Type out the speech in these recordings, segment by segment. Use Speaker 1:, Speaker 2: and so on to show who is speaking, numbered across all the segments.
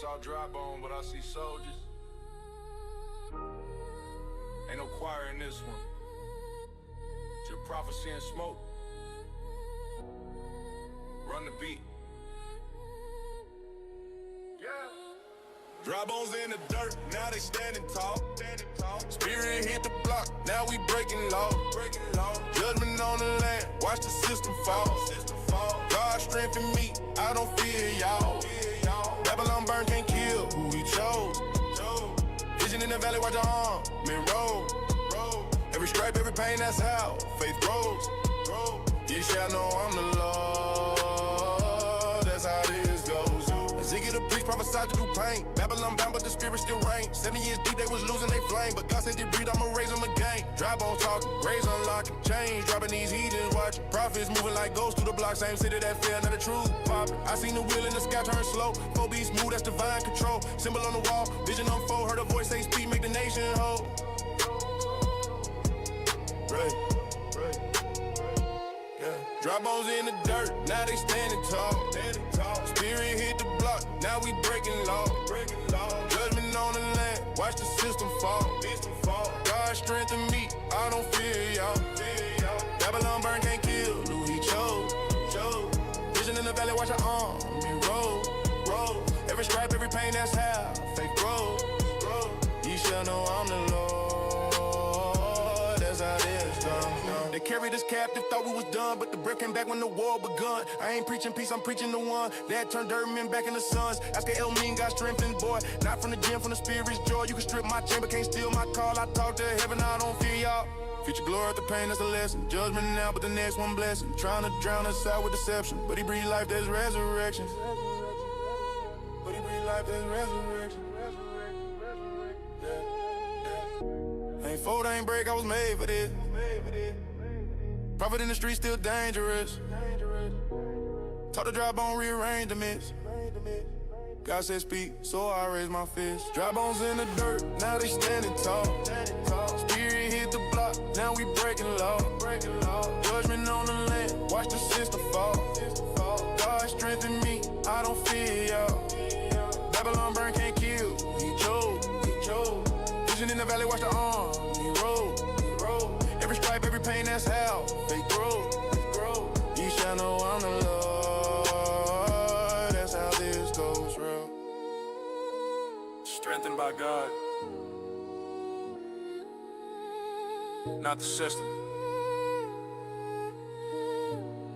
Speaker 1: saw dry bone, but I see soldiers. Ain't no choir in this one. Just prophecy and smoke. Run the beat. Dry bones in the dirt, now they standing tall. Spirit hit the block, now we breaking law. Judgment on the land, watch the system fall. God strengthen me, I don't fear y'all. Babylon burn, can't kill who he chose. Vision in the valley, watch your arm, man roll. Every stripe, every pain, that's how faith grows. You shall know I'm the Lord, that's how this goes. Ezekiel the priest prophesied to do pain. Babylon bound, but the spirit still reign. 7 years deep, they was losing their flame, but God said they breathe, I'ma raise them again. Dry bones talking, graves unlocking, chains dropping, these heathens watching. Prophets moving like ghosts through the block, same city that fell, not the truth popping. I seen the wheel in the sky turn slow. 4 beats move, that's divine control. Symbol on the wall, vision unfold. Heard a voice say speak, make the nation whole. Right. Dry bones in the dirt, now they standing tall. Spirit hit the block, now we breaking law. Judgment on the land, watch the system fall. God strengthen me, I don't fear y'all. Babylon burn, can't kill who he chose. Vision in the valley, watch your arm, roll. Every stripe, every pain, that's how faith grows. You shall know I'm the Lord, that's how this goes. They carried us captive, thought we was done, but the breath came back when the war begun. I ain't preaching peace, I'm preaching the one that turned dirt men back into sons. Ask El mean, got strengthened, boy. Not from the gym, from the spirit's joy. You can strip my chamber, can't steal my call. I talk to heaven, I don't fear y'all. Future glory at the pain, that's a lesson. Judgment now, but the next one blessing. Trying to drown us out with deception, but he breathed life, there's resurrection. But he breathed life, there's resurrection. Ain't fold, ain't break, I was made for this. Prophet in the street still dangerous. Taught the dry bone, rearrange the mix. God said speak, so I raise my fist. Dry bones in the dirt, now they standing tall. Spirit hit the block, now we breaking law. Judgment on the land, watch the system fall. God strengthen me, I don't fear y'all. Babylon burn, can't kill, he chose. Vision in the valley, watch the arm, he roll. Every stripe, every pain, that's how faith grows. You shall know I'm the Lord, that's how this goes, real. Strengthened by God, not the system,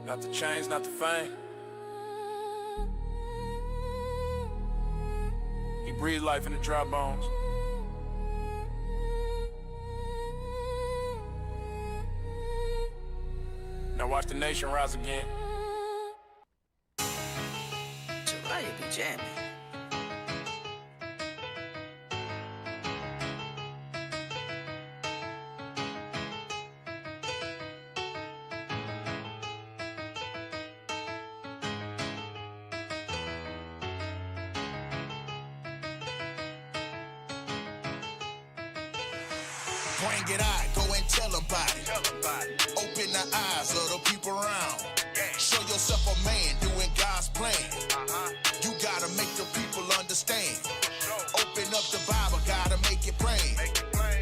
Speaker 1: not the chains, not the fame. He breathed life in the dry bones. Now watch the nation rise again.
Speaker 2: July be jamming.
Speaker 3: Bring it out, go and tell about it. Open the eyes of the people around. Show yourself a man doing God's plan. You gotta make the people understand. Open up the Bible, gotta make it plain.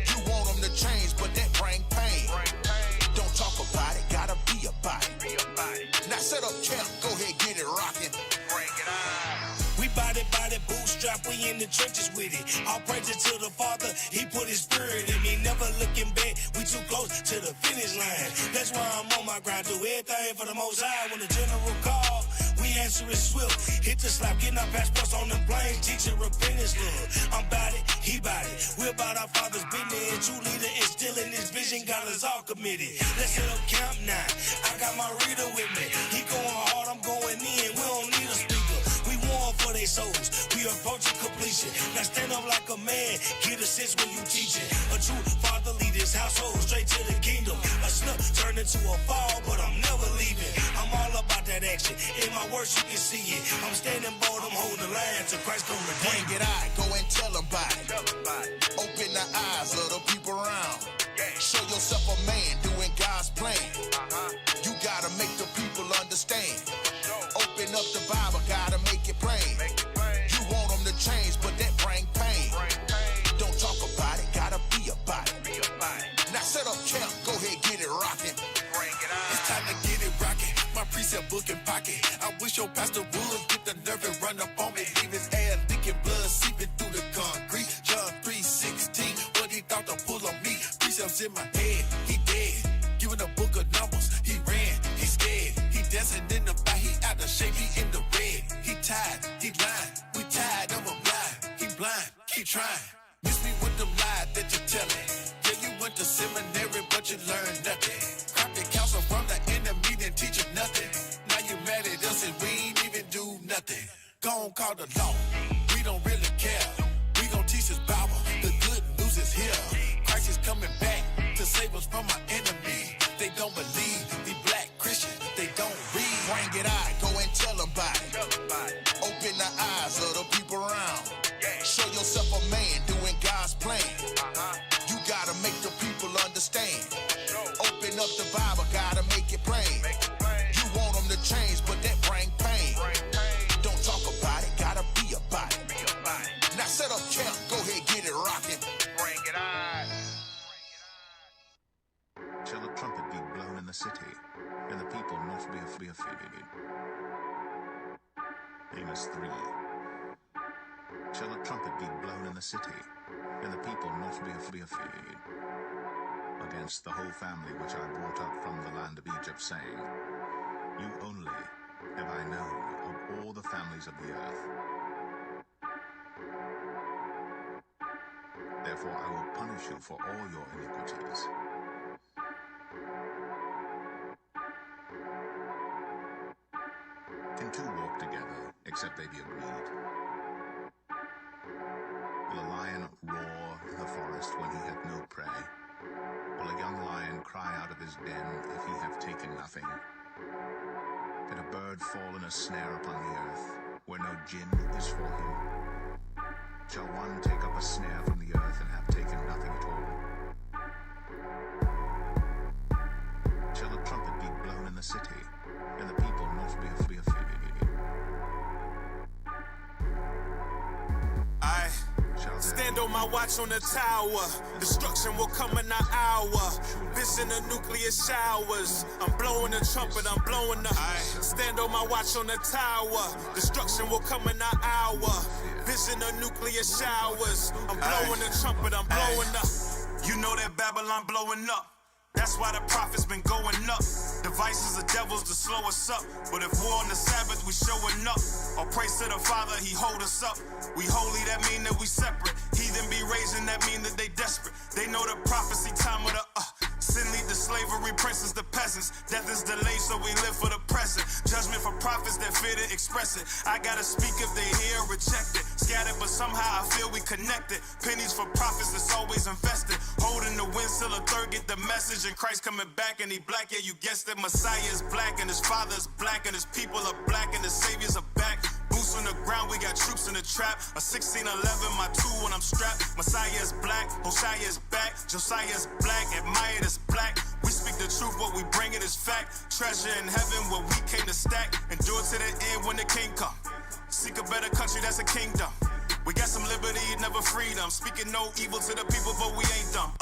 Speaker 3: You want them to change, but that bring pain. Don't talk about it, gotta be about it. Now set up camp, go ahead, get it rockin'. Bring it on.
Speaker 4: We body, bootstrap, we in the trenches with it. All praises to the Father, he put his spirit in me. Never looking back, we too close to the finish line. That's why I'm on my grind, do everything for the Most High. When the general call, we answer it swift. Hit the slap, getting our passports on them planes, teaching repentance, Lord. I'm about it, he about it. We're about our Father's business. True leader instilling this vision, got us all committed. Let's set up camp now. I got my reader with me. He going hard, I'm going in. We don't need a speaker. We warn for their souls. We approaching completion. Now stand up like a man. Get a sense when you teach it. A true father lead his household straight to the kingdom. A snub turned into a fall, but I'm never leaving. I'm all about that action. In my words, you can see it. I'm standing bold, I'm holding the line till Christ come redeem.
Speaker 3: Bring it out, go and tell about it. Open the eyes of the people around. Show yourself a man doing God's plan. You gotta make the people understand. Open up the Bible, gotta make it plain. You want them to change. Watch the wolves get the nerve and run up on me. Leave his ass leaking blood seeping through the concrete. John 3:16, what he thought to pull on me. Precepts in my head, he dead. Giving a book of numbers, he ran, he scared. He dancing in the back, he out of shape, he in the red. He tired, he lying, we tired, I'm blind. He blind, keep trying. Miss me with them lies that you telling. Yeah, you went to seminary, but you learned nothing. Crap the counsel from the enemy, didn't teach you nothing. Now you mad at us and we ain't even do nothing. Go on, call the law, we don't really care. We gon' teach this Bible, the good news is here. Christ is coming back to save us from our enemy. They don't believe, the black Christians, they don't read. Bring it out, go and tell about it. Open the eyes of the people around. Show yourself a man doing God's plan. You gotta make the people understand. Open up the Bible, gotta make it plain. You want them to change, but that bring pain. Don't talk about it, gotta be about it. Now set up camp, go ahead, get it rockin'. Bring it on.
Speaker 5: Shall a trumpet be blown in the city, and the people not be afraid? Amos 3. Shall a trumpet be blown in the city, and the people not be afraid? Against the whole family which I brought up from the land of Egypt, saying, You only have I known of all the families of the earth. Therefore I will punish you for all your iniquities. Can two walk together, except they be agreed? Will a lion roar in the forest when he hath no prey? Will a young lion cry out of his den if he have taken nothing? Can a bird fall in a snare upon the earth, where no gin is for him? Shall one take up a snare from the earth and have taken nothing at all? Shall a trumpet be blown in the city, and the people not be afraid?
Speaker 4: I stand on my watch on the tower. Destruction will come in an hour. Vision of nuclear showers. I'm blowing the trumpet, I'm blowing the. I stand on my watch on the tower. Destruction will come in an hour. Vision of nuclear showers. I'm blowing the trumpet, I'm blowing the. You know that Babylon blowing up. That's why the prophets been going up. Devices of devils to slow us up. But if war on the Sabbath, we showing up. Or praise to the Father, he hold us up. We holy, that mean that we separate. Heathen be raising, that mean that they desperate. They know the prophecy, time of the sin lead to slavery, princes to peasants. Death is delayed, so we live for the present. Judgment for prophets that fear to express it. I gotta speak if they hear or reject it. Scattered, but somehow I feel we connected. Pennies for prophets that's always invested. Holding the wind till a third get the message. And Christ coming back and he black, yeah, you guessed it. Messiah is black and his father is black and his people are black and his saviors are back. Boots on the ground, we got troops in the trap. A 1611, my tool when I'm strapped. Messiah is black, Hosea is back. Josiah is black, admired is black. We speak the truth, what we bring it is fact. Treasure in heaven, what we came to stack. Endure to the end when the king come. Seek a better country, that's a kingdom. We got some liberty, never freedom. Speaking no evil to the people, but we ain't dumb.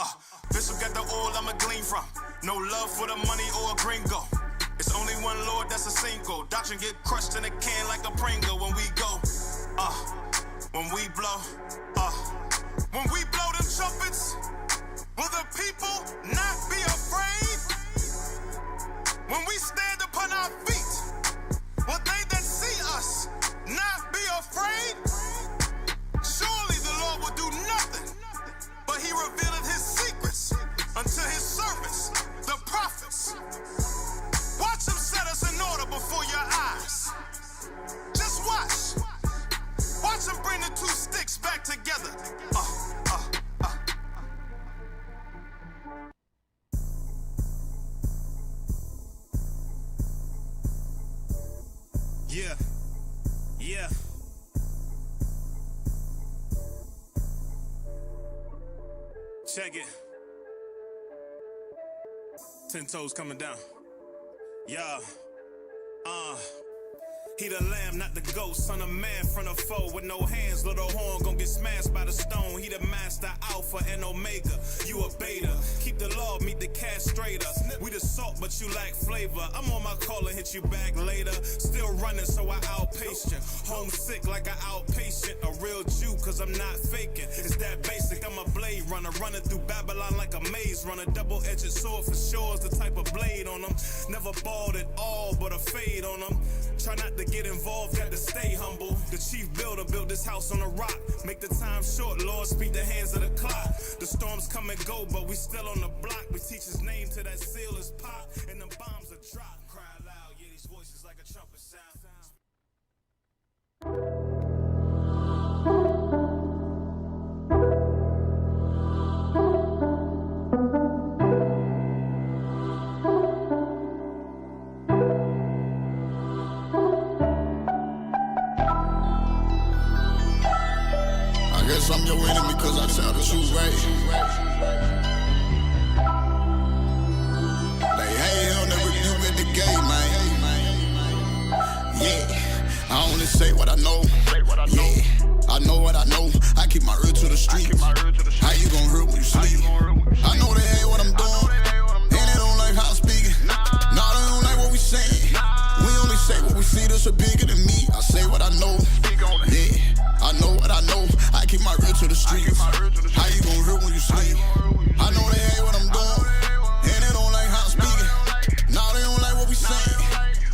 Speaker 4: Bishop got the oil I'ma glean from. No love for the money or a gringo. It's only one Lord, that's a single. Doctrine get crushed in a can like a Pringle when we go. When we blow. When we blow them trumpets, will the people not be afraid? When we stand upon our feet, will they that see us not be afraid? Surely the Lord will do nothing, but he revealed his secrets unto his servants, the prophets. Watch him set us in order before your eyes. Just watch. Watch him bring the two sticks back together. Yeah. Check it. 10 toes coming down. Yeah. He the lamb, not the ghost. Son of man from the foe with no hands. Little horn gon' get smashed by the stone. He the master, alpha and omega. You a beta. Keep the law, meet the castrator. We the salt, but you lack flavor. I'm on my call and hit you back later. Still running, so I outpace you. Homesick like an outpatient. A real Jew, cause I'm not faking. It's that basic, I'm a blade runner. Running through Babylon like a maze runner. Double-edged sword for sure is the type of blade on them. Never bald at all, but a fade on them. Try not to get involved, got to stay humble. The chief builder built this house on a rock. Make the time short, Lord, speed the hands of the clock. The storms come and go, but we still on the block. We teach his name till that seal is pop, and the bombs are dropped. Cry loud, yeah, these voices like a trumpet sound.
Speaker 3: I'm your enemy cause I tell the truth, right? They hate him, they rebuke at the game, man. Yeah, I only say what I know. Yeah, I know what I know. I keep my ear to the streets. How you gon' hurt when you sleep? I know they hate what I'm doing, and they don't like how I'm speaking. No, they don't like what we saying. We only say what we see, this are bigger than me. I say what I know. Yeah, I know what I know. I keep my ear to the streets. How you gon' hurt when you sleep? I know they hate what I'm doing, and they don't like how I'm speaking. No, they don't like what we saying.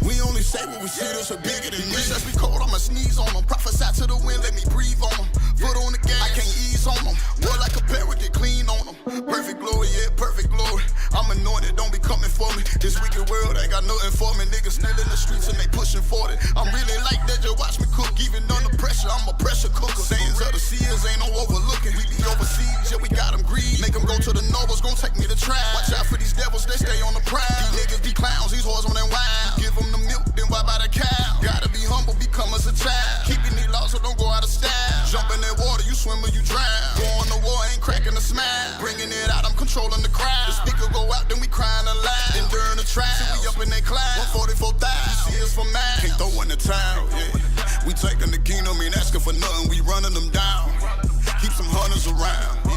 Speaker 3: We only say what we see, this are bigger than me. Bitch, let's be cold, I'ma sneeze on them. Prophesy to the wind, let me breathe on them. Foot on the gas, I can't ease on them. Boy, like a parrot, get clean on them. Perfect glory, yeah, perfect glory. I'm anointed, don't be coming for me. This wicked world ain't got nothing for me. Niggas still in the streets and they pushing for it. I'm really like that, just watch me cook. Even under pressure, I'm a pressure cooker. Sayings of the seers ain't no overlooking. We be overseas, yeah, we got them greed. Make them go to the nobles, gon' take me to trial. Watch out for these devils, they stay on the prowl. These niggas be clowns, these whores on them wild. Give them the milk, then why by the cow? Gotta be humble, become as a child. Keeping these laws so don't go out of style. Jump in that water, you swim or you drown. Going to war, ain't cracking a smile. Bringing it out, I'm controlling the crowd. The speaker go out, then we crying aloud. Then during the trial, we up in that cloud. 144,000, you see us from mine. Can't throw in the towel, yeah. We taking the kingdom, ain't asking for nothing. We running them down. Keep some hunters around.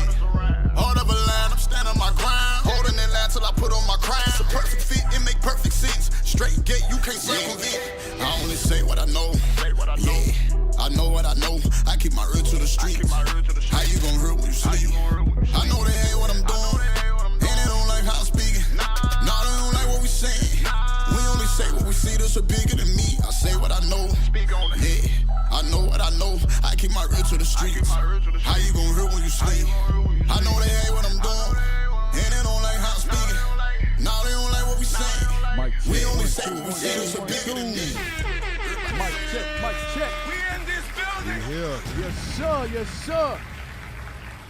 Speaker 3: Hard of a line, I'm standing my ground. Holding that line till I put on my crown. It's a perfect fit, it make perfect sense. Straight gate, you can't circumvent. I only say what I know. Yeah, I know what I know. I keep my ear to the streets. How you gon' hurt when you sleep? I know they hate what I'm doing, and they don't like how I'm speaking. No, they don't like what we saying. We only say what we see, this are bigger than me. I say what I know. Yeah, I know what I know. I keep my ear to the streets. How you gon' hurt when you sleep? I know they hate what I'm doing, and they don't like how I'm speaking. No, they don't like what we saying. We only say what we see, this are bigger than me.
Speaker 6: Mic check, mic check.
Speaker 4: We in this building.
Speaker 6: Yes, sir, yes, sir.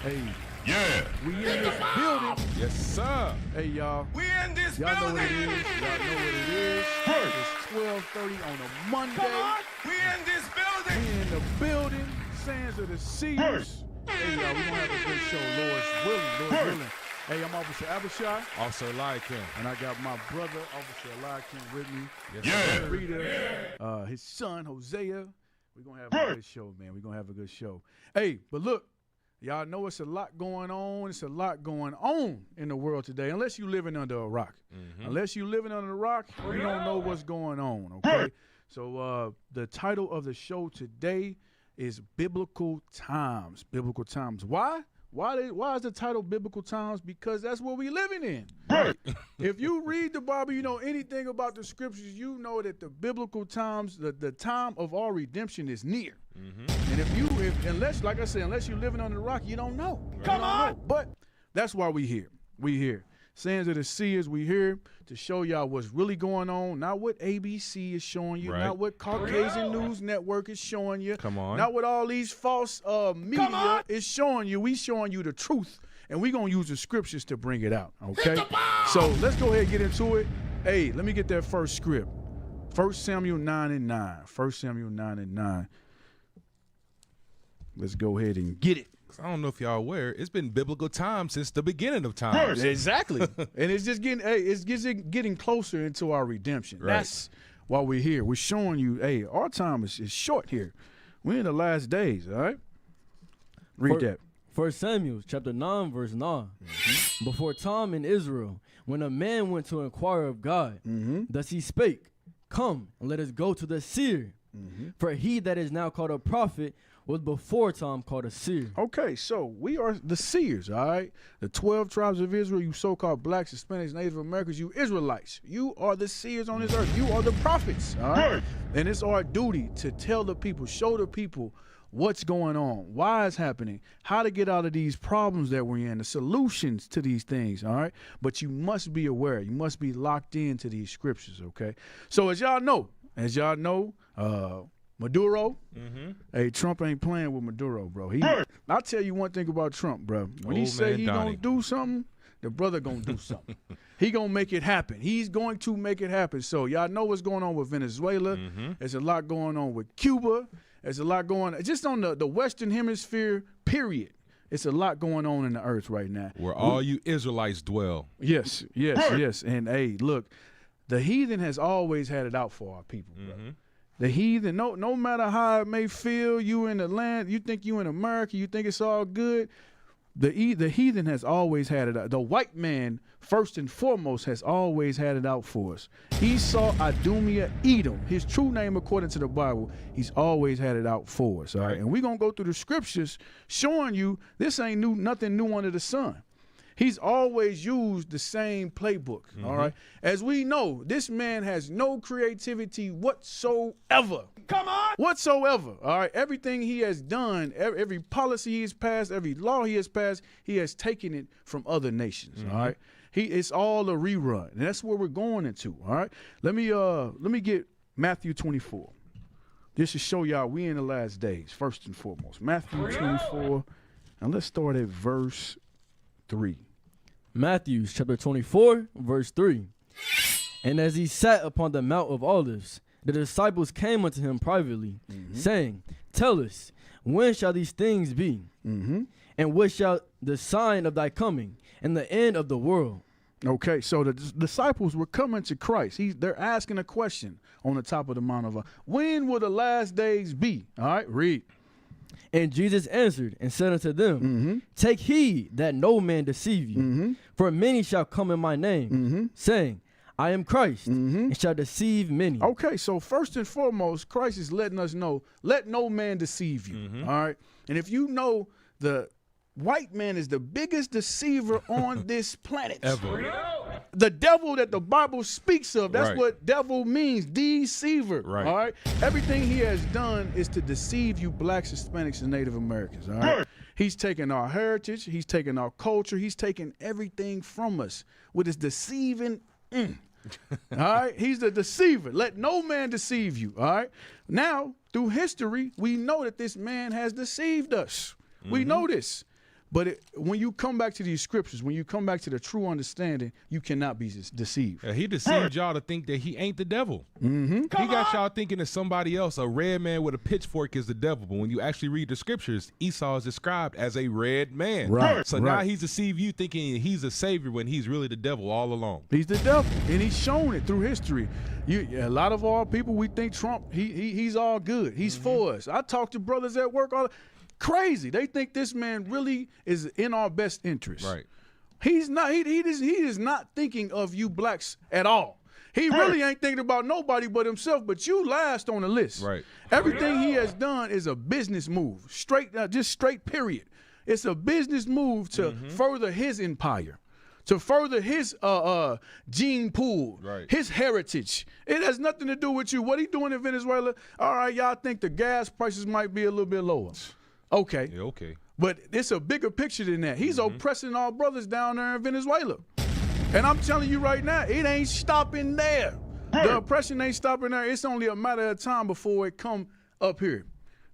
Speaker 6: Hey,
Speaker 7: Yeah.
Speaker 6: we in this building.
Speaker 7: Yes, sir.
Speaker 6: Hey, y'all.
Speaker 4: We in this
Speaker 6: Y'all know what it
Speaker 4: building.
Speaker 6: is. Y'all know what it is. It's 12:30 on a Monday.
Speaker 4: Come on. We in this building.
Speaker 6: We in the building. Sands of the Seas. Hey, y'all, we gonna have a good show. Lord's willing. Hey, I'm Officer Abishai.
Speaker 7: Also like him.
Speaker 6: And I got my brother, Officer Eliakim, with me.
Speaker 7: Yeah.
Speaker 6: Rita, his son, Hosea. We're going to have a good show, man. We're going to have a good show. Hey, but look, y'all know it's a lot going on. It's a lot going on in the world today, unless you're living under a rock. Unless you're living under a rock, you don't know what's going on, okay? So the title of the show today is Biblical Times. Biblical Times. Why? Why is the title Biblical Times? Because that's what we living in. Right. If you read the Bible, you know anything about the scriptures, you know that the biblical times, the time of our redemption is near. And unless you're living on the rock, you don't know. Come on. But that's why we here. We here. Sands of the Seers, we here to show y'all what's really going on, not what ABC is showing you, not what Caucasian News Network is showing you, not what all these false media is showing you. We showing you the truth, and we going to use the scriptures to bring it out, okay? So let's go ahead and get into it. Hey, let me get that first script. 1 Samuel 9:9. 1 Samuel 9:9. Let's go ahead and get it.
Speaker 7: I don't know if y'all aware, it's been biblical time since the beginning of time.
Speaker 6: Exactly. And it's just getting closer into our redemption.
Speaker 7: Right.
Speaker 6: That's while we're here. We're showing you, hey, our time is short here. We're in the last days, all right? Read that.
Speaker 8: 1 Samuel chapter 9, verse 9. Before time in Israel, when a man went to inquire of God, thus he spake, come, and let us go to the seer. For he that is now called a prophet was before time called a seer.
Speaker 6: Okay, so we are the seers, all right? The 12 tribes of Israel, you so-called blacks, Hispanics, Native Americans, you Israelites. You are the seers on this earth. You are the prophets, all right? And it's our duty to tell the people, show the people what's going on, why it's happening, how to get out of these problems that we're in, the solutions to these things, all right? But you must be aware. You must be locked into these scriptures, okay? So as y'all know, Maduro, hey, Trump ain't playing with Maduro, bro. I'll tell you one thing about Trump, bro. When he say he gonna do something, the brother gonna do something. He gonna make it happen. He's going to make it happen. So y'all know what's going on with Venezuela. There's a lot going on with Cuba. There's a lot going on just on the Western Hemisphere, period. It's a lot going on in the earth right now.
Speaker 7: Where all you Israelites dwell.
Speaker 6: Yes. And, hey, look, the heathen has always had it out for our people, bro. The heathen, no matter how it may feel, you in the land, you think you in America, you think it's all good, the heathen has always had it out. The white man, first and foremost, has always had it out for us. Esau, Idumea, Edom, his true name according to the Bible, he's always had it out for us, all right? And we're going to go through the scriptures showing you this ain't nothing new under the sun. He's always used the same playbook, all right? As we know, this man has no creativity whatsoever. Come on! Whatsoever, all right? Everything he has done, every policy he has passed, every law he has passed, he has taken it from other nations, all right? It's all a rerun, and that's where we're going into, all right? Let me get Matthew 24. Just to show y'all we in the last days, first and foremost. Matthew 24, and let's start at verse 3.
Speaker 8: Matthew chapter 24, verse 3. And as he sat upon the Mount of Olives, the disciples came unto him privately, saying, tell us, when shall these things be? And what shall the sign of thy coming and the end of the world?
Speaker 6: Okay, so the disciples were coming to Christ. They're asking a question on the top of the Mount of Olives. When will the last days be? All right, read.
Speaker 8: And Jesus answered and said unto them, take heed that no man deceive you. For many shall come in my name, saying, I am Christ, and shall deceive many.
Speaker 6: Okay, so first and foremost, Christ is letting us know, let no man deceive you, all right? And if you know, the white man is the biggest deceiver on this planet.
Speaker 7: Ever.
Speaker 6: The devil that the Bible speaks of, that's what devil means, deceiver, all right? Everything he has done is to deceive you blacks, Hispanics, and Native Americans, all right? He's taken our heritage, he's taken our culture, he's taken everything from us with his deceiving, all right? He's the deceiver. Let no man deceive you, all right? Now, through history, we know that this man has deceived us. We know this. But when you come back to these scriptures, when you come back to the true understanding, you cannot be deceived.
Speaker 7: Yeah, he deceived y'all to think that he ain't the devil. He got y'all thinking that somebody else, a red man with a pitchfork, is the devil. But when you actually read the scriptures, Esau is described as a red man. So now he's deceived you thinking he's a savior when he's really the devil all along.
Speaker 6: He's the devil, and he's shown it through history. A lot of our people, we think Trump, he's all good. He's for us. I talk to brothers at work all crazy. They think this man really is in our best interest.
Speaker 7: Right.
Speaker 6: He's not. He is not thinking of you blacks at all. He really ain't thinking about nobody but himself. But you last on the list.
Speaker 7: Right.
Speaker 6: Everything he has done is a business move. Straight, just straight. Period. It's a business move to further his empire, to further his gene pool, his heritage. It has nothing to do with you. What he doing in Venezuela? All right, y'all think the gas prices might be a little bit lower. Okay.
Speaker 7: Yeah, okay.
Speaker 6: But it's a bigger picture than that. He's oppressing our brothers down there in Venezuela. And I'm telling you right now, it ain't stopping there. The oppression ain't stopping there. It's only a matter of time before it come up here.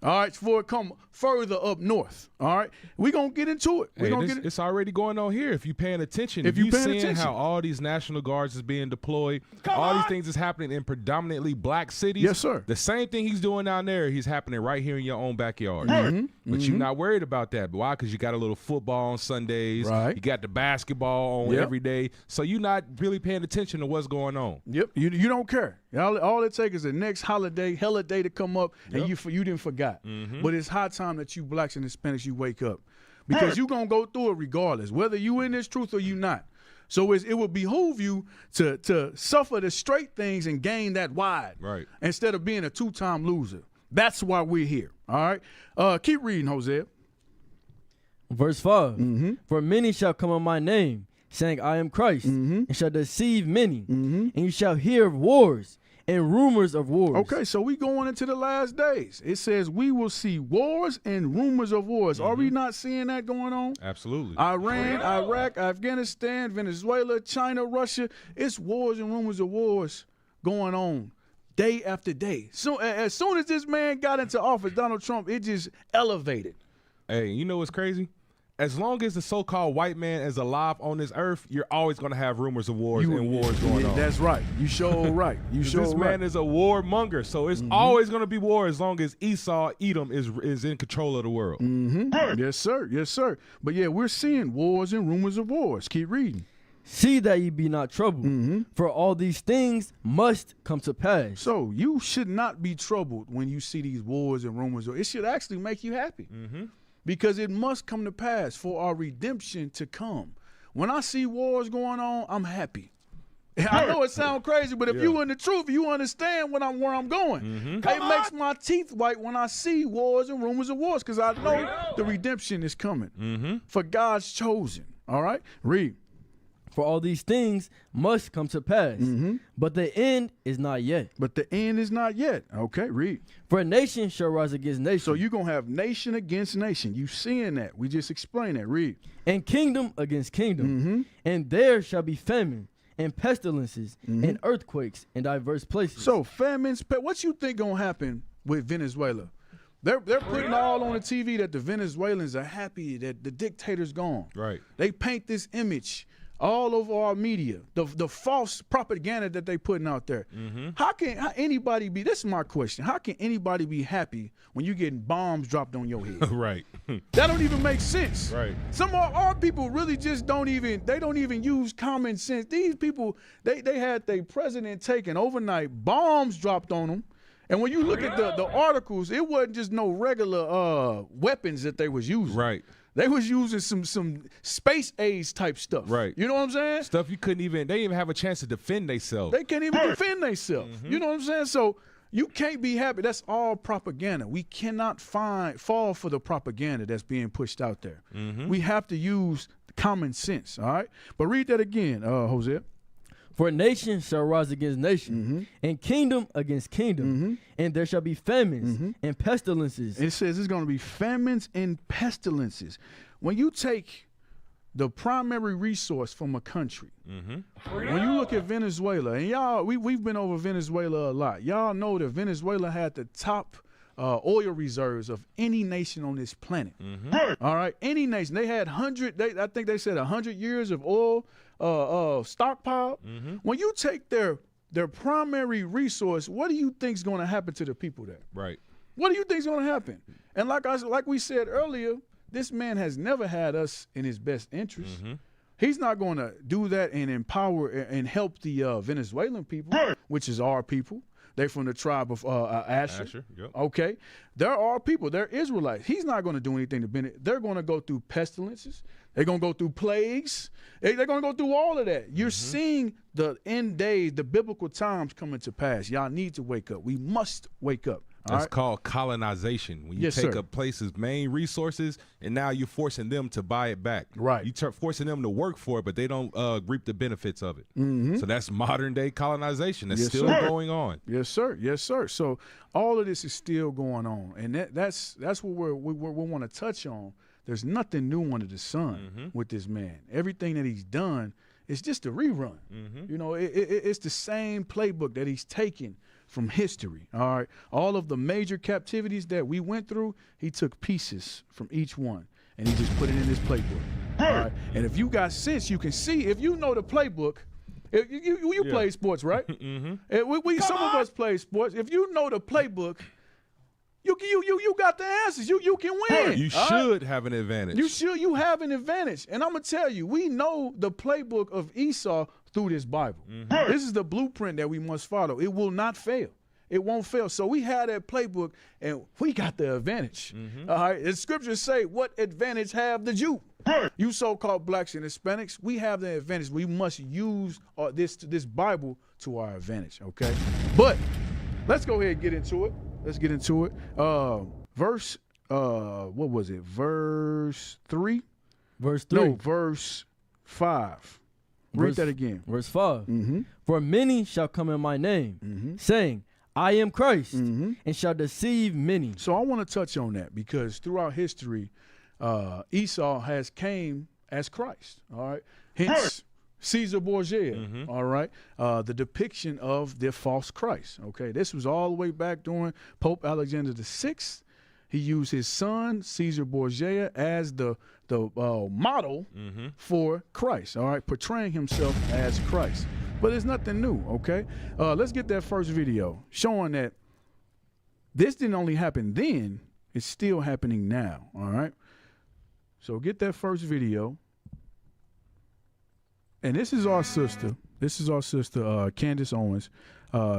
Speaker 6: All right, before it come further up north. All right, we gonna get into it.
Speaker 7: It's already going on here. If you're paying attention,
Speaker 6: If you paying
Speaker 7: seeing
Speaker 6: attention.
Speaker 7: how all these National Guards is being deployed, these things is happening in predominantly black cities.
Speaker 6: Yes, sir.
Speaker 7: The same thing he's doing down there, he's happening right here in your own backyard. But you're not worried about that. Why? Because you got a little football on Sundays.
Speaker 6: Right.
Speaker 7: You got the basketball on
Speaker 6: Yep.
Speaker 7: every day. So you're not really paying attention to what's going on.
Speaker 6: Yep, you don't care. All it takes is the next holiday to come up, and you didn't forgot. But it's high time that you blacks and Hispanics, you wake up, because you're going to go through it regardless, whether you in this truth or you not. So it will behoove you to suffer the straight things and gain that wide,
Speaker 7: Right.
Speaker 6: instead of being a two-time loser. That's why we're here, all right? Keep reading, Hosea.
Speaker 8: Verse 5. For many shall come on my name, saying, I am Christ, and shall deceive many. And you shall hear of wars and rumors of wars.
Speaker 6: Okay, so we going into the last days. It says we will see wars and rumors of wars. Are we not seeing that going on?
Speaker 7: Absolutely.
Speaker 6: Iran, Iraq, Afghanistan, Venezuela, China, Russia. It's wars and rumors of wars going on day after day. So as soon as this man got into office, Donald Trump, it just elevated.
Speaker 7: Hey, you know what's crazy? As long as the so-called white man is alive on this earth, you're always going to have rumors of wars and wars going on.
Speaker 6: That's right. You sure right. You sure
Speaker 7: This man is a warmonger, so it's always going to be war as long as Esau, Edom, is in control of the world.
Speaker 6: Yes, sir. Yes, sir. But yeah, we're seeing wars and rumors of wars. Keep reading.
Speaker 8: See that ye be not troubled, for all these things must come to pass.
Speaker 6: So you should not be troubled when you see these wars and rumors. It should actually make you happy. Because it must come to pass for our redemption to come. When I see wars going on, I'm happy. I know it sounds crazy, but if you in the truth, you understand where I'm going. It makes my teeth white when I see wars and rumors of wars, because I know the redemption is coming for God's chosen. All right? Read.
Speaker 8: For all these things must come to pass, but the end is not yet.
Speaker 6: But the end is not yet. Okay, read.
Speaker 8: For a nation shall rise against nation.
Speaker 6: So you're going to have nation against nation. You seeing that. We just explained that. Read.
Speaker 8: And kingdom against kingdom. And there shall be famine and pestilences and earthquakes in diverse places.
Speaker 6: So famines, what you think going to happen with Venezuela? They're putting all on the TV that the Venezuelans are happy that the dictator's gone.
Speaker 7: Right.
Speaker 6: They paint this image all over our media, the false propaganda that they putting out there. How can anybody be, this is my question, how can anybody be happy when you getting bombs dropped on your head?
Speaker 7: Right.
Speaker 6: That don't even make sense.
Speaker 7: Right.
Speaker 6: Some of our people really just don't even use common sense. These people, they had their president taken overnight, bombs dropped on them. And when you look at the articles, it wasn't just no regular weapons that they was using.
Speaker 7: Right.
Speaker 6: They was using some space age type stuff.
Speaker 7: Right.
Speaker 6: You know what I'm saying?
Speaker 7: Stuff you couldn't even, they didn't even have a chance to defend themselves.
Speaker 6: They can't even defend themselves. You know what I'm saying? So you can't be happy. That's all propaganda. We cannot fall for the propaganda that's being pushed out there. We have to use common sense, all right? But read that again, Hosea.
Speaker 8: For nation shall rise against nation, and kingdom against kingdom, and there shall be famines and pestilences.
Speaker 6: It says it's going to be famines and pestilences. When you take the primary resource from a country, when you look at Venezuela, and y'all, we've been over Venezuela a lot. Y'all know that Venezuela had the top oil reserves of any nation on this planet. All right, any nation. They had I think they said 100 years of oil stockpile. When you take their primary resource, what do you think is going to happen to the people there?
Speaker 7: Right.
Speaker 6: What do you think is going to happen? And like we said earlier, this man has never had us in his best interest. He's not going to do that and empower and help the Venezuelan people, which is our people. They're from the tribe of Asher.
Speaker 7: Yep.
Speaker 6: Okay. There are people. They're Israelites. He's not going to do anything to benefit. They're going to go through pestilences. They're going to go through plagues. They're going to go through all of that. You're seeing the end days, the biblical times coming to pass. Y'all need to wake up. We must wake up.
Speaker 7: That's called colonization. When you take a place's main resources and now you're forcing them to buy it back.
Speaker 6: Right.
Speaker 7: You're forcing them to work for it, but they don't reap the benefits of it. So that's modern day colonization. That's still going on.
Speaker 6: Yes, sir. Yes, sir. So all of this is still going on, and that's what we want to touch on. There's nothing new under the sun with this man. Everything that he's done is just a rerun. You know, it's the same playbook that he's taken from history. All right, all of the major captivities that we went through, he took pieces from each one and he just put it in his playbook. All right, and if you got sense, you can see if you know the playbook. If you play sports, right? Mm-hmm. Some of us play sports. If you know the playbook, you got the answers. You can win.
Speaker 7: You should have an advantage.
Speaker 6: You have an advantage. And I'm gonna tell you, we know the playbook of Esau through this Bible. Mm-hmm. This is the blueprint that we must follow. It will not fail. It won't fail. So we had that playbook, and we got the advantage. Mm-hmm. All right. The scriptures say, "What advantage have the Jew?" You so-called blacks and Hispanics, we have the advantage. We must use this Bible to our advantage. Okay. But let's go ahead and get into it. Let's get into it. Verse, what was it? Verse 3?
Speaker 8: Verse 3.
Speaker 6: No, verse 5. Read that again.
Speaker 8: Verse 5.
Speaker 6: Mm-hmm.
Speaker 8: For many shall come in my name, saying, I am Christ, and shall deceive many.
Speaker 6: So I want to touch on that because throughout history, Esau has came as Christ. All right. Hence, Caesar Borgia, all right, the depiction of the false Christ. Okay, this was all the way back during Pope Alexander VI. He used his son Caesar Borgia as the model for Christ. All right, portraying himself as Christ. But it's nothing new. Okay, let's get that first video showing that this didn't only happen then; it's still happening now. All right, so get that first video. And this is our sister. This is our sister, Candace Owens.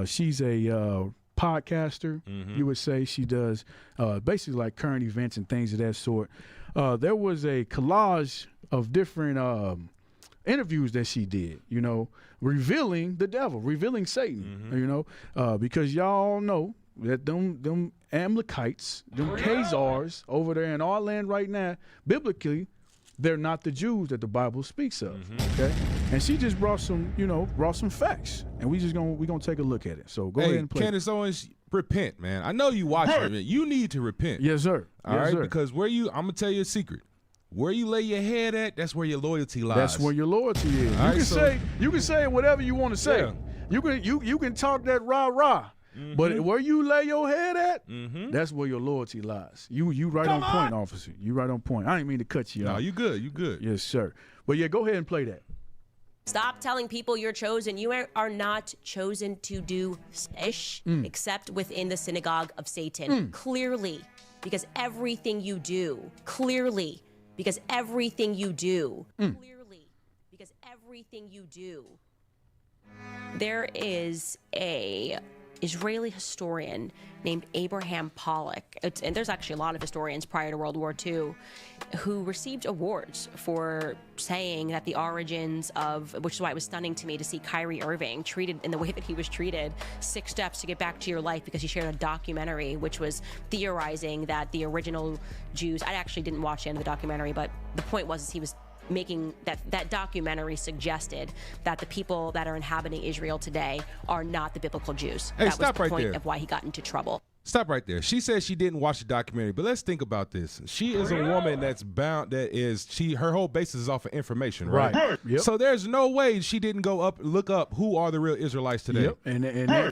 Speaker 6: She's a podcaster, you would say. She does basically like current events and things of that sort. There was a collage of different interviews that she did, you know, revealing the devil, revealing Satan, you know, because y'all know that them Amalekites, them Khazars over there in our land right now, biblically, they're not the Jews that the Bible speaks of, okay? And she just brought some facts, and we're gonna take a look at it. So go ahead and play.
Speaker 7: Candace Owens, repent, man. I know you watching it. You need to repent.
Speaker 6: Yes, sir.
Speaker 7: All right, because I'm gonna tell you a secret. Where you lay your head at, that's where your loyalty lies.
Speaker 6: That's where your loyalty is. You can say whatever you want to say. Yeah. You can talk that rah. But where you lay your head at, that's where your loyalty lies. You right on point, officer. You right on point. I didn't mean to cut you off.
Speaker 7: No, you good. You good.
Speaker 6: Yes, sir. But yeah, go ahead and play that.
Speaker 9: Stop telling people you're chosen. You are not chosen to do ish except within the synagogue of Satan. Clearly, because everything you do. Clearly, because everything you do. Clearly, because everything you do. There is a Israeli historian named Abraham Pollock, and there's actually a lot of historians prior to World War II, who received awards for saying that the origins of, which is why it was stunning to me to see Kyrie Irving treated in the way that he was treated, 6 steps to get back to your life, because he shared a documentary which was theorizing that the original Jews, I actually didn't watch the end of the documentary, but the point was he was making that documentary suggested that the people that are inhabiting Israel today are not the biblical Jews.
Speaker 7: Hey,
Speaker 9: that was the
Speaker 7: right
Speaker 9: point
Speaker 7: there.
Speaker 9: of why he got into trouble.
Speaker 7: Stop right there. She said she didn't watch the documentary, but let's think about this. She is a woman that's bound, her whole basis is off of information, right?
Speaker 6: Yep.
Speaker 7: So there's no way she didn't look up who are the real Israelites today.
Speaker 6: Yep. And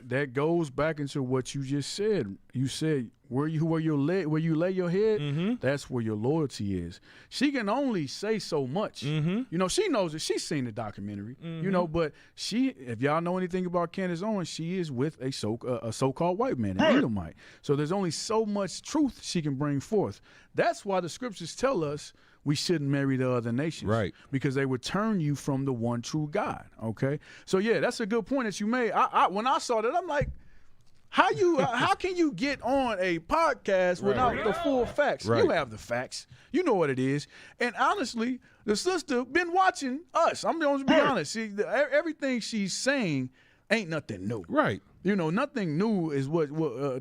Speaker 6: that goes back into what you just said. You said where you lay your head, that's where your loyalty is. She can only say so much. You know, she knows it. She's seen the documentary. You know, but if y'all know anything about Candace Owens, she is with a so-called white man, an Edomite. So there's only so much truth she can bring forth. That's why the scriptures tell us we shouldn't marry the other nations. Right. Because they would turn you from the one true God. Okay. So yeah, that's a good point that you made. When I saw that, I'm like, how can you get on a podcast without the full facts? Right. You have the facts. You know what it is. And honestly, the sister been watching us. I'm going to be honest. See, everything she's saying ain't nothing new. Right. You know, nothing new is what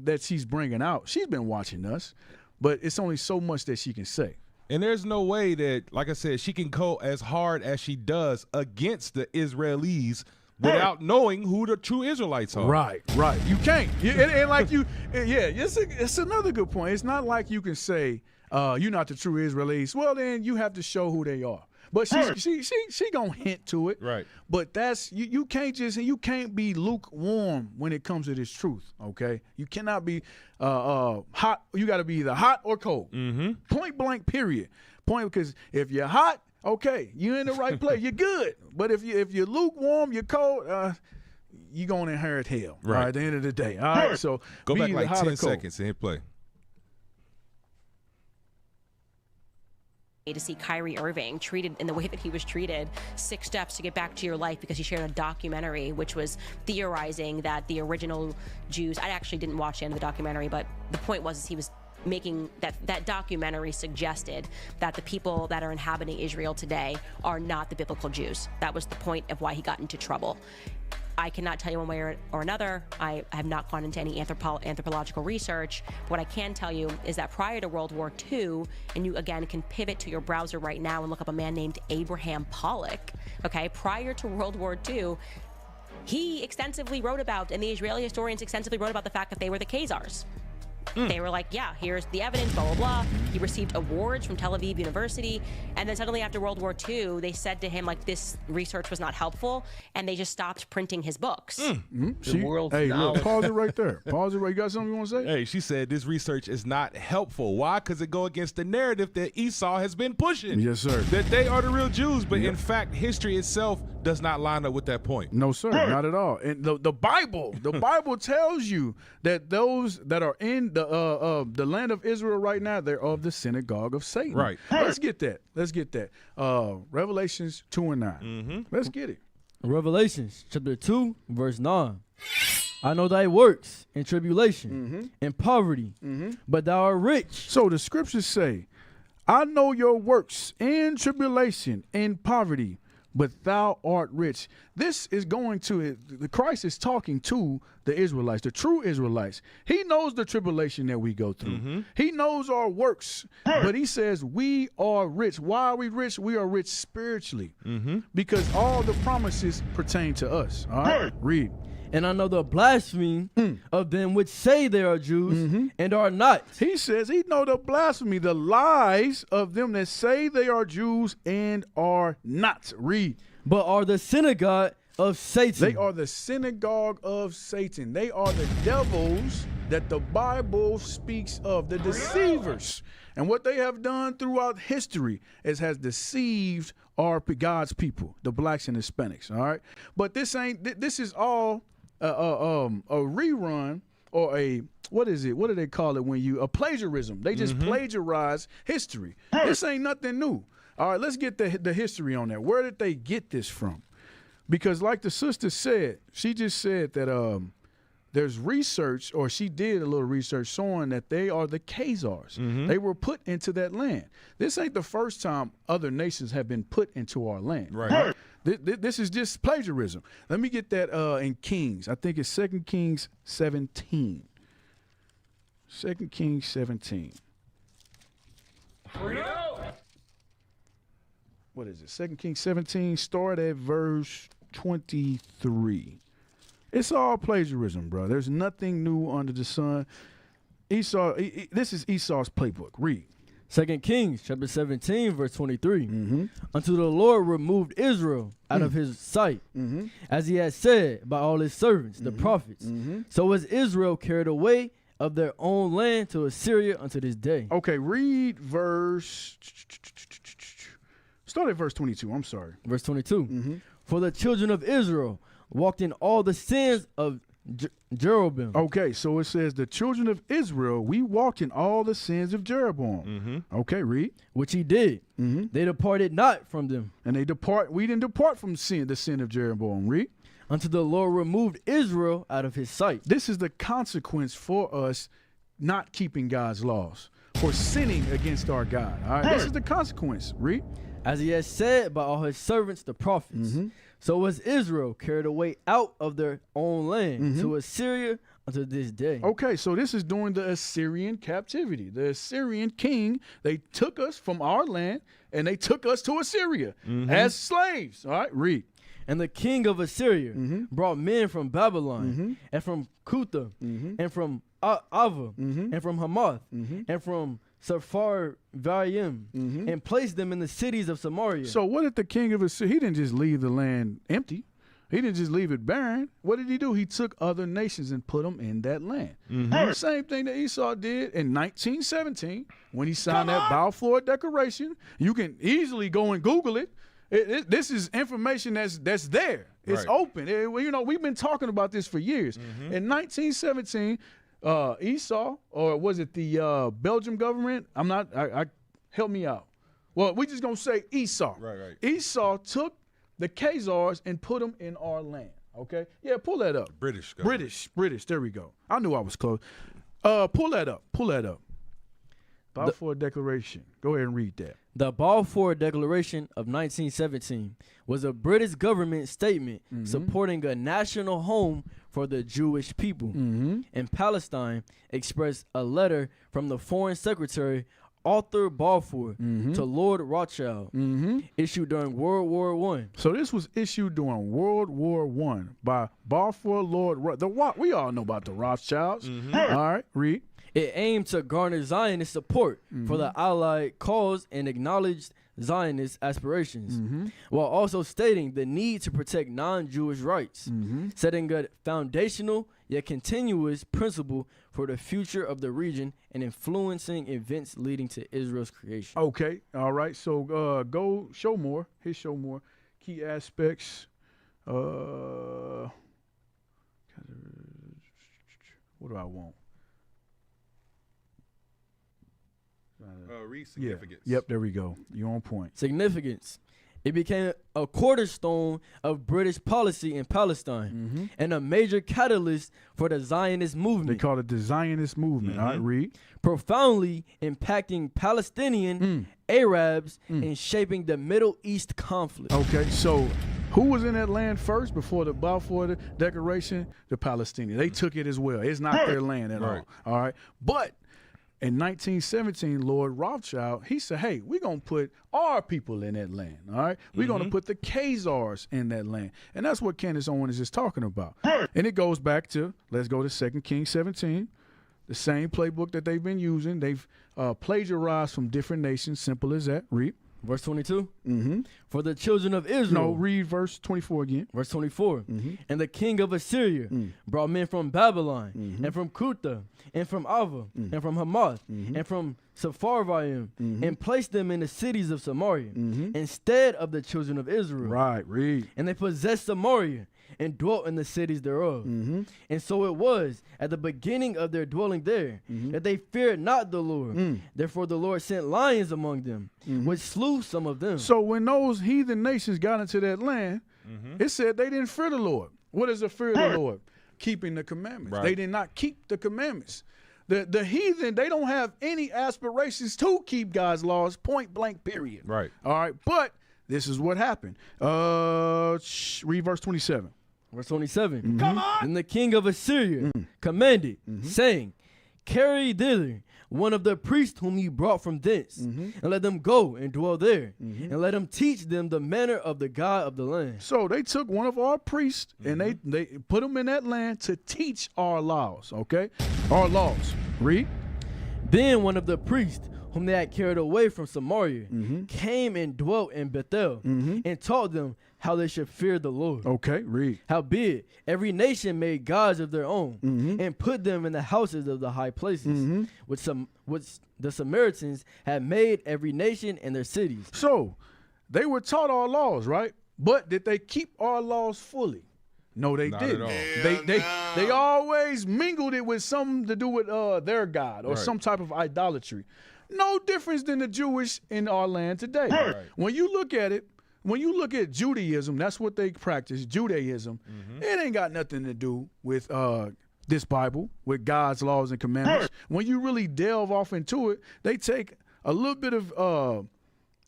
Speaker 6: that she's bringing out. She's been watching us, but it's only so much that she can say.
Speaker 7: And there's no way that, like I said, she can go as hard as she does against the Israelis without knowing who the true Israelites are.
Speaker 6: Right. You can't. It's another good point. It's not like you can say, you're not the true Israelis. Well, then you have to show who they are. But she gonna hint to it.
Speaker 7: Right.
Speaker 6: But that's you can't be lukewarm when it comes to this truth. Okay. You cannot be hot. You got to be either hot or cold. Point blank. Period. Because if you're hot, okay, you're in the right place. You're good. But if you're lukewarm, you're cold. You're gonna inherit hell.
Speaker 7: Right.
Speaker 6: All right, at the end of the day. All right. So
Speaker 7: Go
Speaker 6: be
Speaker 7: back
Speaker 6: either
Speaker 7: like
Speaker 6: hot or
Speaker 7: 10
Speaker 6: cold.
Speaker 7: seconds and hit play.
Speaker 9: To see Kyrie Irving treated in the way that he was treated, 6 steps to get back to your life, because he shared a documentary which was theorizing that the original Jews, I actually didn't watch the end of the documentary, but the point was he was making that documentary suggested that the people that are inhabiting Israel today are not the biblical Jews. That was the point of why he got into trouble. I cannot tell you one way or another. I have not gone into any anthropological research. What I can tell you is that prior to World War II, and you again can pivot to your browser right now and look up a man named Abraham Pollock, okay, prior to World War II, he extensively wrote about, and the Israeli historians extensively wrote about the fact that they were the Khazars. They were like, yeah, here's the evidence, blah, blah, blah. He received awards from Tel Aviv University. And then suddenly after World War II, they said to him, like, this research was not helpful. And they just stopped printing his books.
Speaker 6: Hey, look, pause it right there. Pause it right. You got something you want to say?
Speaker 7: Hey, she said this research is not helpful. Why? Because it go against the narrative that Esau has been pushing.
Speaker 6: Yes, sir.
Speaker 7: That they are the real Jews. But in fact, history itself does not line up with that point.
Speaker 6: No, sir, not at all. And the Bible tells you that those that are in the land of Israel right now, they're of the synagogue of Satan.
Speaker 7: Right.
Speaker 6: Let's get that. Revelations 2 and 9. Let's get it.
Speaker 8: Revelations chapter 2, verse 9. I know thy works in tribulation, in poverty, but thou art rich.
Speaker 6: So the scriptures say, I know your works in tribulation, in poverty, but thou art rich. This is going to, the Christ is talking to the Israelites, the true Israelites. He knows the tribulation that we go through. He knows our works, but he says we are rich. Why are we rich? We are rich spiritually because all the promises pertain to us. All right, read.
Speaker 8: And I know the blasphemy of them which say they are Jews and are not.
Speaker 6: He says he know the blasphemy, the lies of them that say they are Jews and are not. Read.
Speaker 8: But are the synagogue of Satan.
Speaker 6: They are the synagogue of Satan. They are the devils that the Bible speaks of, the deceivers. And what they have done throughout history is has deceived God's people, the blacks and Hispanics. All right. But this is all a rerun or what is it? What do they call it when a plagiarism? They just plagiarize history. This ain't nothing new. All right, let's get the history on that. Where did they get this from? Because like the sister said, she just said that there's research, or she did a little research showing that they are the Khazars. They were put into that land. This ain't the first time other nations have been put into our land.
Speaker 7: Right.
Speaker 6: This is just plagiarism. Let me get that in Kings. I think it's 2 Kings 17. 2 Kings 17. What is it? 2 Kings 17, start at verse 23. It's all plagiarism, bro. There's nothing new under the sun. Esau, this is Esau's playbook. Read.
Speaker 8: 2 Kings chapter 17, verse 23. Until the Lord removed Israel out of his sight, as he had said by all his servants, the prophets. So was Israel carried away of their own land to Assyria unto this day.
Speaker 6: Okay, read verse. Start at verse 22. I'm sorry.
Speaker 8: Verse 22. For the children of Israel walked in all the sins of Jeroboam.
Speaker 6: Okay, so it says the children of Israel, we walked in all the sins of Jeroboam. Okay, read.
Speaker 8: Which he did. They departed not from them.
Speaker 6: And we didn't depart from the sin of Jeroboam. Read.
Speaker 8: Until the Lord removed Israel out of his sight.
Speaker 6: This is the consequence for us not keeping God's laws, for sinning against our God. All right, this is the consequence. Read.
Speaker 8: As he has said by all his servants, the prophets. So was Israel carried away out of their own land to Assyria unto this day.
Speaker 6: Okay, so this is during the Assyrian captivity. The Assyrian king, they took us from our land and they took us to Assyria as slaves. All right, read.
Speaker 8: And the king of Assyria brought men from Babylon and from Cutha and from Ava, and from Hamath, and from Sepharvaim, and placed them in the cities of Samaria.
Speaker 6: So what did the king of Assyria? He didn't just leave the land empty. He didn't just leave it barren. What did he do? He took other nations and put them in that land. Same thing that Esau did in 1917 when he signed that Balfour Declaration. You can easily go and Google it. This is information that's there. It's open. We've been talking about this for years. In 1917, Esau, or was it the Belgian government? Help me out. Well, we're just gonna say Esau.
Speaker 7: Right.
Speaker 6: Esau took the Khazars and put them in our land. Okay? Yeah, pull that up.
Speaker 7: British.
Speaker 6: There we go. I knew I was close. Pull that up. Balfour Declaration. Go ahead and read that.
Speaker 8: The Balfour Declaration of 1917 was a British government statement supporting a national home for the Jewish people. And Palestine expressed a letter from the Foreign Secretary Arthur Balfour to Lord Rothschild, issued during World War I.
Speaker 6: So this was issued during World War I by Balfour Lord we all know about the Rothschilds. All right, read.
Speaker 8: It aimed to garner Zionist support for the Allied cause and acknowledged Zionist aspirations, while also stating the need to protect non-Jewish rights, setting a foundational yet continuous principle for the future of the region and influencing events leading to Israel's creation.
Speaker 6: Okay, all right. So go show more. Hit show more key aspects. What do I want?
Speaker 7: Read significance.
Speaker 6: Yep, there we go. You're on point.
Speaker 8: Significance. It became a cornerstone of British policy in Palestine and a major catalyst for the Zionist movement.
Speaker 6: They call it the Zionist movement. All right, read.
Speaker 8: Profoundly impacting Palestinian Arabs and shaping the Middle East conflict.
Speaker 6: Okay, so who was in that land first before the Balfour Declaration? The Palestinians. They took it as well. It's not their land at all. All right, but in 1917, Lord Rothschild, he said, hey, we're going to put our people in that land, all right? We're going to put the Khazars in that land. And that's what Candace Owens is talking about. And it goes back to, let's go to 2 Kings 17, the same playbook that they've been using. They've plagiarized from different nations, simple as that. Read.
Speaker 8: Verse 22. For the children of Israel.
Speaker 6: No, read verse 24 again.
Speaker 8: Verse 24. And the king of Assyria brought men from Babylon and from Cutha and from Ava and from Hamath and from Sepharvaim and placed them in the cities of Samaria instead of the children of Israel.
Speaker 6: Right, read.
Speaker 8: And they possessed Samaria and dwelt in the cities thereof. And so it was at the beginning of their dwelling there that they feared not the Lord. Therefore the Lord sent lions among them, which slew some of them.
Speaker 6: So when those heathen nations got into that land, it said they didn't fear the Lord. What is the fear of the Lord? Keeping the commandments.
Speaker 7: Right.
Speaker 6: They did not keep the commandments. The heathen, they don't have any aspirations to keep God's laws, point blank, period.
Speaker 7: Right.
Speaker 6: All right, but this is what happened. Read verse 27.
Speaker 8: Verse 27. Come on! And the king of Assyria commanded, saying, carry thither one of the priests whom you brought from thence, and let them go and dwell there, and let them teach them the manner of the God of the land.
Speaker 6: So they took one of our priests and they put him in that land to teach our laws, okay? Our laws. Read.
Speaker 8: Then one of the priests whom they had carried away from Samaria came and dwelt in Bethel and taught them how they should fear the Lord.
Speaker 6: Okay, read.
Speaker 8: Howbeit, every nation made gods of their own and put them in the houses of the high places, which the Samaritans had made every nation in their cities.
Speaker 6: So they were taught our laws, right? But did they keep our laws fully? No, they didn't. They always mingled it with something to do with their God or some type of idolatry. No difference than the Jewish in our land today.
Speaker 7: Right.
Speaker 6: When you look at it, when you look at Judaism, that's what they practice, Judaism. It ain't got nothing to do with this Bible, with God's laws and commandments. When you really delve off into it, they take a little bit of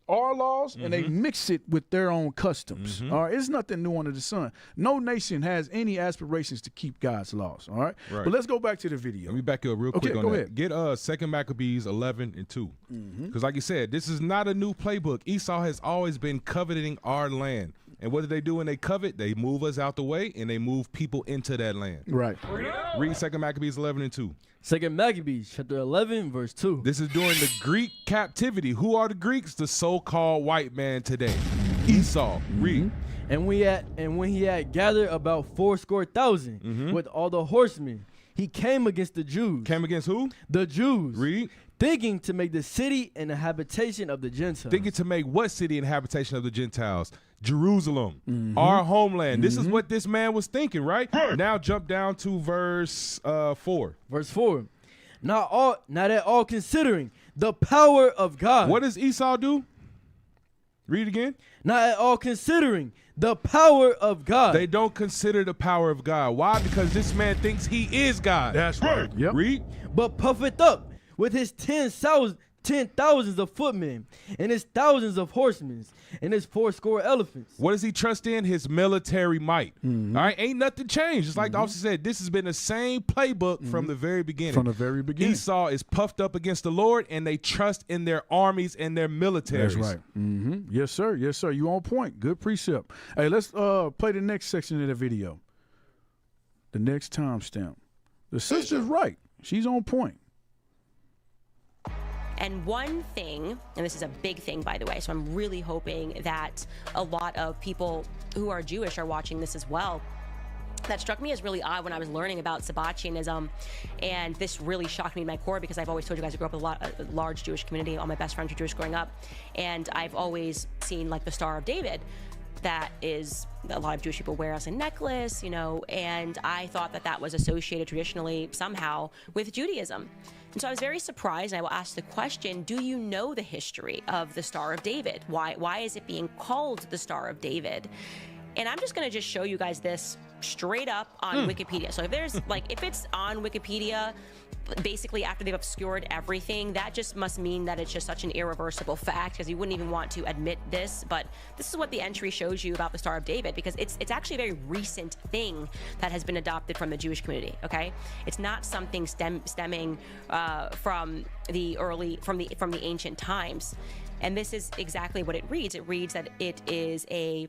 Speaker 6: our laws and they mix it with their own customs. All right, it's nothing new under the sun. No nation has any aspirations to keep God's laws. All right, but let's go back to the video.
Speaker 7: Let me back you up real quick on
Speaker 6: go
Speaker 7: that.
Speaker 6: ahead.
Speaker 7: Get 2 Maccabees 11:2, because like you said, this is not a new playbook. Esau has always been coveting our land. And what do they do when they covet? They move us out the way, and they move people into that land.
Speaker 6: Right.
Speaker 7: Read 2 Maccabees 11 and 2.
Speaker 8: 2 Maccabees chapter 11 verse 2.
Speaker 7: This is during the Greek captivity. Who are the Greeks? The so-called white man today. Esau. Read.
Speaker 8: And when he had gathered about 80,000 with all the horsemen, he came against the Jews.
Speaker 7: Came against who?
Speaker 8: The Jews.
Speaker 7: Read.
Speaker 8: Thinking to make the city and the habitation of the Gentiles.
Speaker 7: Thinking to make what city and habitation of the Gentiles? Jerusalem, our homeland. This is what this man was thinking, right? Now jump down to verse 4.
Speaker 8: Verse 4. Not at all considering the power of God.
Speaker 7: What does Esau do? Read again.
Speaker 8: Not at all considering the power of God.
Speaker 7: They don't consider the power of God. Why? Because this man thinks he is God.
Speaker 6: That's right. Yep.
Speaker 7: Read.
Speaker 8: But puffeth up with his 10,000s of footmen and his thousands of horsemen and his 80 elephants.
Speaker 7: What does he trust in? His military might. All right, ain't nothing changed. Just like the officer said, this has been the same playbook from the very beginning.
Speaker 6: From the very beginning.
Speaker 7: Esau is puffed up against the Lord, and they trust in their armies and their militaries.
Speaker 6: That's right. Yes, sir. Yes, sir. You on point. Good precept. Hey, let's play the next section of the video. The next timestamp. The sister's right. She's on point.
Speaker 9: And one thing, and this is a big thing, by the way, so I'm really hoping that a lot of people who are Jewish are watching this as well. That struck me as really odd when I was learning about Sabbatianism, and this really shocked me in my core because I've always told you guys I grew up with a large Jewish community. All my best friends were Jewish growing up, and I've always seen like the Star of David. That is a lot of Jewish people wear as a necklace, you know, and I thought that that was associated traditionally somehow with Judaism. And so I was very surprised, and I will ask the question, do you know the history of the Star of David? Why is it being called the Star of David? And I'm just going to just show you guys this straight up on Wikipedia. So if there's if it's on Wikipedia, basically after they've obscured everything, that just must mean that it's just such an irreversible fact, because you wouldn't even want to admit this. But this is what the entry shows you about the Star of David, because it's actually a very recent thing that has been adopted from the Jewish community. Okay, it's not something stemming from the ancient times. And this is exactly what it reads. It reads that it is a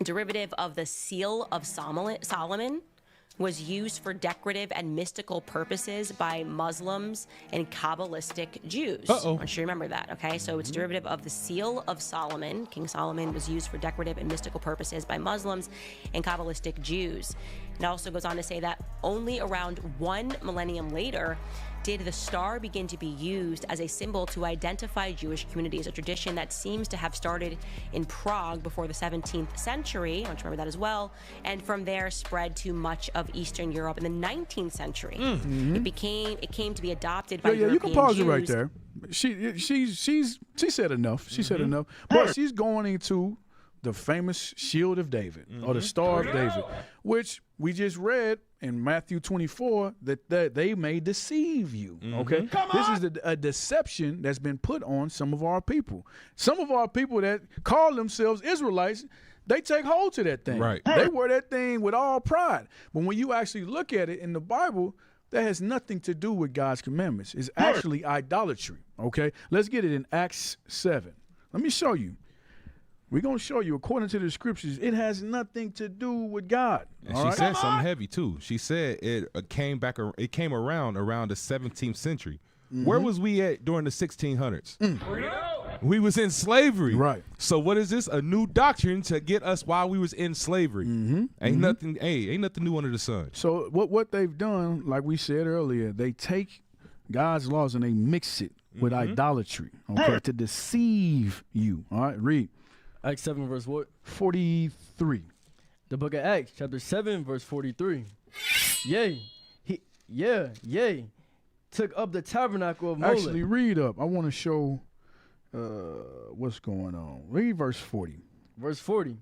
Speaker 9: derivative of the seal of Solomon, was used for decorative and mystical purposes by Muslims and Kabbalistic Jews. I want you to remember that, okay? So it's derivative of the seal of Solomon. King Solomon was used for decorative and mystical purposes by Muslims and Kabbalistic Jews. It also goes on to say that only around 1 millennium later did the star begin to be used as a symbol to identify Jewish communities, a tradition that seems to have started in Prague before the 17th century. I want you to remember that as well. And from there spread to much of Eastern Europe in the 19th century. It came to be adopted by European
Speaker 6: you can pause
Speaker 9: Jews.
Speaker 6: it right there. She said enough. She said enough. But she's going into the famous Shield of David, or the Star of David, which we just read in Matthew 24 that they may deceive you. Okay, this is a deception that's been put on some of our people. Some of our people that call themselves Israelites, they take hold to that thing.
Speaker 7: Right.
Speaker 6: They wear that thing with all pride. But when you actually look at it in the Bible, that has nothing to do with God's commandments. It's actually idolatry. Okay, let's get it in Acts 7. Let me show you. We're going to show you, according to the scriptures, it has nothing to do with God.
Speaker 7: And she said something heavy, too. She said it came around the 17th century. Where was we at during the 1600s? We was in slavery.
Speaker 6: Right.
Speaker 7: So what is this? A new doctrine to get us while we was in slavery. Ain't nothing new under the sun.
Speaker 6: So what they've done, like we said earlier, they take God's laws and they mix it with idolatry, okay, to deceive you. All right, read.
Speaker 8: Acts 7 verse what?
Speaker 6: 43.
Speaker 8: The book of Acts, chapter 7, verse 43. Yea, took up the tabernacle of Molech.
Speaker 6: Actually, read up. I want to show what's going on. Read verse 40.
Speaker 8: Verse 40.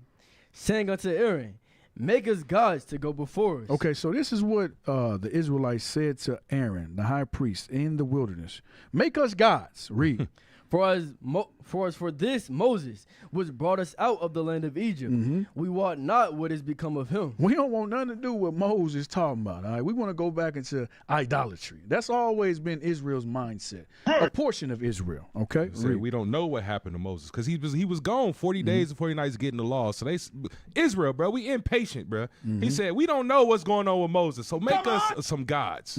Speaker 8: Saying unto Aaron, make us gods to go before us.
Speaker 6: Okay, so this is what the Israelites said to Aaron, the high priest, in the wilderness. Make us gods. Read.
Speaker 8: For this Moses, which brought us out of the land of Egypt, we wot not what is become of him.
Speaker 6: We don't want nothing to do with what Moses is talking about. All right, we want to go back into idolatry. That's always been Israel's mindset, a portion of Israel. Okay,
Speaker 7: we don't know what happened to Moses because he was gone 40 days and 40 nights getting the law. So Israel, bro, we impatient, bro. He said we don't know what's going on with Moses, so make us some gods.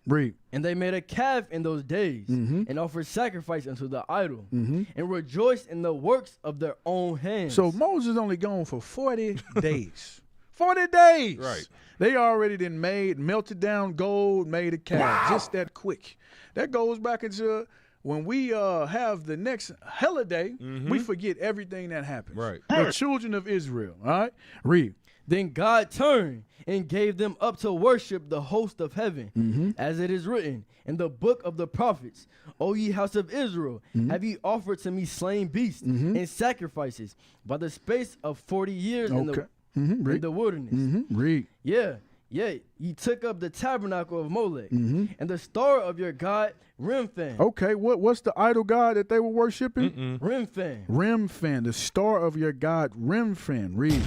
Speaker 6: Read.
Speaker 8: And they made a calf in those days, and offered sacrifice unto the idol, and rejoiced in the works of their own hands.
Speaker 6: So Moses only gone for 40 days. 40 days.
Speaker 7: Right.
Speaker 6: They already then melted down gold, made a calf just that quick. That goes back into when we have the next holiday, we forget everything that happens.
Speaker 7: Right.
Speaker 6: The children of Israel. All right. Read.
Speaker 8: Then God turned and gave them up to worship the host of heaven, as it is written in the book of the prophets. O ye house of Israel, have ye offered to me slain beasts and sacrifices by the space of 40 years in the wilderness?
Speaker 6: Read.
Speaker 8: Yeah, ye took up the tabernacle of Molech and the star of your god Remphan.
Speaker 6: Okay, what's the idol god that they were worshiping?
Speaker 8: Remphan.
Speaker 6: Remphan, the star of your god Remphan. Read.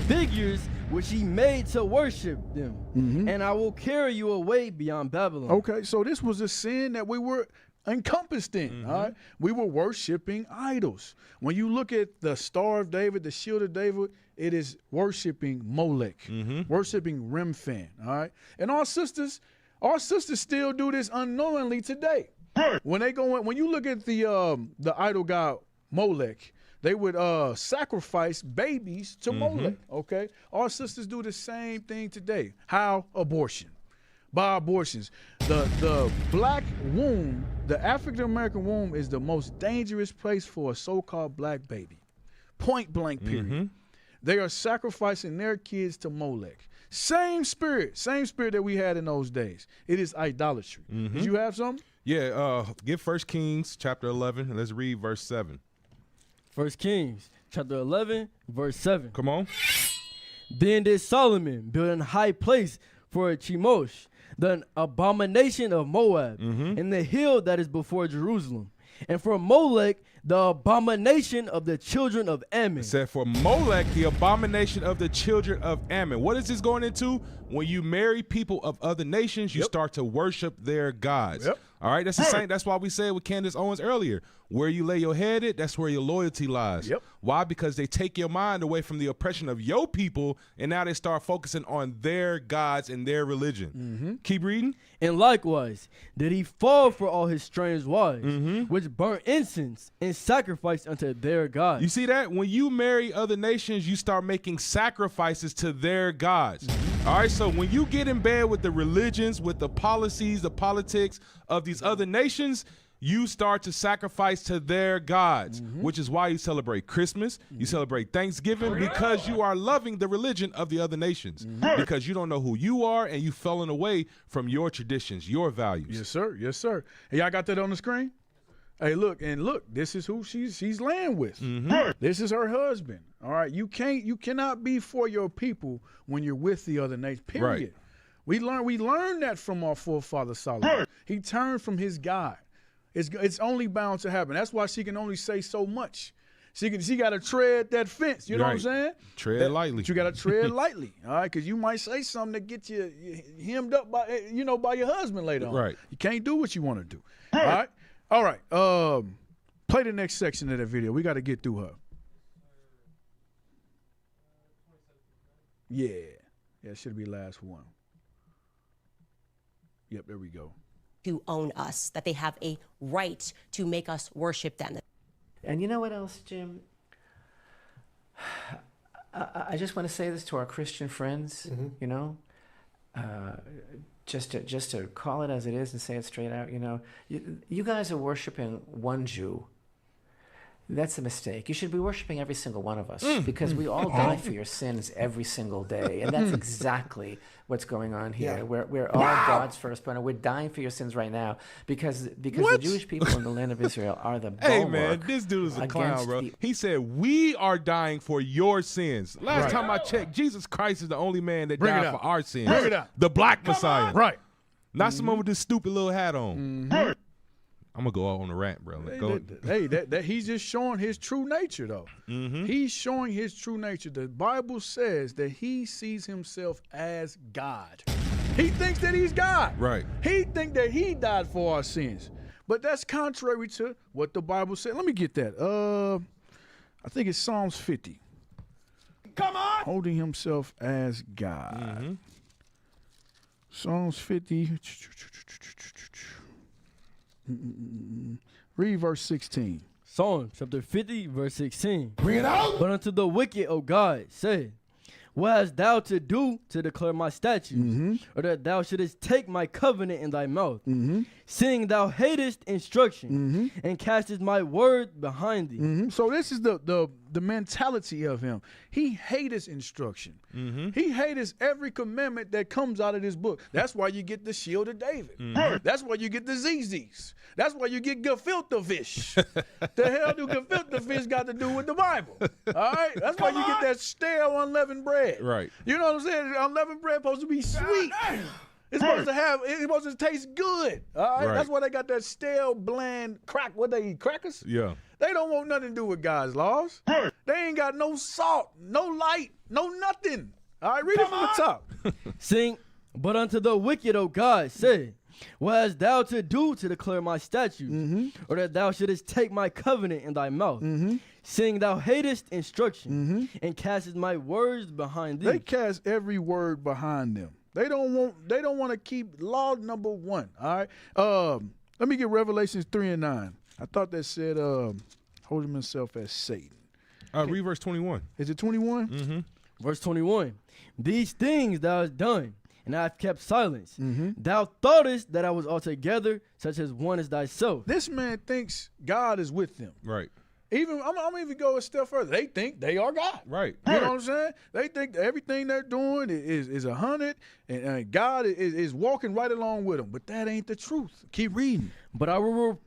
Speaker 8: Figures which he made to worship them, and I will carry you away beyond Babylon.
Speaker 6: Okay, so this was a sin that we were encompassed in. All right, we were worshiping idols. When you look at the Star of David, the Shield of David, it is worshiping Molech, worshiping Remphan. All right, and our sisters still do this unknowingly today. When you look at the idol god Molech, they would sacrifice babies to Molech, okay? Our sisters do the same thing today. How? Abortion. By abortions. The black womb, the African-American womb is the most dangerous place for a so-called black baby. Point blank, period. They are sacrificing their kids to Molech. Same spirit that we had in those days. It is idolatry. Did you have something?
Speaker 7: Yeah, give 1 Kings chapter 11, and let's read verse 7.
Speaker 8: 1 Kings chapter 11, verse 7.
Speaker 7: Come on.
Speaker 8: Then did Solomon build an high place for Chemosh, the abomination of Moab, in the hill that is before Jerusalem. And for Molech, the abomination of the children of Ammon.
Speaker 7: It said for Molech, the abomination of the children of Ammon. What is this going into? When you marry people of other nations, you start to worship their gods. All right, that's the same. That's why we said with Candace Owens earlier, where you lay your head at, that's where your loyalty lies. Why? Because they take your mind away from the oppression of your people, and now they start focusing on their gods and their religion. Keep reading.
Speaker 8: And likewise, did he fall for all his strange wives, which burnt incense and sacrificed unto their gods.
Speaker 7: You see that? When you marry other nations, you start making sacrifices to their gods. All right, so when you get in bed with the religions, with the policies, the politics of these other nations, you start to sacrifice to their gods, which is why you celebrate Christmas, you celebrate Thanksgiving, because you are loving the religion of the other nations, because you don't know who you are and you've fallen away from your traditions, your values.
Speaker 6: Yes, sir. Yes, sir. Hey, y'all got that on the screen? Hey, look, this is who she's laying with. This is her husband. All right, you cannot be for your people when you're with the other nation. Period. Right. We learned that from our forefather Solomon. He turned from his God. It's only bound to happen. That's why she can only say so much. She got to tread that fence. You know what I'm saying?
Speaker 7: Tread lightly.
Speaker 6: But you got to tread lightly. All right, because you might say something that gets you hemmed up by your husband later on.
Speaker 7: Right.
Speaker 6: You can't do what you want to do. All right. Play the next section of that video. We got to get through her. Yeah, it should be last one. Yep, there we go.
Speaker 9: To own us, that they have a right to make us worship them.
Speaker 2: And you know what else, Jim? I just want to say this to our Christian friends, you know, just to call it as it is and say it straight out, you know, you guys are worshiping one Jew. That's a mistake. You should be worshiping every single one of us because we all die for your sins every single day. And that's exactly what's going on here. Yeah. We're all God's firstborn. We're dying for your sins right now because the Jewish people in the land of Israel are the bulwark.
Speaker 7: Hey, man, this dude is a clown, bro. He said, we are dying for your sins. Last time I checked, Jesus Christ is the only man that died for our sins.
Speaker 6: Bring it up.
Speaker 7: The black Messiah.
Speaker 6: Right.
Speaker 7: Not someone with this stupid little hat on. I'm gonna go out on a rant, bro.
Speaker 6: That he's just showing his true nature, though. He's showing his true nature. The Bible says that he sees himself as God. He thinks that he's God.
Speaker 7: Right.
Speaker 6: He thinks that he died for our sins. But that's contrary to what the Bible said. Let me get that. I think it's Psalms 50.
Speaker 4: Come on.
Speaker 6: Holding himself as God. Psalms 50. Read verse 16.
Speaker 8: Psalm chapter 50, verse 16.
Speaker 4: Bring it out.
Speaker 8: But unto the wicked, O God, say, what hast thou to do to declare my statutes, or that thou shouldest take my covenant in thy mouth, seeing thou hatest instruction, and castest my word behind thee?
Speaker 6: So this is the mentality of him. He hateth instruction. He hateth every commandment that comes out of this book. That's why you get the shield of David. That's why you get the ZZs. That's why you get gefilte fish. The hell do gefilte fish got to do with the Bible? All right? That's why you get that stale unleavened bread.
Speaker 7: Right.
Speaker 6: You know what I'm saying? Unleavened bread supposed to be sweet. It's supposed to taste good. All right?
Speaker 7: Right.
Speaker 6: That's why they got that stale, bland crack. What they eat? Crackers?
Speaker 7: Yeah.
Speaker 6: They don't want nothing to do with God's laws. They ain't got no salt, no light, no nothing. All right, read it from the top.
Speaker 8: Sing, but unto the wicked, O God, say, what hast thou to do to declare my statutes, or that thou shouldest take my covenant in thy mouth, seeing thou hatest instruction, and castest my words behind thee?
Speaker 6: They cast every word behind them. They don't want to keep law number 1. All right. Let me get Revelations 3:9. I thought that said holding himself as Satan.
Speaker 7: Read verse 21.
Speaker 6: Is it 21?
Speaker 8: Verse 21. These things thou hast done, and I have kept silence. Thou thoughtest that I was altogether such as one as thyself.
Speaker 6: This man thinks God is with them.
Speaker 7: Right.
Speaker 6: I'm even go a step further. They think they are God.
Speaker 7: Right.
Speaker 6: You know what I'm saying? They think everything they're doing is 100, and God is walking right along with them. But that ain't the truth. Keep reading.
Speaker 8: But I will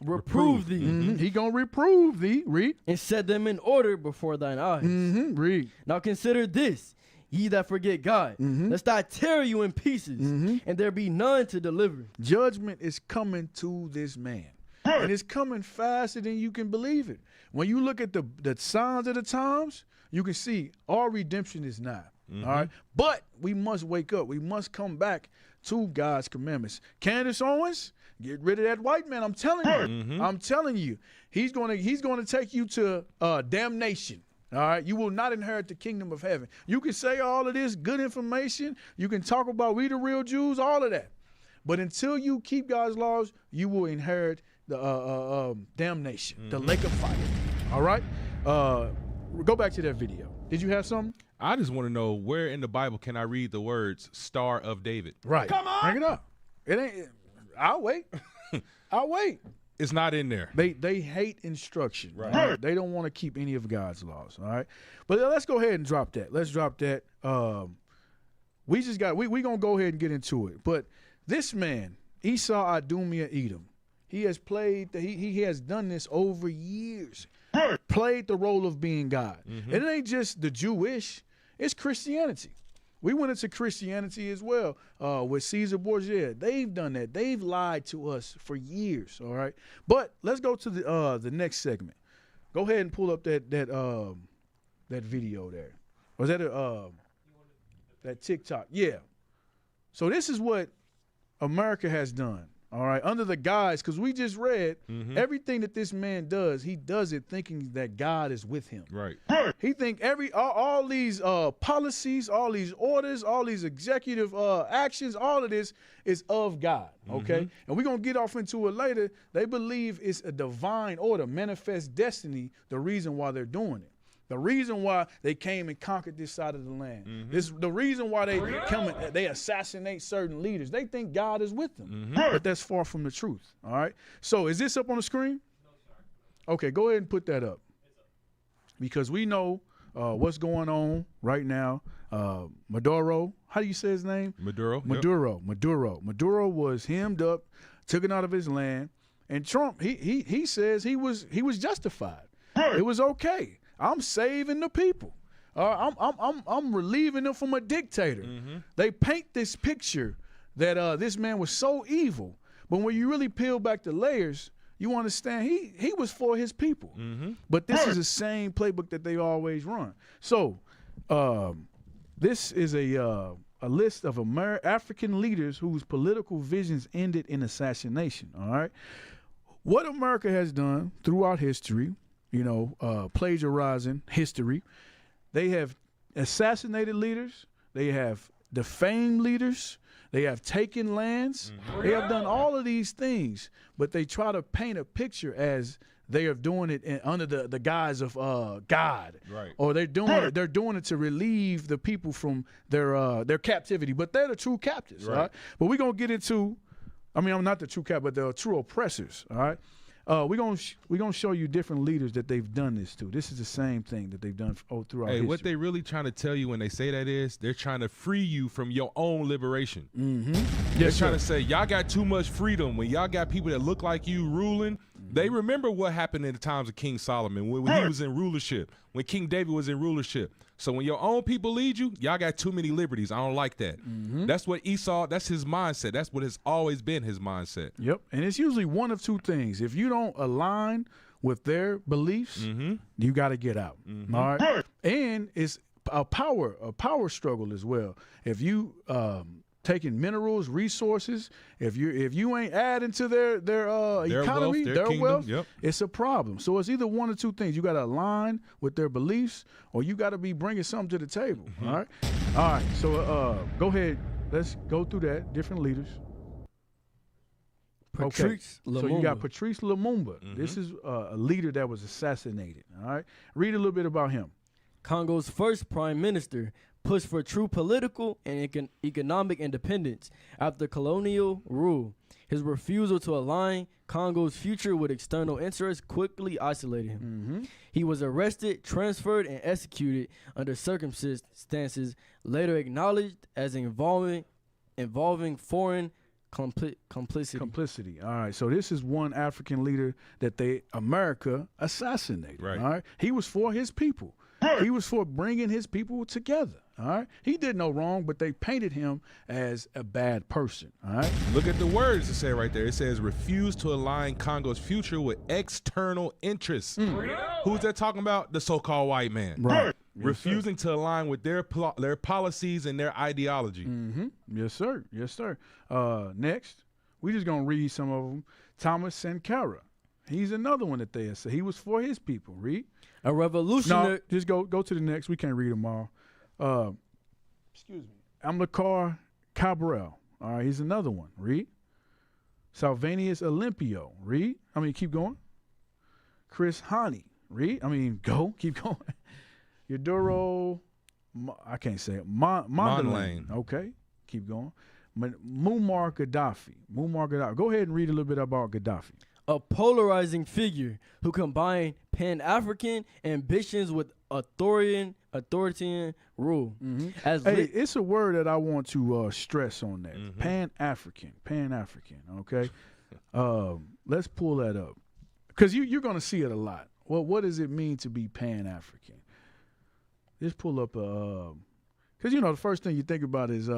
Speaker 8: reprove thee.
Speaker 6: He gonna reprove thee. Read.
Speaker 8: And set them in order before thine eyes.
Speaker 6: Read.
Speaker 8: Now consider this, ye that forget God, lest I tear you in pieces, and there be none to deliver.
Speaker 6: Judgment is coming to this man. And it's coming faster than you can believe it. When you look at the signs of the times, you can see our redemption is nigh. All right. But we must wake up. We must come back to God's commandments. Candace Owens, get rid of that white man. I'm telling you. I'm telling you. He's gonna take you to damnation. All right. You will not inherit the kingdom of heaven. You can say all of this good information. You can talk about we the real Jews, all of that. But until you keep God's laws, you will inherit the damnation, the lake of fire. All right? Go back to that video. Did you have something?
Speaker 7: I just want to know where in the Bible can I read the words Star of David?
Speaker 6: Right. Come on. Bring it up. It ain't. I'll wait. I'll wait.
Speaker 7: It's not in there.
Speaker 6: They hate instruction. Right. They don't want to keep any of God's laws. All right. But let's go ahead and drop that. Let's drop that. We gonna go ahead and get into it. But this man, Esau, Idumea, Edom, he has done this over years. Played the role of being God. And it ain't just the Jewish, it's Christianity. We went into Christianity as well with Caesar Borgia. They've done that. They've lied to us for years. All right. But let's go to the next segment. Go ahead and pull up that video there. Was that that TikTok? Yeah. So this is what America has done. All right, under the guise, because we just read everything that this man does, he does it thinking that God is with him.
Speaker 7: Right.
Speaker 6: He think all these policies, all these orders, all these executive actions, all of this is of God. Okay, and we're gonna get off into it later. They believe it's a divine order, manifest destiny. The reason why they're doing it. The reason why they came and conquered this side of the land. The reason why they assassinate certain leaders. They think God is with them. But that's far from the truth. All right. So is this up on the screen? No, sir. Okay, go ahead and put that up. Because we know what's going on right now. Maduro, how do you say his name?
Speaker 7: Maduro.
Speaker 6: Maduro was hemmed up, taken out of his land. And Trump, he says he was justified. It was okay. I'm saving the people. I'm relieving them from a dictator. They paint this picture that this man was so evil. But when you really peel back the layers, you understand he was for his people. But this is the same playbook that they always run. So this is a list of African leaders whose political visions ended in assassination, all right? What America has done throughout history, plagiarizing history, they have assassinated leaders, they have defamed leaders, they have taken lands. They have done all of these things, but they try to paint a picture as they are doing it under the guise of God,
Speaker 7: right?
Speaker 6: Or they're doing it to relieve the people from their captivity. But they're the true captives, right? But we're gonna get into, I'm not the true captive, but the true oppressors, all right? We're gonna show you different leaders that they've done this to. This is the same thing that they've done throughout history.
Speaker 7: What they really trying to tell you when they say that is they're trying to free you from your own liberation. They're trying to say y'all got too much freedom. When y'all got people that look like you ruling, they remember what happened in the times of King Solomon when he was in rulership, when King David was in rulership. So when your own people lead you, y'all got too many liberties. I don't like that. That's what Esau, that's his mindset. That's what has always been his mindset.
Speaker 6: Yep. And it's usually one of two things. If you don't align with their beliefs, you got to get out. All right. And it's a power struggle as well. If you taking minerals, resources, if you ain't adding to their economy,
Speaker 7: their
Speaker 6: wealth,
Speaker 7: yep.
Speaker 6: It's a problem. So it's either one or two things. You got to align with their beliefs, or you got to be bringing something to the table. All right. So go ahead. Let's go through that. Different leaders.
Speaker 8: Patrice Lumumba.
Speaker 6: So you got Patrice Lumumba. This is a leader that was assassinated. All right. Read a little bit about him.
Speaker 8: Congo's first prime minister, pushed for true political and economic independence after colonial rule. His refusal to align Congo's future with external interests quickly isolated him. He was arrested, transferred, and executed under circumstances later acknowledged as involving foreign complicity.
Speaker 6: Complicity. All right. So this is one African leader that America assassinated.
Speaker 7: Right.
Speaker 6: All right. He was for his people. He was for bringing his people together. All right. He did no wrong, but they painted him as a bad person. All right.
Speaker 7: Look at the words it says right there. It says refuse to align Congo's future with external interests. Who's that talking about? The so-called white man.
Speaker 6: Right.
Speaker 7: Refusing to align with their policies and their ideology.
Speaker 6: Yes, sir. Yes, sir. Next, we just gonna read some of them. Thomas Sankara. He's another one that they said he was for his people. Read.
Speaker 8: A revolutionary.
Speaker 6: No, just go to the next. We can't read them all. Excuse me. Amilcar Cabral. All right, he's another one. Read. Salvanius Olympio. Read. Keep going. Chris Hani. Read. Go. Keep going. Eudoro. I can't say it. Mondlane. Okay. Keep going. Muammar Gaddafi. Go ahead and read a little bit about Gaddafi.
Speaker 8: A polarizing figure who combined Pan-African ambitions with authoritarian rule.
Speaker 6: It's a word that I want to stress on that. Pan-African. Okay. Let's pull that up because you're going to see it a lot. Well, what does it mean to be Pan-African? Let's pull up because the first thing you think about is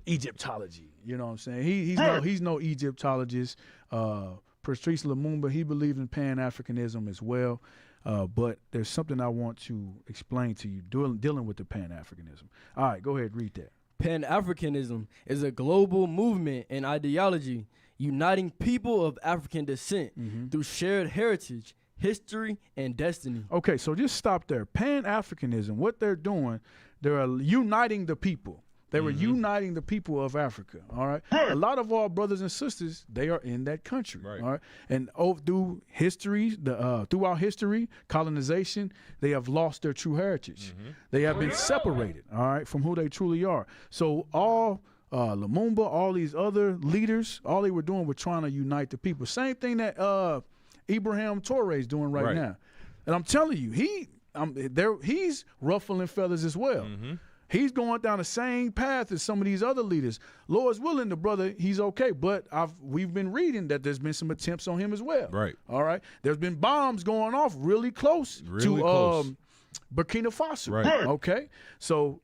Speaker 6: Egyptology. You know what I'm saying? He's no Egyptologist. Patrice Lumumba, he believed in Pan-Africanism as well. But there's something I want to explain to you dealing with the Pan-Africanism. All right, go ahead, read that.
Speaker 8: Pan-Africanism is a global movement and ideology uniting people of African descent through shared heritage, history, and destiny.
Speaker 6: Okay, so just stop there. Pan-Africanism, what they're doing, they're uniting the people. They were uniting the people of Africa, all right? A lot of our brothers and sisters, they are in that country,
Speaker 7: right?
Speaker 6: All right? And through history, throughout history, colonization, they have lost their true heritage. They have been separated, all right, from who they truly are. So all Lumumba, all these other leaders, all they were doing was trying to unite the people. Same thing that Ibrahim Traoré is doing right now. And I'm telling you, he's ruffling feathers as well. He's going down the same path as some of these other leaders. Lord's willing, the brother, he's okay. But we've been reading that there's been some attempts on him as well.
Speaker 7: Right.
Speaker 6: All right. There's been bombs going off really close to
Speaker 7: close.
Speaker 6: Burkina Faso.
Speaker 7: Right.
Speaker 6: Okay. So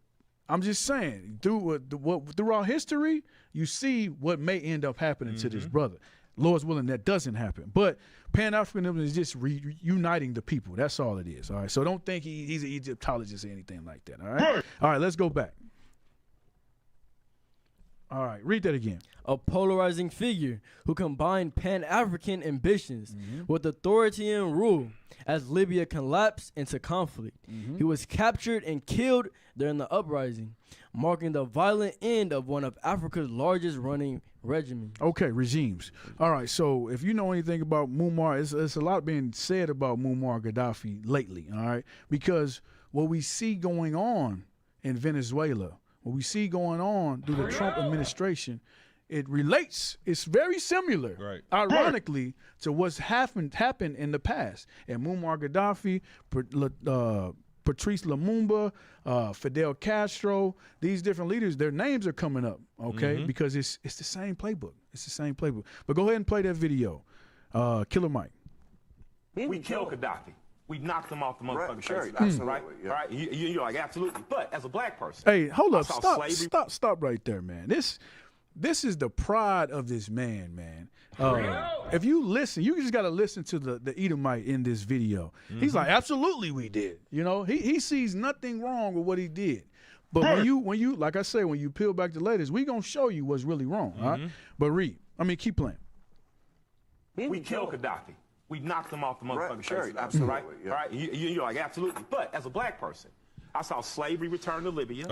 Speaker 6: I'm just saying, throughout history, you see what may end up happening to this brother. Lord's willing, that doesn't happen. But Pan-Africanism is just reuniting the people. That's all it is. All right. So don't think he's an Egyptologist or anything like that. All right. All right. Let's go back. All right. Read that again.
Speaker 8: A polarizing figure who combined Pan-African ambitions with authority and rule as Libya collapsed into conflict. He was captured and killed during the uprising, marking the violent end of one of Africa's largest running regiments.
Speaker 6: Okay, regimes. All right, so if you know anything about Muammar, it's a lot being said about Muammar Gaddafi lately, all right? Because what we see going on in Venezuela, what we see going on through the Trump administration, it relates, it's very similar, ironically, to what's happened in the past. And Muammar Gaddafi, Patrice Lumumba, Fidel Castro, these different leaders, their names are coming up, okay? Because it's the same playbook. It's the same playbook. But go ahead and play that video. Killer Mike.
Speaker 10: We killed Gaddafi. We knocked him off the motherfucking
Speaker 11: sure,
Speaker 10: face.
Speaker 11: absolutely.
Speaker 10: Right?
Speaker 11: Yeah.
Speaker 10: Right? You're like, absolutely. But as a black person.
Speaker 6: Hey, hold up.
Speaker 10: Stop
Speaker 6: Stop right there, man. This is the pride of this man, man. If you listen, you just got to listen to the Edomite in this video. He's like, absolutely we did. You know, he sees nothing wrong with what he did. But when you, like I say, when you peel back the latest, we going to show you what's really wrong. All right? But keep playing.
Speaker 10: We killed Gaddafi. We knocked him off the motherfucking face.
Speaker 11: Sure, absolutely.
Speaker 10: Right?
Speaker 11: Yeah.
Speaker 10: Right? You're like, absolutely. But as a black person, I saw slavery return to Libya.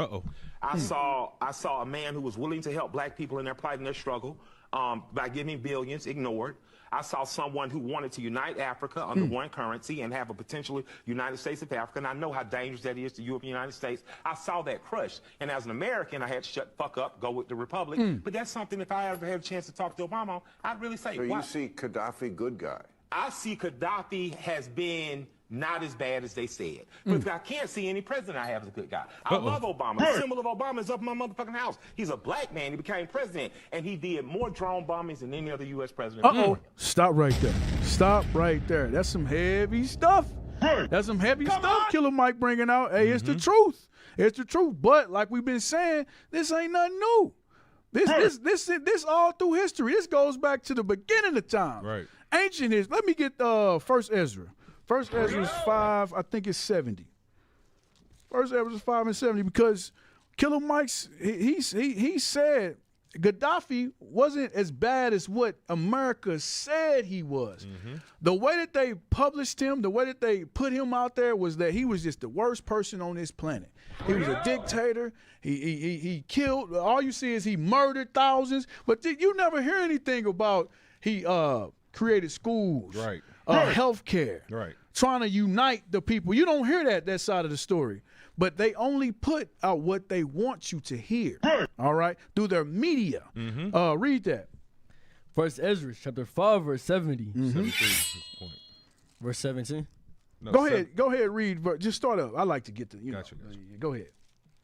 Speaker 10: I saw a man who was willing to help black people in their plight and their struggle by giving billions, ignored. I saw someone who wanted to unite Africa under one currency and have a potentially United States of Africa. And I know how dangerous that is to Europe and the United States. I saw that crushed. And as an American, I had to shut the fuck up, go with the Republic. But that's something, if I ever had a chance to talk to Obama, I'd really say,
Speaker 11: So you see Gaddafi good guy?
Speaker 10: I see Gaddafi has been not as bad as they said. But I can't see any president I have as a good guy. I love Obama. The symbol of Obama is up in my motherfucking house. He's a black man. He became president. And he did more drone bombings than any other U.S. president.
Speaker 6: Stop right there. Stop right there. That's some heavy stuff. That's some heavy stuff Killer Mike bringing out. Hey, it's the truth. It's the truth. But like we've been saying, this ain't nothing new. This all through history. This goes back to the beginning of time.
Speaker 7: Right.
Speaker 6: Ancient history. Let me get First Ezra. First Ezra is 5, I think it's 70. First Ezra is 5 and 70 because Killer Mike's he said Gaddafi wasn't as bad as what America said he was. The way that they published him, the way that they put him out there was that he was just the worst person on this planet. He was a dictator. He killed. All you see is he murdered thousands. But you never hear anything about he created schools, health care, trying to unite the people. You don't hear that side of the story. But they only put out what they want you to hear, all right, through their media. Read that.
Speaker 8: First Ezra, chapter 5, verse 70. Verse 17.
Speaker 7: No,
Speaker 6: Go ahead, read. But just start up. I like to get the,
Speaker 7: Gotcha.
Speaker 6: Go ahead.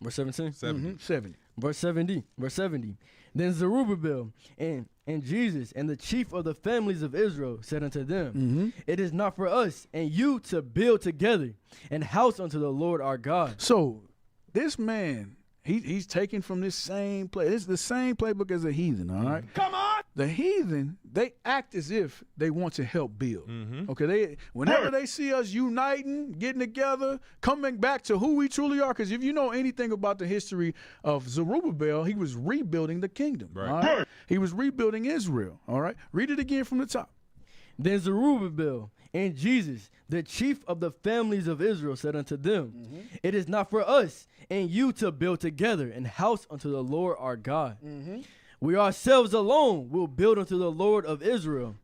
Speaker 8: Verse 17?
Speaker 6: 70.
Speaker 8: Verse 70. Then Zerubbabel and Jesus and the chief of the families of Israel said unto them, It is not for us and you to build together an house unto the Lord our God.
Speaker 6: So this man, he's taken from this same play. It's the same playbook as a heathen, all right? Come on! The heathen, they act as if they want to help build. Okay, whenever they see us uniting, getting together, coming back to who we truly are, because if you know anything about the history of Zerubbabel, he was rebuilding the kingdom. All right? He was rebuilding Israel. All right, read it again from the top.
Speaker 8: Then Zerubbabel and Jesus, the chief of the families of Israel, said unto them, It is not for us and you to build together an house unto the Lord our God. We ourselves alone will build unto the Lord of Israel,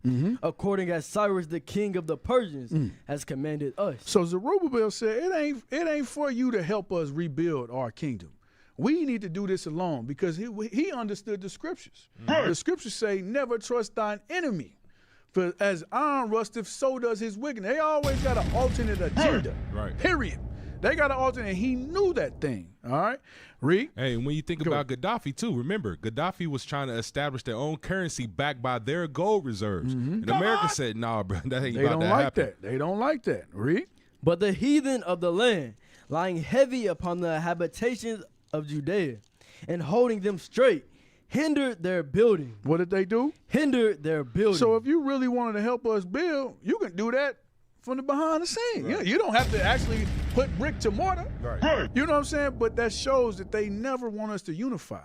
Speaker 8: according as Cyrus the king of the Persians has commanded us.
Speaker 6: So Zerubbabel said, it ain't for you to help us rebuild our kingdom. We need to do this alone because he understood the scriptures. The scriptures say, never trust thine enemy. For as iron rusteth, so does his wickedness. They always got an alternate agenda. Period. They got an alternate. He knew that thing. All right. Read.
Speaker 7: Hey, and when you think about Gaddafi too, remember Gaddafi was trying to establish their own currency backed by their gold reserves, and America said, "Nah, bro, that ain't about to happen."
Speaker 6: They don't like that. Read.
Speaker 8: But the heathen of the land, lying heavy upon the habitations of Judea, and holding them straight, hindered their building.
Speaker 6: What did they do?
Speaker 8: Hindered their building.
Speaker 6: So if you really wanted to help us build, you can do that from the behind the scene.
Speaker 7: Right.
Speaker 6: You don't have to actually put brick to mortar.
Speaker 7: Right.
Speaker 6: You know what I'm saying? But that shows that they never want us to unify.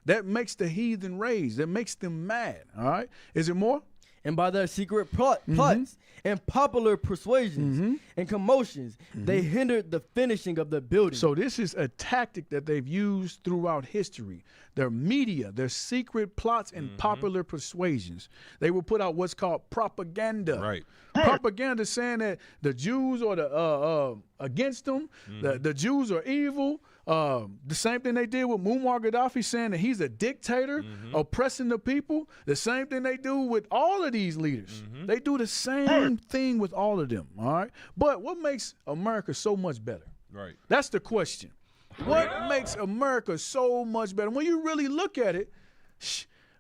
Speaker 6: That makes the heathen rage. That makes them mad. All right? Is it more?
Speaker 8: And by their secret plots and popular persuasions and commotions, they hindered the finishing of the building.
Speaker 6: So this is a tactic that they've used throughout history. Their media, their secret plots and popular persuasions. They will put out what's called propaganda.
Speaker 7: Right.
Speaker 6: Propaganda saying that the Jews are against them, the Jews are evil. The same thing they did with Muammar Gaddafi, saying that he's a dictator, oppressing the people. The same thing they do with all of these leaders. They do the same thing with all of them, all right? But what makes America so much better?
Speaker 7: Right.
Speaker 6: That's the question. What makes America so much better? When you really look at it,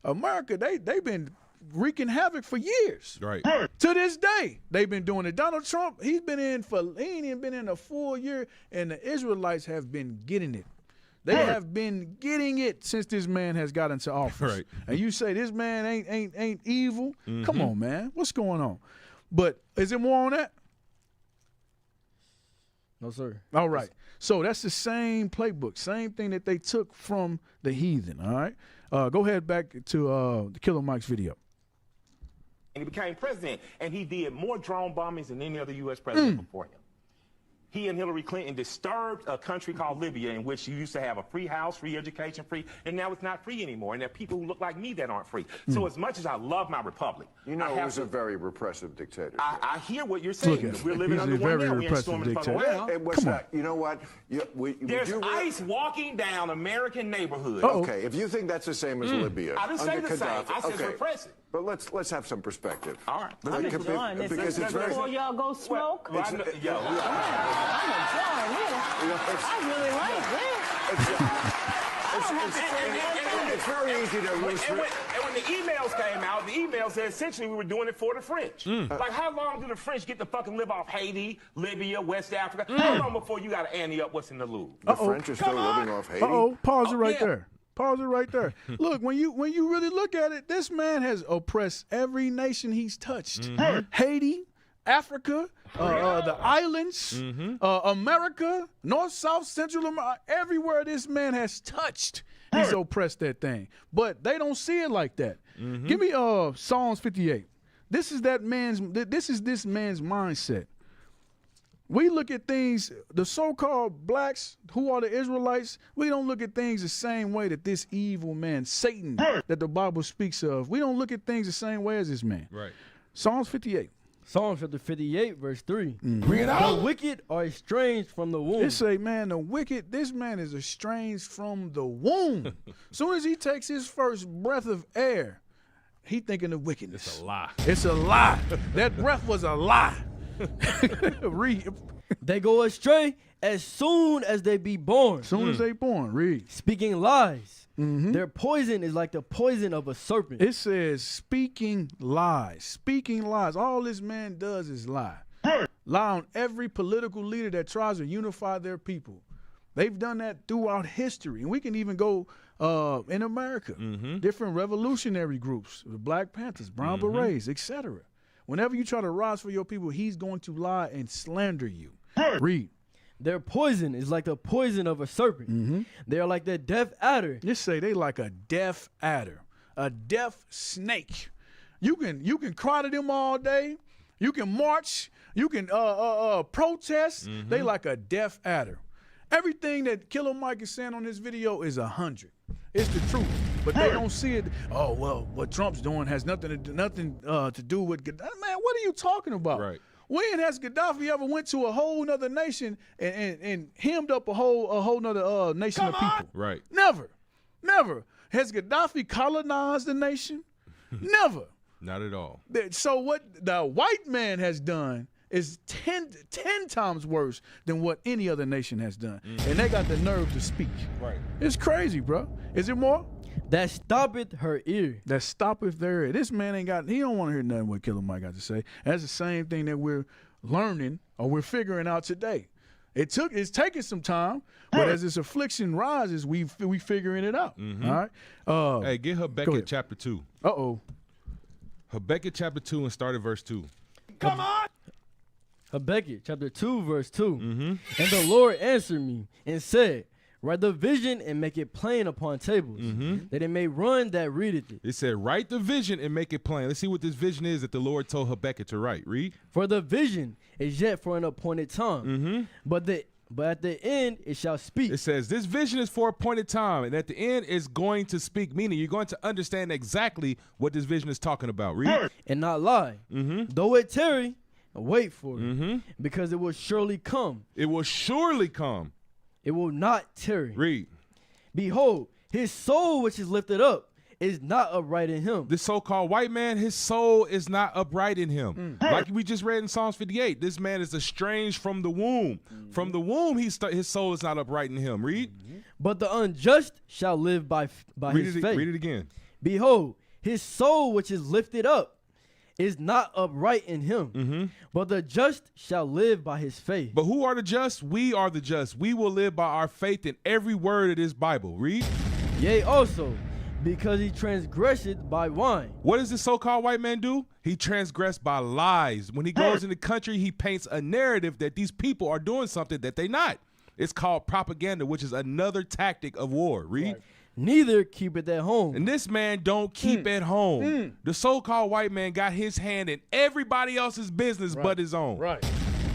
Speaker 6: America, they've been wreaking havoc for years.
Speaker 7: Right.
Speaker 6: To this day, they've been doing it. Donald Trump, he ain't even been in a full year, and the Israelites have been getting it. They have been getting it since this man has got into office.
Speaker 7: Right.
Speaker 6: And you say this man ain't evil? Come on, man. What's going on? But is there more on that?
Speaker 8: No, sir.
Speaker 6: All right. So that's the same playbook, same thing that they took from the heathen, all right? Go ahead back to the Killer Mike's video.
Speaker 10: And he became president, and he did more drone bombings than any other U.S. president before him. He and Hillary Clinton disturbed a country called Libya, in which you used to have a free house, free education, free, and now it's not free anymore. And there are people who look like me that aren't free. So as much as I love my republic,
Speaker 11: You know, it was a very repressive dictator.
Speaker 10: I hear what you're saying.
Speaker 6: Look at
Speaker 10: We're
Speaker 6: him.
Speaker 10: living
Speaker 6: He's
Speaker 10: under
Speaker 6: a
Speaker 10: one
Speaker 6: very
Speaker 10: now. We ain't
Speaker 6: repressive
Speaker 10: storming the fucking
Speaker 6: dictator.
Speaker 10: well.
Speaker 11: And what's that? You know what?
Speaker 10: There's ICE walking down American neighborhoods.
Speaker 11: Okay, if you think that's the same as Libya,
Speaker 10: I didn't say
Speaker 11: under
Speaker 10: the same.
Speaker 11: Gaddafi-
Speaker 10: I said
Speaker 11: okay.
Speaker 10: repressive.
Speaker 11: But let's have some perspective.
Speaker 10: All right.
Speaker 11: Because it's very.
Speaker 12: Before y'all go smoke,
Speaker 10: Well, I know- yo,
Speaker 12: I'm enjoying this. I really like this.
Speaker 11: It's very easy to lose.
Speaker 10: And when the emails came out, the emails said essentially we were doing it for the French. Like, how long do the French get to fucking live off Haiti, Libya, West Africa? How long before you got to ante up what's in the Louvre?
Speaker 11: The French are still living off Haiti.
Speaker 6: Pause it right
Speaker 10: yeah.
Speaker 6: there. Pause it right there. Look, when you really look at it, this man has oppressed every nation he's touched. Haiti, Africa, the islands, America, North, South, Central America, everywhere this man has touched, he's oppressed that thing. But they don't see it like that. Give me Psalms 58. This is this man's mindset. We look at things, the so-called blacks who are the Israelites, we don't look at things the same way that this evil man, Satan, that the Bible speaks of. We don't look at things the same way as this man.
Speaker 7: Right.
Speaker 6: Psalms 58.
Speaker 8: Psalm chapter 58, verse 3. Bring it out. The wicked are estranged from the womb.
Speaker 6: It say, man, this man is estranged from the womb. As soon as he takes his first breath of air, he thinking of wickedness.
Speaker 7: It's a lie.
Speaker 6: It's a lie. That breath was a lie. Read.
Speaker 8: They go astray as soon as they be born.
Speaker 6: As soon as they born, read.
Speaker 8: Speaking lies. Their poison is like the poison of a serpent.
Speaker 6: It says speaking lies. Speaking lies. All this man does is lie. Lie on every political leader that tries to unify their people. They've done that throughout history. And we can even go in America. Different revolutionary groups, the Black Panthers, Brown Berets, etc. Whenever you try to rise for your people, he's going to lie and slander you. Read.
Speaker 8: Their poison is like the poison of a serpent. They are like the deaf adder.
Speaker 6: Just say they like a deaf adder, a deaf snake. You can cry to them all day. You can march. You can protest. They like a deaf adder. Everything that Killer Mike is saying on this video is 100. It's the truth, but they don't see it. Oh well, what Trump's doing has nothing to do with Gaddafi. Man, what are you talking about?
Speaker 7: Right.
Speaker 6: When has Gaddafi ever went to a whole nother nation and hemmed up a whole nother nation of people?
Speaker 7: Right.
Speaker 6: Never. Has Gaddafi colonized the nation? Never.
Speaker 7: Not at all.
Speaker 6: So what the white man has done is 10 times worse than what any other nation has done. And they got the nerve to speak.
Speaker 7: Right.
Speaker 6: It's crazy, bro. Is it more?
Speaker 8: That stoppeth her ear.
Speaker 6: That stoppeth their ear. This man he don't want to hear nothing what Killer Mike got to say. That's the same thing that we're learning or we're figuring out today. It's taking some time, but as this affliction rises, we figuring it out. All right.
Speaker 7: Hey, get Habakkuk chapter 2.
Speaker 6: Uh-oh.
Speaker 7: Habakkuk chapter 2 and start at verse 2.
Speaker 8: Come on. Habakkuk chapter 2 verse 2. And the Lord answered me and said, write the vision and make it plain upon tables, that it may run that readeth it.
Speaker 7: It said, write the vision and make it plain. Let's see what this vision is that the Lord told Habakkuk to write. Read.
Speaker 8: For the vision is yet for an appointed time, but at the end it shall speak.
Speaker 7: It says, this vision is for appointed time, and at the end it's going to speak, meaning you're going to understand exactly what this vision is talking about. Read.
Speaker 8: And not lie. Though it tarry, wait for it, because it will surely come.
Speaker 7: It will surely come.
Speaker 8: It will not tarry.
Speaker 7: Read.
Speaker 8: Behold, his soul which is lifted up is not upright in him.
Speaker 7: This so-called white man, his soul is not upright in him. Like we just read in Psalms 58, this man is estranged from the womb. From the womb, his soul is not upright in him. Read.
Speaker 8: But the unjust shall live by his faith.
Speaker 7: Read it again.
Speaker 8: Behold, his soul which is lifted up is not upright in him, but the just shall live by his faith.
Speaker 7: But who are the just? We are the just. We will live by our faith in every word of this Bible. Read.
Speaker 8: Yea, also, because he transgressed by wine.
Speaker 7: What does this so-called white man do? He transgressed by lies. When he goes in the country, he paints a narrative that these people are doing something that they're not. It's called propaganda, which is another tactic of war. Read.
Speaker 8: Right. Neither keep it at home.
Speaker 7: And this man don't keep at home. The so-called white man got his hand in everybody else's business but his own.
Speaker 6: Right.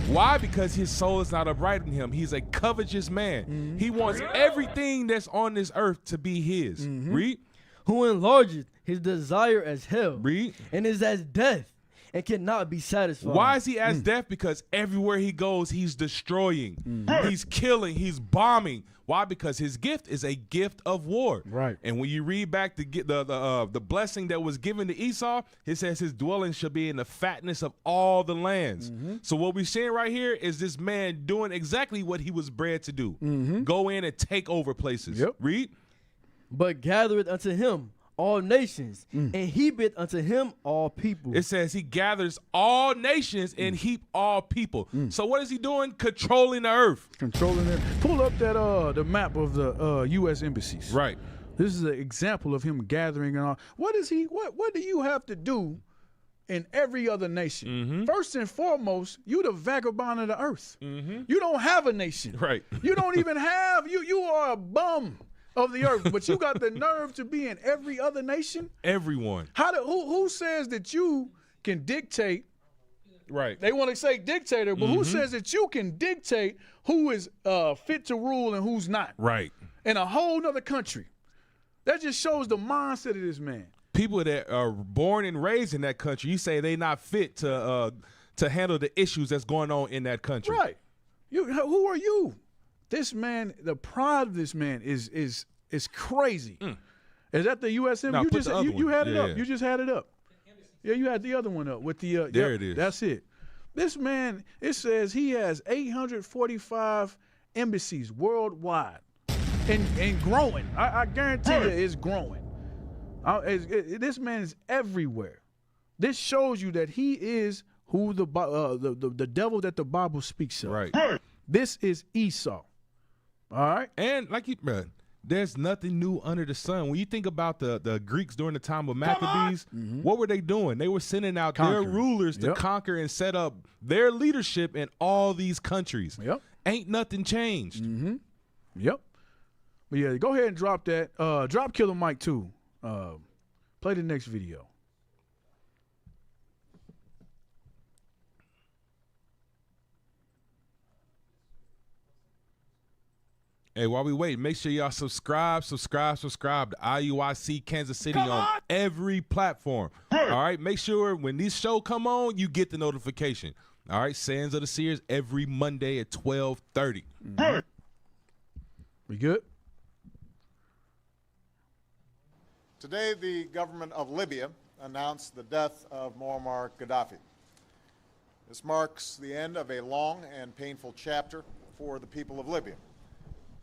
Speaker 7: Why? Because his soul is not upright in him. He's a covetous man. He wants everything that's on this earth to be his. Read.
Speaker 8: Who enlargeth his desire as hell.
Speaker 7: Read.
Speaker 8: And is as death and cannot be satisfied.
Speaker 7: Why is he as death? Because everywhere he goes, he's destroying. He's killing. He's bombing. Why? Because his gift is a gift of war.
Speaker 6: Right.
Speaker 7: And when you read back the blessing that was given to Esau, it says his dwelling shall be in the fatness of all the lands. So what we're seeing right here is this man doing exactly what he was bred to do. Go in and take over places. Read.
Speaker 8: But gathereth unto him all nations, and heapeth unto him all people.
Speaker 7: It says he gathers all nations and heap all people. So what is he doing? Controlling the earth.
Speaker 6: Controlling it. Pull up that the map of the U.S. embassies.
Speaker 7: Right.
Speaker 6: This is an example of him gathering and all. What is he? What do you have to do in every other nation? First and foremost, you the vagabond of the earth. You don't have a nation.
Speaker 7: Right.
Speaker 6: You don't even have. You are a bum of the earth, but you got the nerve to be in every other nation.
Speaker 7: Everyone.
Speaker 6: Who says that you can dictate?
Speaker 7: Right.
Speaker 6: They want to say dictator, but who says that you can dictate who is fit to rule and who's not?
Speaker 7: Right.
Speaker 6: In a whole nother country. That just shows the mindset of this man.
Speaker 7: People that are born and raised in that country, you say they not fit to handle the issues that's going on in that country.
Speaker 6: Right. Who are you? This man, the pride of this man is crazy. Is that the U.S.
Speaker 7: No,
Speaker 6: you had it up.
Speaker 7: Yeah.
Speaker 6: You just had it up. Yeah, you had the other one up with the.
Speaker 7: There it is.
Speaker 6: That's it. This man, it says he has 845 embassies worldwide, and growing. I guarantee you, it's growing. This man is everywhere. This shows you that he is who the devil that the Bible speaks of.
Speaker 7: Right.
Speaker 6: This is Esau. All right.
Speaker 7: And like man, there's nothing new under the sun. When you think about the Greeks during the time of Maccabees, what were they doing? They were sending out their rulers to conquer and set up their leadership in all these countries.
Speaker 6: Yep.
Speaker 7: Ain't nothing changed.
Speaker 6: Yep. But yeah, go ahead and drop that. Drop Killer Mike too. Play the next video.
Speaker 7: Hey, while we wait, make sure y'all subscribe to IUIC Kansas City on every platform. All right, make sure when this show come on, you get the notification. All right, Sands of the Seers every Monday at 12:30.
Speaker 6: We good?
Speaker 13: Today, the government of Libya announced the death of Muammar Gaddafi. This marks the end of a long and painful chapter for the people of Libya,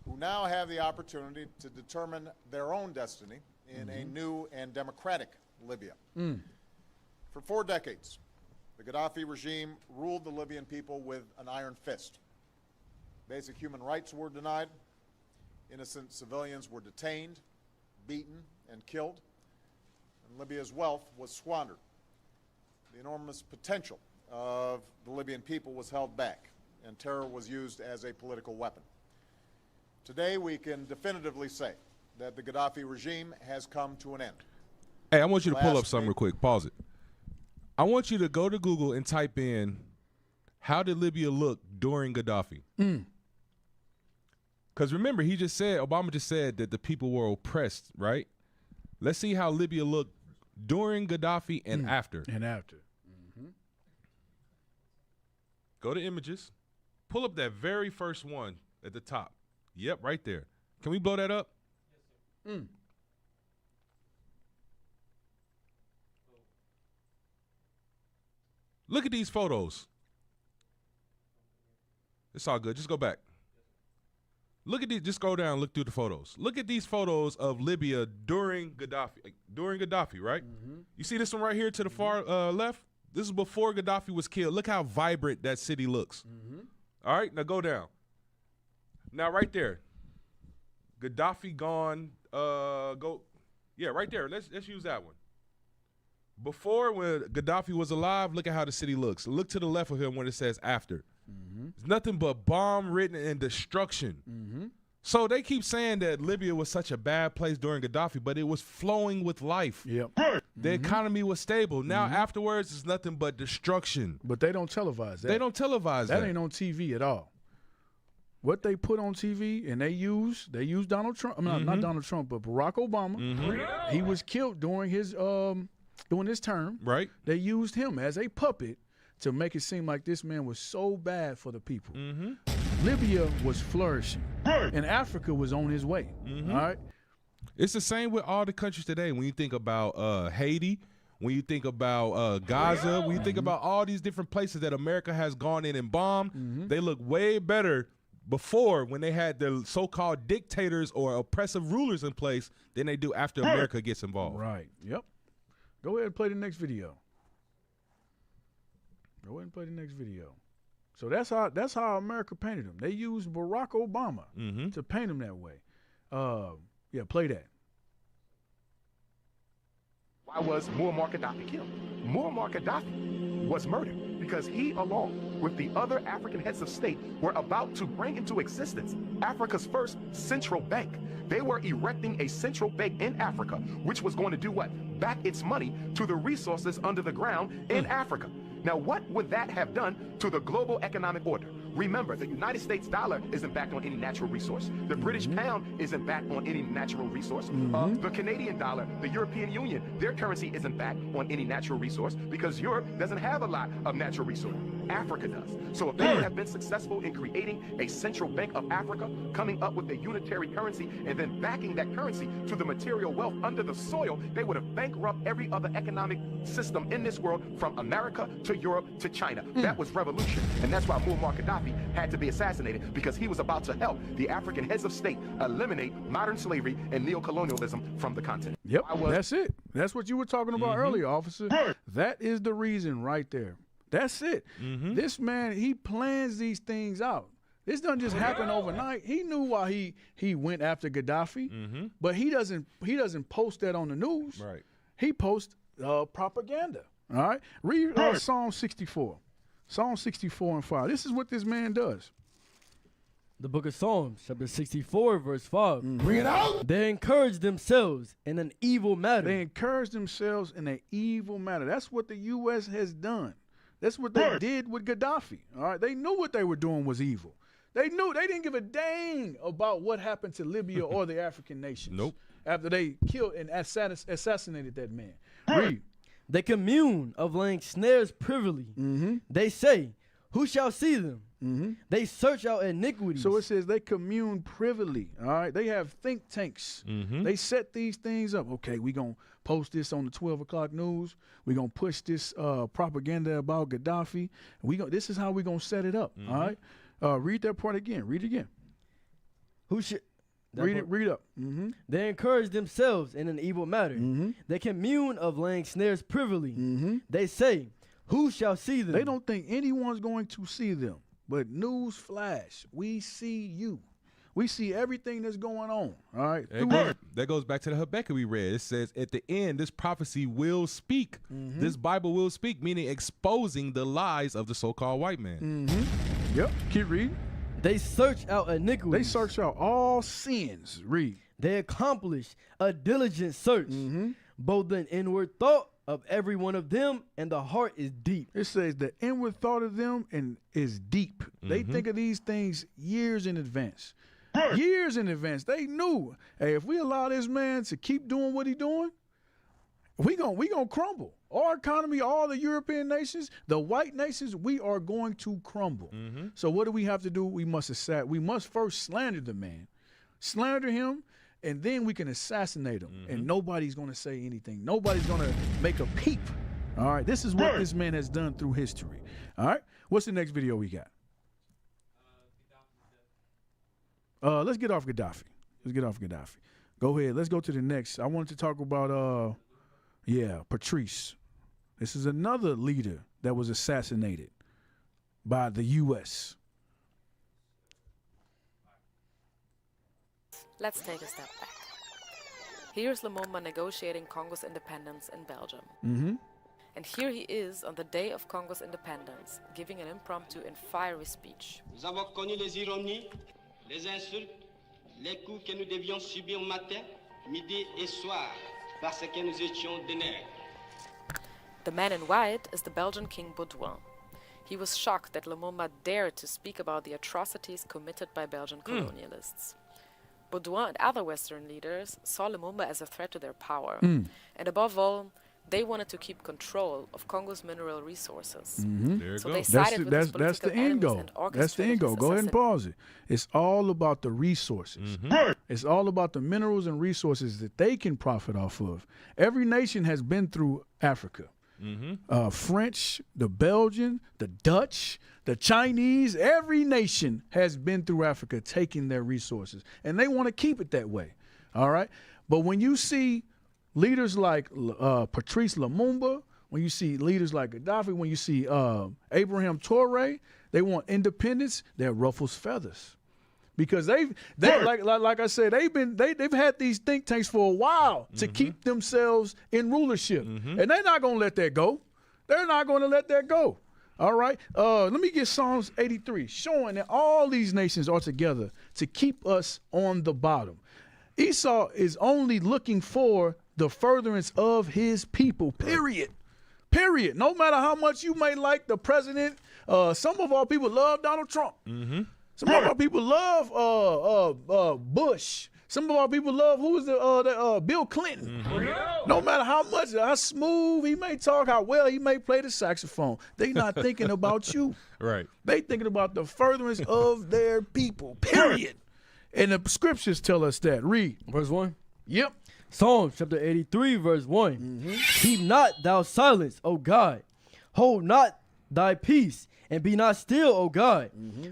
Speaker 13: who now have the opportunity to determine their own destiny in a new and democratic Libya. For 4 decades, the Gaddafi regime ruled the Libyan people with an iron fist. Basic human rights were denied. Innocent civilians were detained, beaten, and killed. And Libya's wealth was squandered. The enormous potential of the Libyan people was held back, and terror was used as a political weapon. Today, we can definitively say that the Gaddafi regime has come to an end.
Speaker 7: Hey, I want you to pull up something real quick. Pause it. I want you to go to Google and type in, how did Libya look during Gaddafi? Because remember, Obama just said that the people were oppressed, right? Let's see how Libya looked during Gaddafi and after.
Speaker 6: And after.
Speaker 7: Go to images. Pull up that very first one at the top. Yep, right there. Can we blow that up? Yes, sir. Look at these photos. It's all good. Just go back. Look at these. Just go down. Look through the photos. Look at these photos of Libya during Gaddafi. During Gaddafi, right? You see this one right here to the far left? This is before Gaddafi was killed. Look how vibrant that city looks. All right, now go down. Now right there, Gaddafi gone. Yeah, right there. Let's use that one. Before, when Gaddafi was alive, look at how the city looks. Look to the left of him when it says after. It's nothing but bomb-ridden and destruction. So they keep saying that Libya was such a bad place during Gaddafi, but it was flowing with life. The economy was stable. Now afterwards, it's nothing but destruction.
Speaker 6: But they don't televise that.
Speaker 7: They don't televise that.
Speaker 6: That ain't on TV at all. What they put on TV, and they use Donald Trump. Not Donald Trump, but Barack Obama. He was killed during his term.
Speaker 7: Right.
Speaker 6: They used him as a puppet to make it seem like this man was so bad for the people. Libya was flourishing, and Africa was on his way. All right.
Speaker 7: It's the same with all the countries today. When you think about Haiti, when you think about Gaza, when you think about all these different places that America has gone in and bombed, they look way better before, when they had the so-called dictators or oppressive rulers in place, than they do after America gets involved.
Speaker 6: Right. Yep. Go ahead and play the next video. So that's how America painted him. They used Barack Obama to paint him that way. Yeah, play that.
Speaker 14: Why was Muammar Gaddafi killed? Muammar Gaddafi was murdered because he, along with the other African heads of state, were about to bring into existence Africa's first central bank. They were erecting a central bank in Africa, which was going to do what? Back its money to the resources under the ground in Africa. Now, what would that have done to the global economic order? Remember, the United States dollar isn't backed on any natural resource. The British pound isn't backed on any natural resource. The Canadian dollar, the European Union, their currency isn't backed on any natural resource because Europe doesn't have a lot of natural resource. Africa does. So if they would have been successful in creating a central bank of Africa, coming up with a unitary currency, and then backing that currency to the material wealth under the soil, they would have bankrupted every other economic system in this world, from America to Europe to China. That was revolution. And that's why Muammar Gaddafi had to be assassinated, because he was about to help the African heads of state eliminate modern slavery and neocolonialism from the continent.
Speaker 6: Yep, that's it. That's what you were talking about earlier, officer. That is the reason right there. That's it. This man, he plans these things out. This doesn't just happen overnight. He knew why he went after Gaddafi, but he doesn't post that on the news.
Speaker 7: Right.
Speaker 6: He posts propaganda. All right. Read Psalm 64. Psalm 64 and 5. This is what this man does.
Speaker 8: The book of Psalms, chapter 64, verse 5.
Speaker 6: Bring it out.
Speaker 8: They encourage themselves in an evil matter.
Speaker 6: They encourage themselves in an evil matter. That's what the U.S. has done. That's what they did with Gaddafi. All right. They knew what they were doing was evil. They knew. They didn't give a dang about what happened to Libya or the African nations.
Speaker 7: Nope.
Speaker 6: After they killed and assassinated that man. Read.
Speaker 8: They commune of laying snares privily. They say, who shall see them? They search out iniquities.
Speaker 6: So it says they commune privily. All right. They have think tanks. They set these things up. Okay, we're going to post this on the 12 o'clock news. We're going to push this propaganda about Gaddafi. This is how we're going to set it up. All right. Read that part again. Read it again.
Speaker 8: Who should...
Speaker 6: Read up.
Speaker 8: They encourage themselves in an evil matter. They commune of laying snares privily. They say, who shall see them?
Speaker 6: They don't think anyone's going to see them. But news flash, we see you. We see everything that's going on. All right.
Speaker 7: That goes back to the Habakkuk we read. It says at the end, this prophecy will speak.
Speaker 6: Mm-hmm.
Speaker 7: This Bible will speak, meaning exposing the lies of the so-called white man.
Speaker 6: Mm-hmm. Yep. Keep reading.
Speaker 8: They search out iniquity.
Speaker 6: They search out all sins. Read.
Speaker 8: They accomplish a diligent search. Both the inward thought of every one of them and the heart is deep.
Speaker 6: It says the inward thought of them is deep. They think of these things years in advance. Years in advance. They knew, hey, if we allow this man to keep doing what he's doing, we gonna crumble. Our economy, all the European nations, the white nations, we are going to crumble. So what do we have to do? We must first slander the man, slander him, and then we can assassinate him. And nobody's gonna say anything. Nobody's gonna make a peep. All right. This is what this man has done through history. All right. What's the next video we got? Let's get off Gaddafi. Go ahead. Let's go to the next. I wanted to talk about, Patrice. This is another leader that was assassinated by the U.S.
Speaker 15: Let's take a step back. Here's Lumumba negotiating Congo's independence in Belgium. And here he is on the day of Congo's independence, giving an impromptu and fiery speech.
Speaker 16: Nous avons connu les ironies, les insultes, les coups que nous devions subir matin, midi et soir, parce que nous étions des nègres.
Speaker 15: The man in white is the Belgian King Baudouin. He was shocked that Lumumba dared to speak about the atrocities committed by Belgian colonialists. Baudouin and other Western leaders saw Lumumba as a threat to their power. And above all, they wanted to keep control of Congo's mineral resources.
Speaker 7: There you
Speaker 15: So
Speaker 7: go.
Speaker 15: they sided with his
Speaker 6: That's
Speaker 15: political
Speaker 6: the end
Speaker 15: enemies
Speaker 6: goal.
Speaker 15: and
Speaker 6: That's the
Speaker 15: orchestrated
Speaker 6: end goal.
Speaker 15: his
Speaker 6: Go ahead and
Speaker 15: assassination.
Speaker 6: pause it. It's all about the resources. It's all about the minerals and resources that they can profit off of. Every nation has been through Africa. French, the Belgian, the Dutch, the Chinese, every nation has been through Africa taking their resources. And they want to keep it that way. All right? But when you see leaders like Patrice Lumumba, when you see leaders like Gaddafi, when you see Abraham Traoré, they want independence, that ruffles feathers. Because they like I said, they've had these think tanks for a while to keep themselves in rulership. And they're not gonna let that go. They're not gonna let that go. All right. Let me get Psalms 83, showing that all these nations are together to keep us on the bottom. Esau is only looking for the furtherance of his people, period. Period. No matter how much you may like the president, some of our people love Donald Trump. Some of our people love Bush. Some of our people love Bill Clinton. No matter how smooth he may talk, how well he may play the saxophone, they not thinking about you.
Speaker 7: Right.
Speaker 6: They thinking about the furtherance of their people, period. And the scriptures tell us that. Read.
Speaker 8: Verse 1.
Speaker 6: Yep.
Speaker 8: Psalms chapter 83, verse 1. Keep not thou silence, O God. Hold not thy peace, and be not still, O God.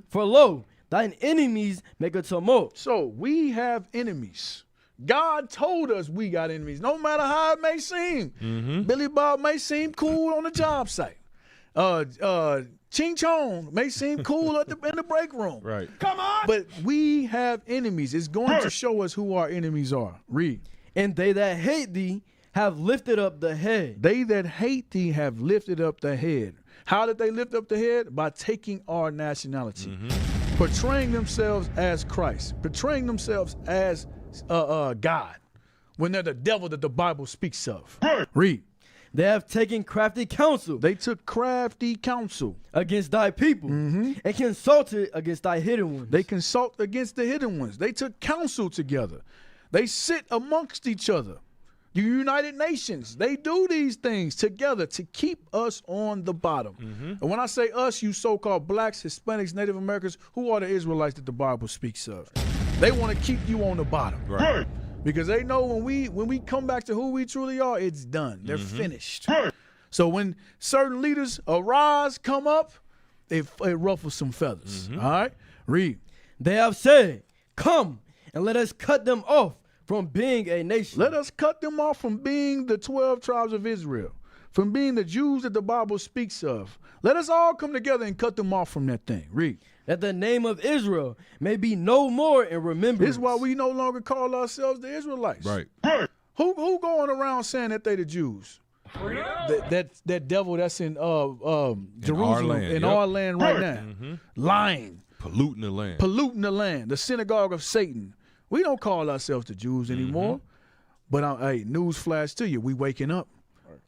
Speaker 8: For lo, thine enemies make a tumult.
Speaker 6: So we have enemies. God told us we got enemies, no matter how it may seem. Billy Bob may seem cool on the job site. Ching Chong may seem cool in the break room.
Speaker 7: Right.
Speaker 6: Come on. But we have enemies. It's going to show us who our enemies are. Read.
Speaker 8: And they that hate thee have lifted up the head.
Speaker 6: They that hate thee have lifted up the head. How did they lift up the head? By taking our nationality. Portraying themselves as Christ. Portraying themselves as God. When they're the devil that the Bible speaks of. Read.
Speaker 8: They have taken crafty counsel.
Speaker 6: They took crafty counsel
Speaker 8: against thy people and consulted against thy hidden ones.
Speaker 6: They consult against the hidden ones. They took counsel together. They sit amongst each other. The United Nations, they do these things together to keep us on the bottom. And when I say us, you so-called blacks, Hispanics, Native Americans, who are the Israelites that the Bible speaks of? They want to keep you on the bottom.
Speaker 7: Right.
Speaker 6: Because they know when we come back to who we truly are, it's done. They're finished. So when certain leaders arise, come up, it ruffles some feathers. All right? Read.
Speaker 8: They have said, come and let us cut them off from being a nation.
Speaker 6: Let us cut them off from being the 12 tribes of Israel. from being the Jews that the Bible speaks of. Let us all come together and cut them off from that thing. Read.
Speaker 8: That the name of Israel may be no more in remembrance.
Speaker 6: This is why we no longer call ourselves the Israelites.
Speaker 7: Right.
Speaker 6: Who going around saying that they the Jews? That devil that's in Jerusalem, in our land right now. Lying.
Speaker 7: Polluting the land.
Speaker 6: Polluting the land. The synagogue of Satan. We don't call ourselves the Jews anymore. But hey, news flash to you. We waking up.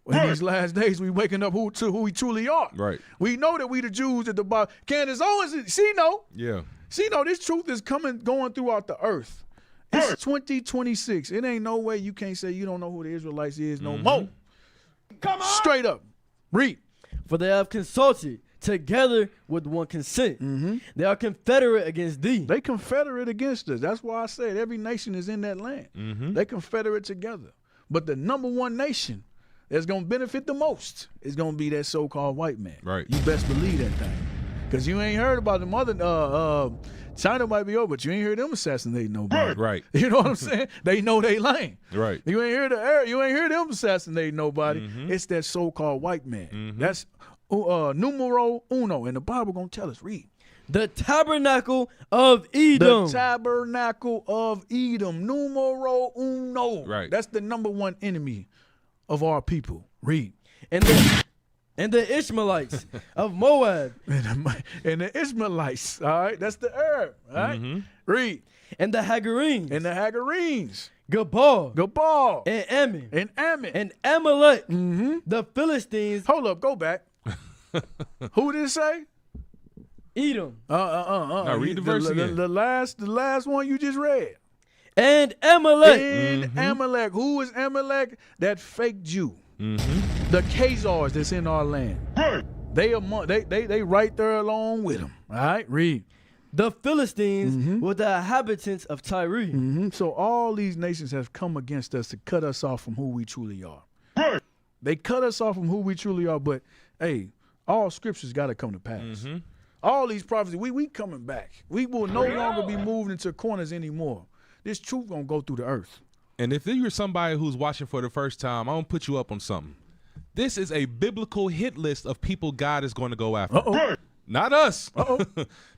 Speaker 6: In these last days, we waking up to who we truly are.
Speaker 7: Right.
Speaker 6: We know that we the Jews at the Bible. Candace Owens, she know.
Speaker 7: Yeah.
Speaker 6: She know this truth is going throughout the earth. It's 2026. It ain't no way you can't say you don't know who the Israelites is no more. Come on. Straight up. Read.
Speaker 8: For they have consulted together with one consent. They are confederate against thee.
Speaker 6: They confederate against us. That's why I said every nation is in that land. They confederate together. But the number one nation that's going to benefit the most is going to be that so-called white man.
Speaker 7: Right.
Speaker 6: You best believe that thing. Because you ain't heard about them other, China might be over, but you ain't heard them assassinating nobody.
Speaker 7: Right.
Speaker 6: You know what I'm saying? They know they lane.
Speaker 7: Right.
Speaker 6: You ain't hear them assassinating nobody. It's that so-called white man. That's numero uno. And the Bible going to tell us, read.
Speaker 8: The tabernacle of Edom.
Speaker 6: The tabernacle of Edom. Numero uno.
Speaker 7: Right.
Speaker 6: That's the number one enemy of our people. Read.
Speaker 8: And the Ishmaelites of Moab.
Speaker 6: And the Ishmaelites. All right. That's the Arab. All right. Read.
Speaker 8: And the Hagarenes.
Speaker 6: And the Hagarenes.
Speaker 8: Gabal. And Ammon. And Amalek. The Philistines.
Speaker 6: Hold up. Go back. Who did it say?
Speaker 8: Edom.
Speaker 7: Now read the verse again.
Speaker 6: The last one you just read.
Speaker 8: And Amalek.
Speaker 6: And Amalek. Who is Amalek? That fake Jew. The Khazars that's in our land. They right there along with them. All right, read.
Speaker 8: The Philistines were the inhabitants of Tyre.
Speaker 6: So all these nations have come against us to cut us off from who we truly are. They cut us off from who we truly are, but hey, all scriptures got to come to pass. All these prophecies, we coming back. We will no longer be moved into corners anymore. This truth gonna go through the earth.
Speaker 7: And if you're somebody who's watching for the first time, I'm gonna put you up on something. This is a biblical hit list of people God is going to go after. Not us.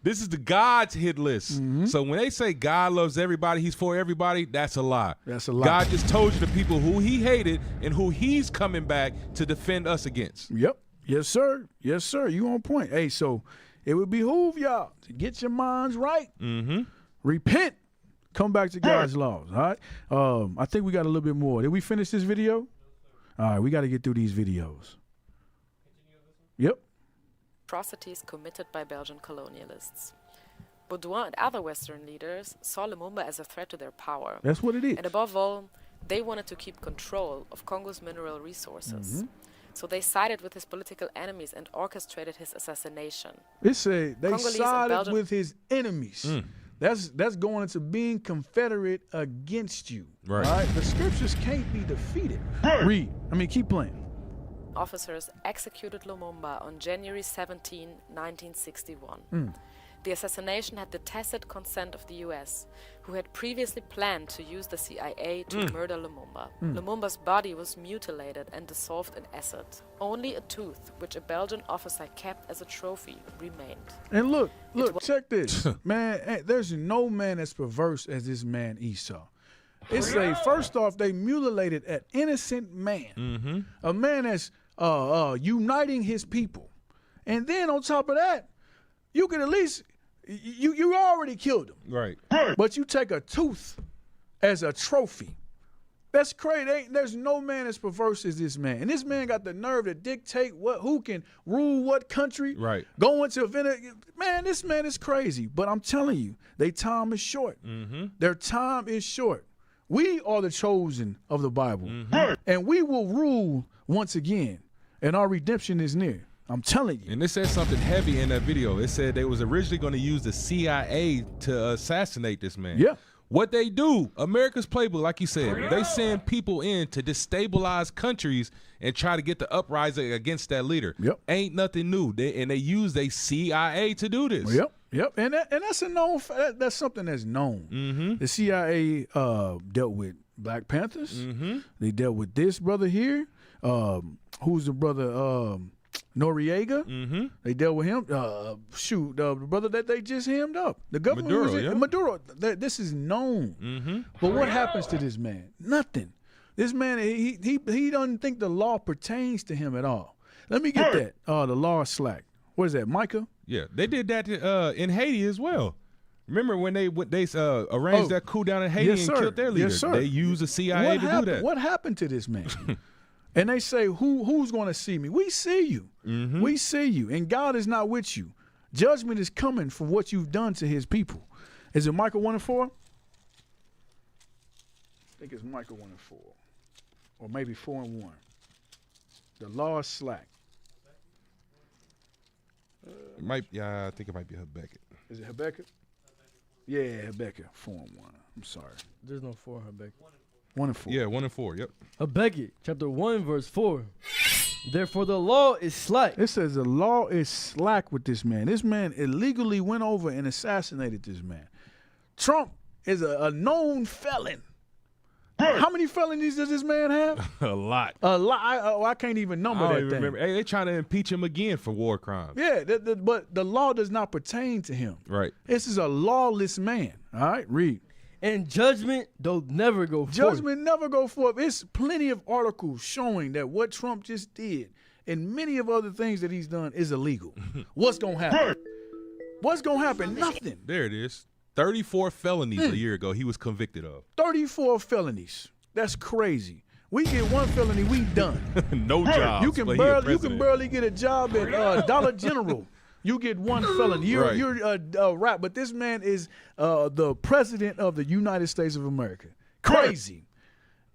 Speaker 7: This is the God's hit list. So when they say God loves everybody, he's for everybody, that's a lie.
Speaker 6: That's a lie.
Speaker 7: God just told you the people who he hated and who he's coming back to defend us against.
Speaker 6: Yep. Yes, sir. Yes, sir. You on point. Hey, so it would behoove y'all to get your minds right. Repent. Come back to God's laws. All right. I think we got a little bit more. Did we finish this video? All right. We got to get through these videos. Yep.
Speaker 15: Atrocities committed by Belgian colonialists. Baudouin and other Western leaders saw Lumumba as a threat to their power.
Speaker 6: That's what it is.
Speaker 15: And above all, they wanted to keep control of Congo's mineral resources. So they sided with his political enemies and orchestrated his assassination.
Speaker 6: It said they
Speaker 15: Congolese
Speaker 6: sided with his enemies. That's going into being confederate against you.
Speaker 7: Right.
Speaker 6: All right. The scriptures can't be defeated. Read. Keep playing.
Speaker 15: Officers executed Lumumba on January 17, 1961. The assassination had the tacit consent of the US, who had previously planned to use the CIA to murder Lumumba. Lumumba's body was mutilated and dissolved in acid. Only a tooth, which a Belgian officer kept as a trophy, remained.
Speaker 6: And look, check this. Man, there's no man as perverse as this man Esau. It's first off, they mutilated an innocent man. A man that's uniting his people. And then on top of that, you could at least, you already killed him.
Speaker 7: Right.
Speaker 6: But you take a tooth as a trophy. That's crazy. There's no man as perverse as this man. And this man got the nerve to dictate who can rule what country.
Speaker 7: Right.
Speaker 6: Go into man, this man is crazy. But I'm telling you, their time is short. Their time is short. We are the chosen of the Bible. And we will rule once again. And our redemption is near. I'm telling you.
Speaker 7: And it said something heavy in that video. It said they was originally going to use the CIA to assassinate this man.
Speaker 6: Yeah.
Speaker 7: What they do, America's playbook, like you said, they send people in to destabilize countries and try to get the uprising against that leader.
Speaker 6: Yep.
Speaker 7: Ain't nothing new. They use a CIA to do this.
Speaker 6: Yep. And that's a known. That's something that's known. The CIA dealt with Black Panthers. They dealt with this brother here. Who's the brother? Noriega.
Speaker 7: Mm-hmm.
Speaker 6: They dealt with him. The brother that they just hemmed up. The government Maduro. This is known.
Speaker 7: Mm-hmm.
Speaker 6: But what happens to this man? Nothing. This man, he doesn't think the law pertains to him at all. Let me get that. The law is slack. What is that, Micah?
Speaker 7: Yeah, they did that in Haiti as well. Remember when they arranged that coup down in Haiti and killed their leader?
Speaker 6: Yes, sir.
Speaker 7: They used the CIA to do that.
Speaker 6: What happened to this man? And they say, who's going to see me? We see you.
Speaker 7: Mm-hmm.
Speaker 6: We see you. And God is not with you. Judgment is coming for what you've done to his people. Is it Micah 1:4? I think it's Micah 1:4. Or maybe 4:1. The law is slack.
Speaker 7: I think it might be Habakkuk.
Speaker 6: Is it Habakkuk? Yeah, Habakkuk 4:1. I'm sorry.
Speaker 8: There's no 4 Habakkuk.
Speaker 6: 1:4.
Speaker 7: Yeah, 1:4. Yep.
Speaker 8: Habakkuk chapter 1 verse 4. Therefore the law is slack.
Speaker 6: It says the law is slack with this man. This man illegally went over and assassinated this man. Trump is a known felon. How many felonies does this man have?
Speaker 7: A lot.
Speaker 6: A lot. I can't even number
Speaker 7: I
Speaker 6: that
Speaker 7: don't even
Speaker 6: thing.
Speaker 7: remember. Hey, they trying to impeach him again for war crimes.
Speaker 6: Yeah, but the law does not pertain to him.
Speaker 7: Right.
Speaker 6: This is a lawless man. All right, read.
Speaker 8: And judgment don't never go forth.
Speaker 6: Judgment never go forth. It's plenty of articles showing that what Trump just did and many of other things that he's done is illegal. What's going to happen? What's going to happen? Nothing.
Speaker 7: There it is. 34 felonies a year ago he was convicted of.
Speaker 6: 34 felonies. That's crazy. We get one felony, we done.
Speaker 7: No jobs.
Speaker 6: You can barely get a job at Dollar General. You get one felony. You're a rap, but this man is the president of the United States of America. Crazy.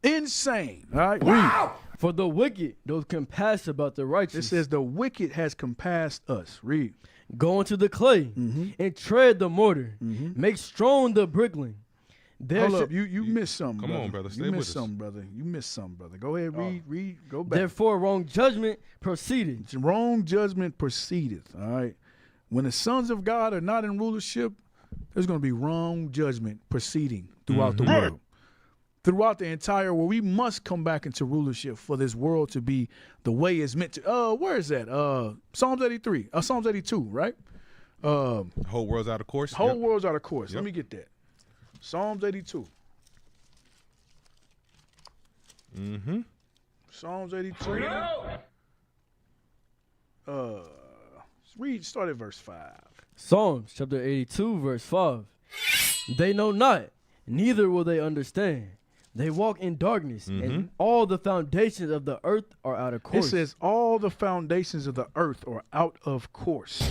Speaker 6: Insane. All right.
Speaker 8: Wow. For the wicked, those compass about the righteous.
Speaker 6: It says the wicked has compassed us. Read.
Speaker 8: Go into the clay and tread the mortar. Make strong the brickling.
Speaker 6: Hold up. You missed something,
Speaker 7: Come
Speaker 6: brother.
Speaker 7: on, brother. Stay
Speaker 6: You
Speaker 7: with
Speaker 6: missed
Speaker 7: us.
Speaker 6: something, brother. You missed something, brother. Go ahead, read, go back.
Speaker 8: Therefore wrong judgment proceeded.
Speaker 6: Wrong judgment proceedeth. All right. When the sons of God are not in rulership, there's going to be wrong judgment proceeding throughout the world. Throughout the entire world, we must come back into rulership for this world to be the way it's meant to. Where is that? Psalms 83. Psalms 82, right?
Speaker 7: Whole world's out of course.
Speaker 6: Whole world's out of course.
Speaker 7: Yep.
Speaker 6: Let me get that. Psalms 82.
Speaker 7: Mm-hmm.
Speaker 6: Psalms 82. Start at verse 5.
Speaker 8: Psalms chapter 82 verse 5. They know not, neither will they understand. They walk in darkness, and all the foundations of the earth are out of course.
Speaker 6: It says all the foundations of the earth are out of course.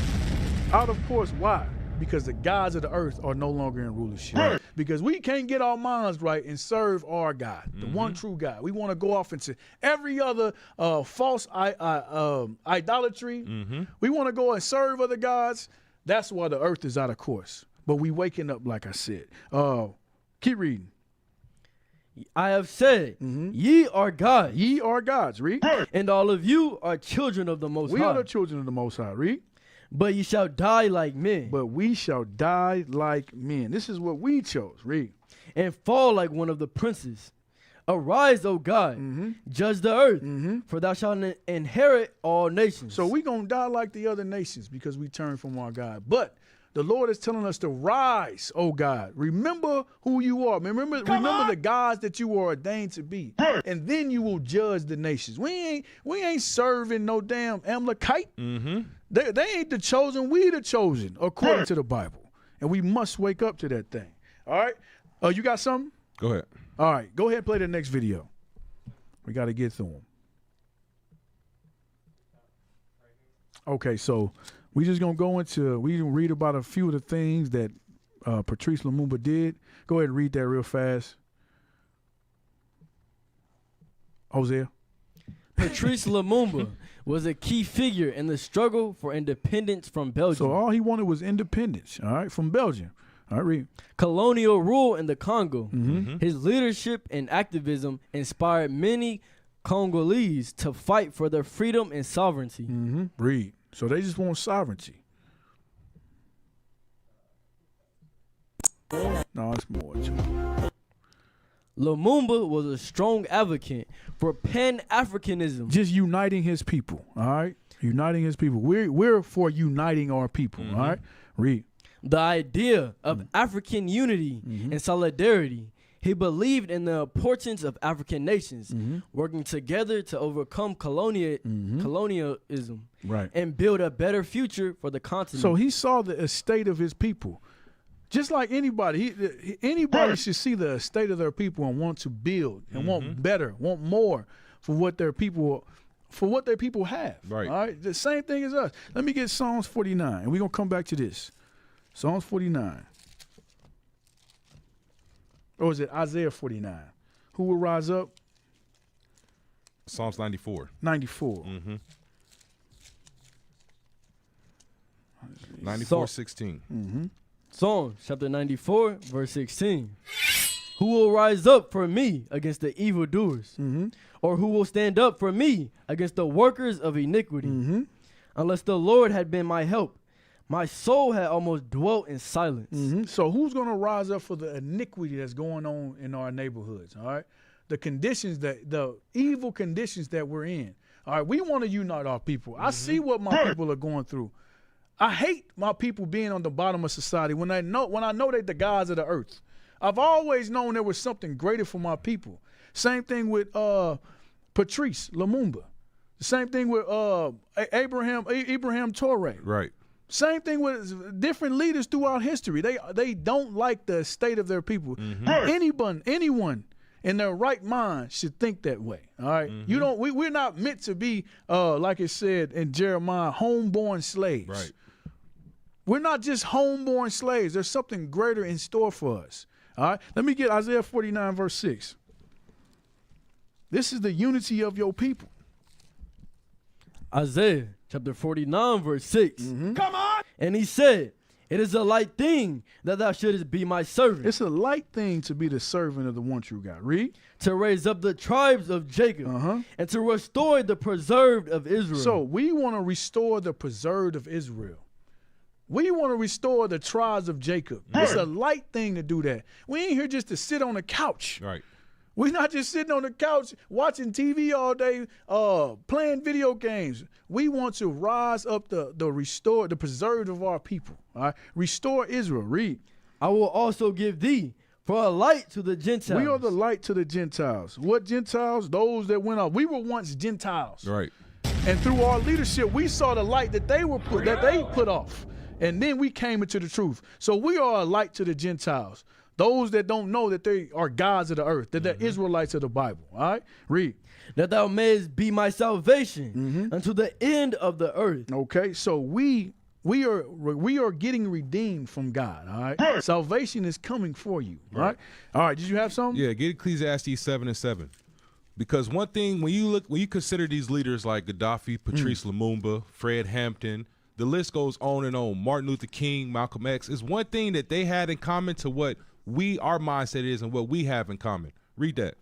Speaker 6: Out of course, why? Because the gods of the earth are no longer in rulership. Because we can't get our minds right and serve our God, the one true God. We want to go off into every other false idolatry. We want to go and serve other gods. That's why the earth is out of course. But we waking up, like I said. Keep reading.
Speaker 8: I have said, ye are gods.
Speaker 6: Ye are gods. Read.
Speaker 8: And all of you are children of the Most High.
Speaker 6: We are the children of the Most High. Read.
Speaker 8: But ye shall die like men.
Speaker 6: But we shall die like men. This is what we chose. Read.
Speaker 8: And fall like one of the princes. Arise, O God, judge the earth, for thou shalt inherit all nations.
Speaker 6: So we going to die like the other nations because we turn from our God. But the Lord is telling us to rise, oh God. Remember who you are. Remember the gods that you were ordained to be. And then you will judge the nations. We ain't serving no damn Amalekite. They ain't the chosen. We the chosen, according to the Bible. And we must wake up to that thing. All right? You got something?
Speaker 7: Go ahead.
Speaker 6: All right. Go ahead and play the next video. We got to get through them. Okay, so we just going to go into, we can read about a few of the things that Patrice Lumumba did. Go ahead and read that real fast. Hosea.
Speaker 8: Patrice Lumumba was a key figure in the struggle for independence from Belgium.
Speaker 6: So all he wanted was independence, all right, from Belgium. All right, read.
Speaker 8: Colonial rule in the Congo. His leadership and activism inspired many Congolese to fight for their freedom and sovereignty.
Speaker 6: Read. So they just want sovereignty. No, it's more to it.
Speaker 8: Lumumba was a strong advocate for Pan-Africanism.
Speaker 6: Just uniting his people, all right? Uniting his people. We're for uniting our people, all right? Read.
Speaker 8: The idea of African unity and solidarity. He believed in the importance of African nations working together to overcome colonialism and build a better future for the continent.
Speaker 6: So he saw the estate of his people. Just like anybody, anybody should see the estate of their people and want to build and want better, want more for what their people have.
Speaker 7: Right.
Speaker 6: All right. The same thing as us. Let me get Psalms 49, and we're gonna come back to this. Psalms 49. Or is it Isaiah 49? Who will rise up?
Speaker 7: Psalms 94.
Speaker 6: 94.
Speaker 7: 94:16.
Speaker 8: Psalm chapter 94, verse 16. Who will rise up for me against the evildoers? Or who will stand up for me against the workers of iniquity? Unless the Lord had been my help, my soul had almost dwelt in silence.
Speaker 6: So who's going to rise up for the iniquity that's going on in our neighborhoods, all right? The evil conditions that we're in. All right, we want to unite our people. I see what my people are going through. I hate my people being on the bottom of society when I know they're the gods of the earth. I've always known there was something greater for my people. Same thing with Patrice Lumumba. The same thing with Ibrahim Traoré.
Speaker 7: Right.
Speaker 6: Same thing with different leaders throughout history. They don't like the state of their people. Anyone in their right mind should think that way. All right. You don't. We're not meant to be like it said in Jeremiah, homeborn slaves.
Speaker 7: Right.
Speaker 6: We're not just homeborn slaves. There's something greater in store for us. All right. Let me get Isaiah 49 verse 6. This is the unity of your people.
Speaker 8: Isaiah chapter 49 verse 6.
Speaker 6: Come on.
Speaker 8: And he said, it is a light thing that thou shouldest be my servant.
Speaker 6: It's a light thing to be the servant of the one true God. Read.
Speaker 8: To raise up the tribes of Jacob and to restore the preserved of Israel.
Speaker 6: So we want to restore the preserved of Israel. We want to restore the tribes of Jacob. It's a light thing to do that. We ain't here just to sit on the couch.
Speaker 7: Right.
Speaker 6: We're not just sitting on the couch watching TV all day, playing video games. We want to rise up the preserved of our people. All right? Restore Israel. Read.
Speaker 8: I will also give thee for a light to the Gentiles.
Speaker 6: We are the light to the Gentiles. What Gentiles? Those that went off. We were once Gentiles.
Speaker 7: Right.
Speaker 6: And through our leadership, we saw the light that they put off. And then we came into the truth. So we are a light to the Gentiles. Those that don't know that they are gods of the earth, that they're Israelites of the Bible. All right? Read.
Speaker 8: That thou mayest be my salvation unto the end of the earth.
Speaker 6: Okay, so we are getting redeemed from God. All right? Salvation is coming for you. All right? All right, did you have something?
Speaker 7: Yeah, get Ecclesiastes 7:7. Because one thing, when you consider these leaders like Gaddafi, Patrice Lumumba, Fred Hampton, the list goes on and on. Martin Luther King, Malcolm X, is one thing that they had in common to what our mindset is and what we have in common. Read that.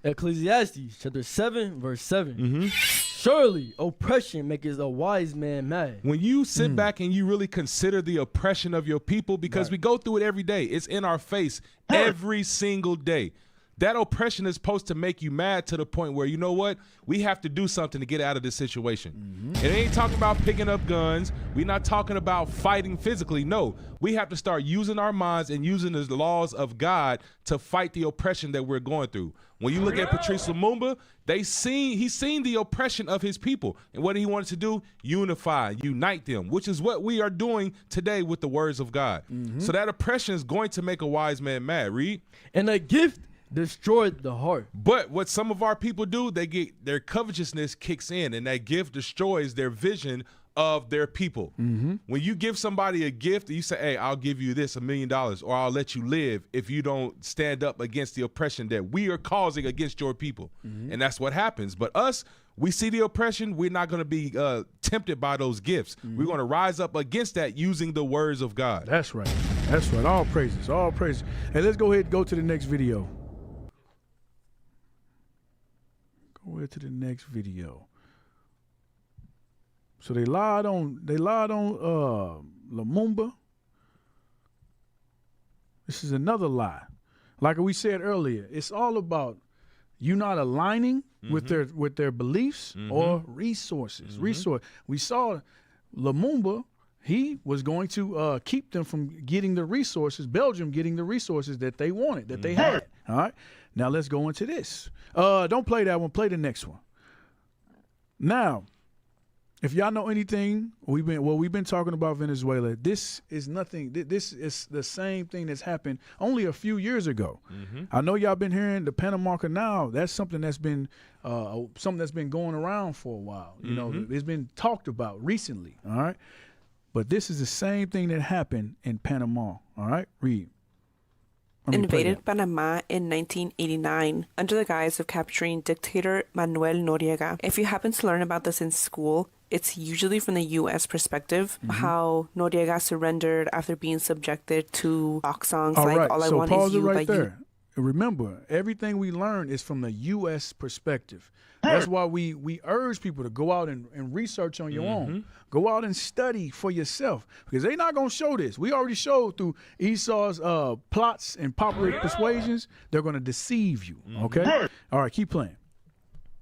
Speaker 8: Ecclesiastes chapter 7 verse 7. Surely oppression maketh a wise man mad.
Speaker 7: When you sit back and you really consider the oppression of your people, because we go through it every day. It's in our face every single day. That oppression is supposed to make you mad to the point where, you know what? We have to do something to get out of this situation. It ain't talking about picking up guns. We're not talking about fighting physically. No, we have to start using our minds and using the laws of God to fight the oppression that we're going through. When you look at Patrice Lumumba, he's seen the oppression of his people. And what he wanted to do? Unify, unite them, which is what we are doing today with the words of God. So that oppression is going to make a wise man mad. Read.
Speaker 8: And a gift destroyed the heart.
Speaker 7: But what some of our people do, their covetousness kicks in, and that gift destroys their vision of their people. When you give somebody a gift, you say, hey, I'll give you this $1 million, or I'll let you live if you don't stand up against the oppression that we are causing against your people. And that's what happens. But us, we see the oppression. We're not going to be tempted by those gifts. We're going to rise up against that using the words of God.
Speaker 6: That's right. That's right. All praises. All praises. And let's go ahead and go to the next video. Go ahead to the next video. So they lied on Lumumba. This is another lie. Like we said earlier, it's all about you not aligning with their beliefs or resources. We saw Lumumba. He was going to keep them from getting the resources, Belgium getting the resources that they wanted, that they had. All right. Now let's go into this. Don't play that one. Play the next one. Now, if y'all know anything, we've been talking about Venezuela. This is nothing. This is the same thing that's happened only a few years ago. I know y'all been hearing the Panama Canal. That's something that's been going around for a while. You know, it's been talked about recently. All right, but this is the same thing that happened in Panama. All right, read.
Speaker 17: Invaded Panama in 1989 under the guise of capturing dictator Manuel Noriega. If you happen to learn about this in school, it's usually from the U.S. perspective, how Noriega surrendered after being subjected to rock songs
Speaker 6: All
Speaker 17: like
Speaker 6: right.
Speaker 17: All I
Speaker 6: So
Speaker 17: Want
Speaker 6: pause
Speaker 17: Is
Speaker 6: it
Speaker 17: You
Speaker 6: right
Speaker 17: by
Speaker 6: there. Remember, everything we learn is from the U.S. perspective. That's why we urge people to go out and research on your own. Go out and study for yourself because they're not going to show this. We already showed through Esau's plots and popular persuasions. They're going to deceive you, okay? All right, keep playing.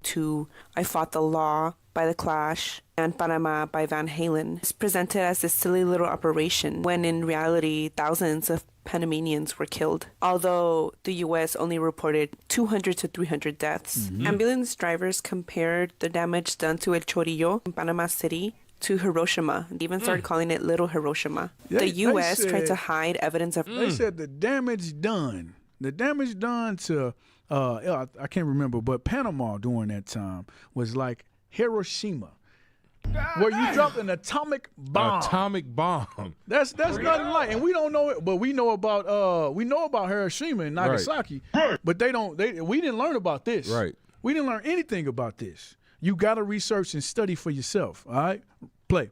Speaker 17: To I Fought the Law by The Clash and Panama by Van Halen. It's presented as this silly little operation when in reality thousands of Panamanians were killed, although the U.S. only reported 200 to 300 deaths. Ambulance drivers compared the damage done to El Chorillo in Panama City to Hiroshima and even started calling it Little Hiroshima. The U.S. tried to hide evidence of...
Speaker 6: They said the damage done to... I can't remember, but Panama during that time was like Hiroshima, where you dropped an atomic bomb. That's nothing like, and we don't know it, but we know about Hiroshima and Nagasaki, but we didn't learn about this.
Speaker 7: Right.
Speaker 6: We didn't learn anything about this. You got to research and study for yourself. All right, play.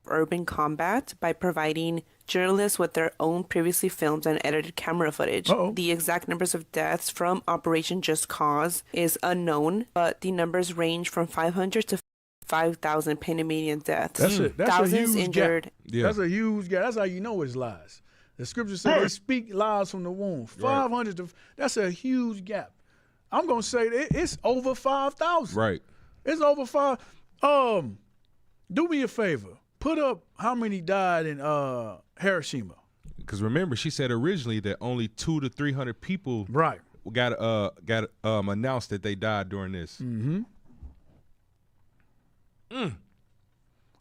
Speaker 17: Urban combat by providing journalists with their own previously filmed and edited camera footage. The exact numbers of deaths from Operation Just Cause is unknown, but the numbers range from 500 to 5,000 Panamanian deaths.
Speaker 6: That's
Speaker 17: thousands
Speaker 6: a huge
Speaker 17: injured.
Speaker 6: Gap. Yeah. That's a huge gap. That's how you know it's lies. The scriptures say they speak lies from the womb. 500 to that's a huge gap. I'm gonna say it's over 5,000.
Speaker 7: Right.
Speaker 6: It's over 5. Do me a favor. Put up how many died in Hiroshima.
Speaker 7: Because remember, she said originally that only 200 to 300 people got announced that they died during this.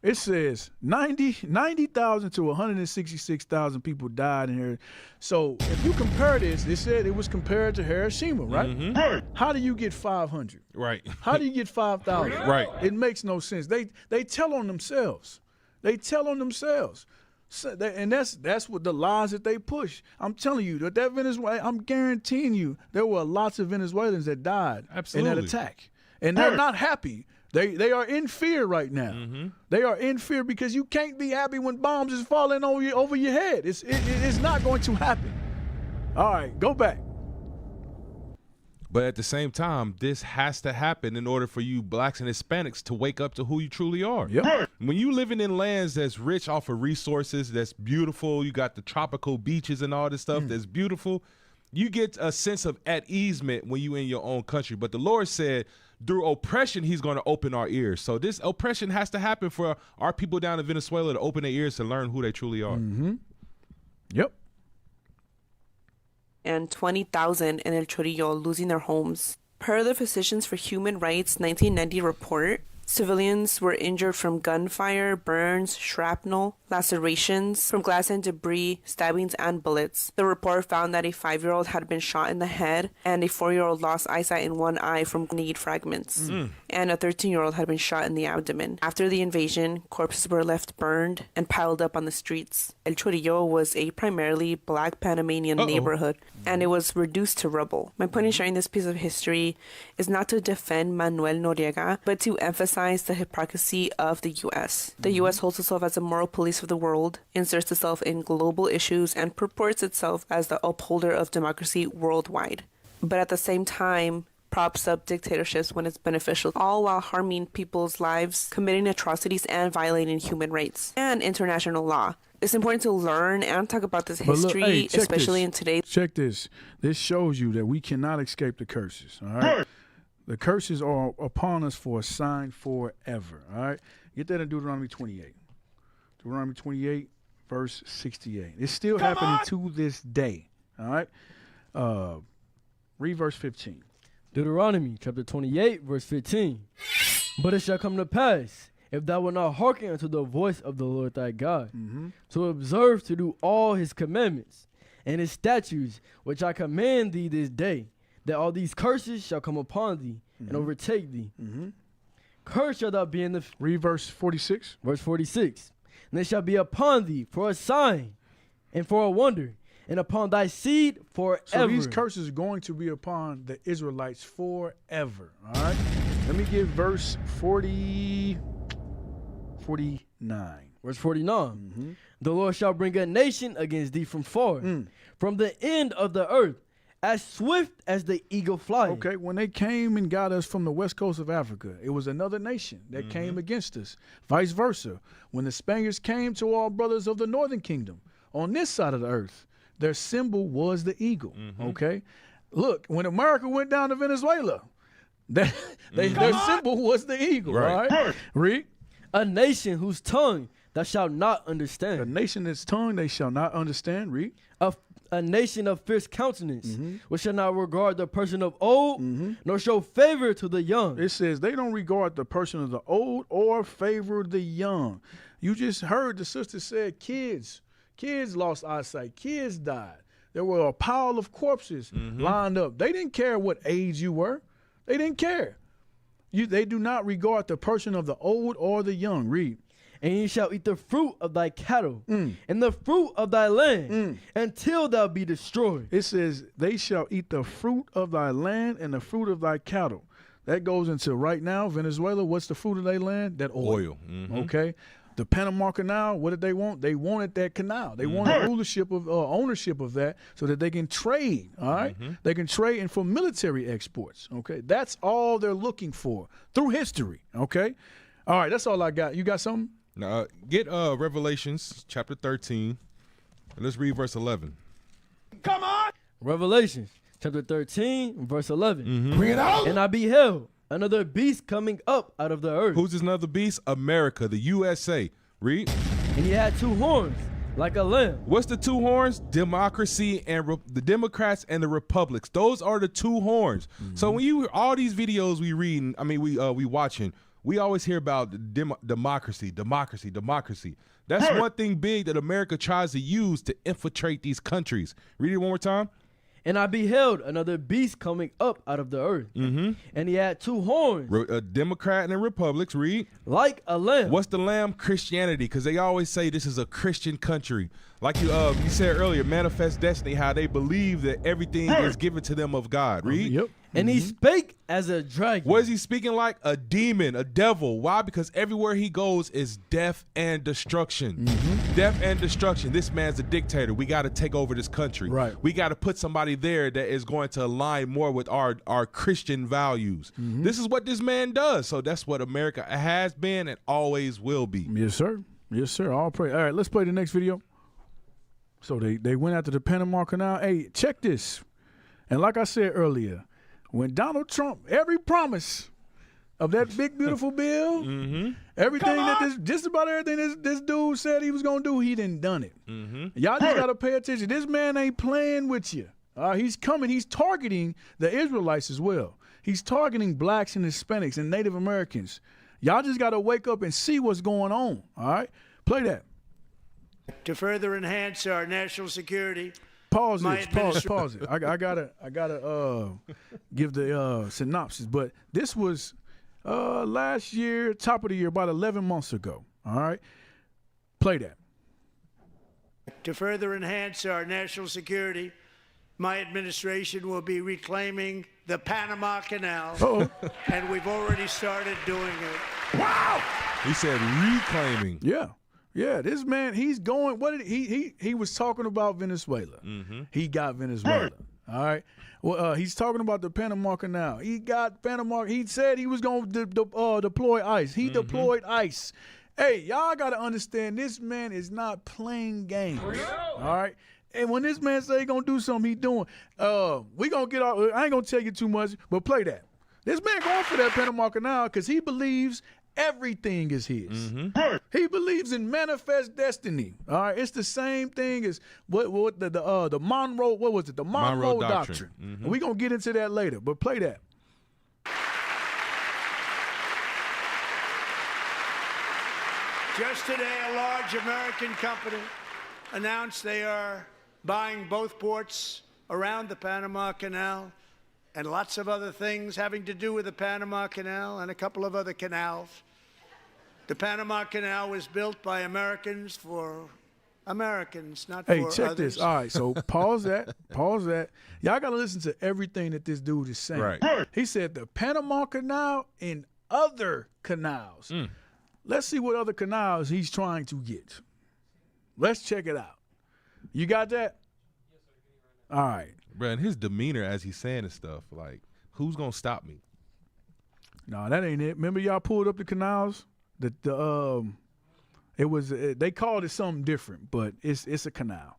Speaker 6: It says 90,000 to 166,000 people died in here. So if you compare this, they said it was compared to Hiroshima, right? How do you get 500?
Speaker 7: Right.
Speaker 6: How do you get 5,000?
Speaker 7: Right.
Speaker 6: It makes no sense. They tell on themselves. They tell on themselves. So and that's what the lies that they push. I'm telling you that Venezuela, I'm guaranteeing you there were lots of Venezuelans that died in that attack. And they're not happy. They are in fear right now. They are in fear because you can't be happy when bombs is falling over your head. It's not going to happen. All right, go back.
Speaker 7: But at the same time, this has to happen in order for you blacks and Hispanics to wake up to who you truly are.
Speaker 6: Yep.
Speaker 7: When you living in lands that's rich off of resources, that's beautiful, you got the tropical beaches and all this stuff that's beautiful, you get a sense of at easement when you in your own country. But the Lord said through oppression, he's going to open our ears. So this oppression has to happen for our people down in Venezuela to open their ears to learn who they truly are.
Speaker 6: Yep.
Speaker 17: And 20,000 in El Chorillo losing their homes. Per the Physicians for Human Rights 1990 report, civilians were injured from gunfire, burns, shrapnel, lacerations from glass and debris, stabbings, and bullets. The report found that a 5-year-old had been shot in the head and a 4-year-old lost eyesight in one eye from grenade fragments. And a 13-year-old had been shot in the abdomen. After the invasion, corpses were left burned and piled up on the streets. El Chorillo was a primarily black Panamanian neighborhood, and it was reduced to rubble. My point in sharing this piece of history is not to defend Manuel Noriega, but to emphasize the hypocrisy of the U.S. The U.S. holds itself as a moral police of the world, inserts itself in global issues, and purports itself as the upholder of democracy worldwide. But at the same time, props up dictatorships when it's beneficial, all while harming people's lives, committing atrocities, and violating human rights and international law. It's important to learn and talk about this history, especially in today's.
Speaker 6: Check this. This shows you that we cannot escape the curses. All right. The curses are upon us for a sign forever. All right. Get that in Deuteronomy 28. Deuteronomy 28, verse 68. It's still happening to this day. All right. Read verse 15.
Speaker 8: Deuteronomy chapter 28, verse 15. But it shall come to pass, if thou wilt not hearken unto the voice of the Lord thy God, to observe to do all his commandments and his statutes, which I command thee this day, that all these curses shall come upon thee and overtake thee. Cursed shalt thou be in the...
Speaker 6: Read verse 46.
Speaker 8: Verse 46. And they shall be upon thee for a sign and for a wonder, and upon thy seed forever.
Speaker 6: So these curses are going to be upon the Israelites forever. All right. Let me give verse 49.
Speaker 8: Verse 49. The Lord shall bring a nation against thee from far, from the end of the earth, as swift as the eagle flies.
Speaker 6: Okay, when they came and got us from the west coast of Africa, it was another nation that came against us. Vice versa. When the Spaniards came to our brothers of the northern kingdom, on this side of the earth, their symbol was the eagle. Okay? Look, when America went down to Venezuela, their symbol was the eagle.
Speaker 8: Right.
Speaker 6: All right? Read.
Speaker 8: A nation whose tongue thou shalt not understand.
Speaker 6: A nation that's tongue they shall not understand. Read.
Speaker 8: A nation of fierce countenance, which shall not regard the person of old, nor show favor to the young.
Speaker 6: It says they don't regard the person of the old or favor the young. You just heard the sister said kids lost eyesight. Kids died. There were a pile of corpses lined up. They didn't care what age you were. They didn't care. They do not regard the person of the old or the young. Read.
Speaker 8: And ye shall eat the fruit of thy cattle and the fruit of thy land until thou be destroyed.
Speaker 6: It says they shall eat the fruit of thy land and the fruit of thy cattle. That goes into right now, Venezuela, what's the fruit of their land? That oil. Okay. The Panama Canal, what did they want? They wanted that canal. They wanted rulership of ownership of that so that they can trade. All right. They can trade and for military exports. Okay. That's all they're looking for through history. Okay. All right. That's all I got. You got something?
Speaker 7: Now, get Revelations chapter 13, and let's read verse 11.
Speaker 8: Come on! Revelations chapter 13, verse 11.
Speaker 7: Bring it out!
Speaker 8: And I beheld another beast coming up out of the earth.
Speaker 7: Who's this another beast? America, the USA. Read.
Speaker 8: And he had two horns, like a lamb.
Speaker 7: What's the two horns? Democracy and the Democrats and the Republics. Those are the two horns. So when you all these videos we reading, we watching, we always hear about democracy. That's one thing big that America tries to use to infiltrate these countries. Read it one more time.
Speaker 8: And I beheld another beast coming up out of the earth. And he had two horns.
Speaker 7: A Democrat and a Republic. Read.
Speaker 8: Like a lamb.
Speaker 7: What's the lamb? Christianity. Because they always say this is a Christian country. Like you said earlier, Manifest Destiny, how they believe that everything is given to them of God. Read.
Speaker 6: Yep.
Speaker 8: And he spake as a dragon.
Speaker 7: What is he speaking like? A demon, a devil. Why? Because everywhere he goes is death and destruction. Death and destruction. This man's a dictator. We got to take over this country.
Speaker 6: Right.
Speaker 7: We got to put somebody there that is going to align more with our Christian values. This is what this man does. So that's what America has been and always will be.
Speaker 6: Yes, sir. Yes, sir. All praise. All right, let's play the next video. So they went after the Panama Canal. Hey, check this. And like I said earlier, when Donald Trump, every promise of that big, beautiful bill, everything that just about everything this dude said he was going to do, he done done it. Y'all just got to pay attention. This man ain't playing with you. He's coming. He's targeting the Israelites as well. He's targeting blacks and Hispanics and Native Americans. Y'all just got to wake up and see what's going on. All right? Play that.
Speaker 18: To further enhance our national security.
Speaker 6: Pause it. I gotta give the synopsis. But this was last year, top of the year, about 11 months ago. All right, play that.
Speaker 18: To further enhance our national security, my administration will be reclaiming the Panama Canal, and we've already started doing it.
Speaker 6: Wow!
Speaker 7: He said reclaiming.
Speaker 6: Yeah, this man, he's going. What did he was talking about Venezuela. He got Venezuela. All right. Well, he's talking about the Panama Canal. He got Panama. He said he was going to deploy ICE. He deployed ICE. Hey, y'all got to understand, this man is not playing games. All right? And when this man say he going to do something, he doing. We going to get off. I ain't going to tell you too much, but play that. This man going for that Panama Canal because he believes everything is his. He believes in manifest destiny. All right, it's the same thing as what the Monroe. What was it? The Monroe Doctrine. We gonna get into that later, but play that.
Speaker 18: Just today, a large American company announced they are buying both ports around the Panama Canal and lots of other things having to do with the Panama Canal and a couple of other canals. The Panama Canal was built by Americans for Americans, not for others. Hey, check
Speaker 6: this. All right, so pause that. Pause that. Y'all got to listen to everything that this dude is saying.
Speaker 7: Right.
Speaker 6: He said the Panama Canal and other canals. Let's see what other canals he's trying to get. Let's check it out. You got that? All right.
Speaker 7: Bro, and his demeanor as he's saying this stuff, like, who's going to stop me?
Speaker 6: No, that ain't it. Remember y'all pulled up the canals? It was they called it something different, but it's a canal.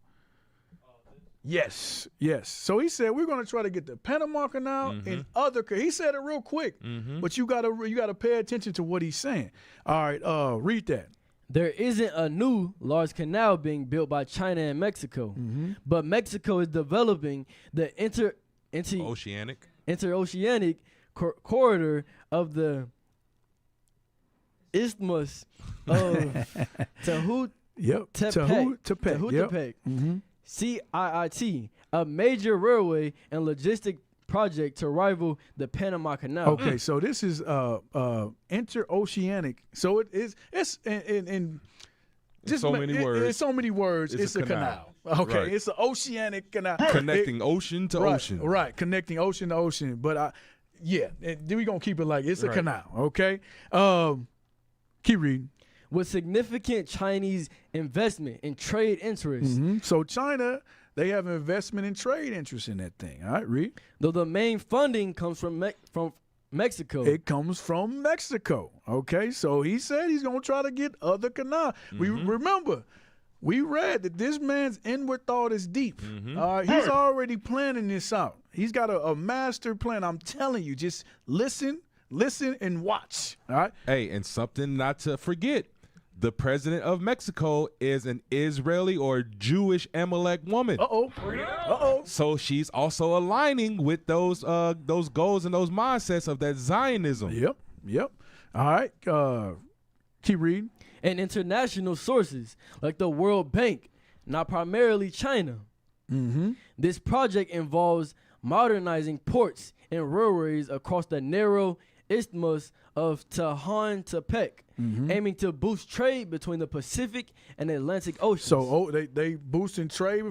Speaker 6: Yes. So he said we're going to try to get the Panama Canal and other. He said it real quick, but you gotta pay attention to what he's saying. All right, read that.
Speaker 8: There isn't a new large canal being built by China and Mexico, but Mexico is developing the interoceanic corridor of the Isthmus of Tehuantepec, CIIT, a major railway and logistic project to rival the Panama Canal.
Speaker 6: Okay, so this is interoceanic. So it's in
Speaker 7: so many words.
Speaker 6: In so many words, it's a canal. Okay, right. It's an oceanic canal.
Speaker 7: Connecting ocean to ocean.
Speaker 6: Right, connecting ocean to ocean. But then we're going to keep it like it's a canal, okay? Keep reading.
Speaker 8: With significant Chinese investment and trade interests.
Speaker 6: So China, they have investment and trade interests in that thing. All right, read.
Speaker 8: Though the main funding comes from Mexico.
Speaker 6: It comes from Mexico. Okay, so he said he's going to try to get other canal. We read that this man's inward thought is deep. He's already planning this out. He's got a master plan. I'm telling you, just listen and watch. All right.
Speaker 7: Hey, and something not to forget. The president of Mexico is an Israeli or Jewish Amalek woman. So she's also aligning with those goals and those mindsets of that Zionism.
Speaker 6: Yep. All right. Keep reading.
Speaker 8: And international sources like the World Bank, not primarily China. This project involves modernizing ports and railways across the narrow Isthmus of Tehuantepec, aiming to boost trade between the Pacific and Atlantic Oceans.
Speaker 6: So they boosting trade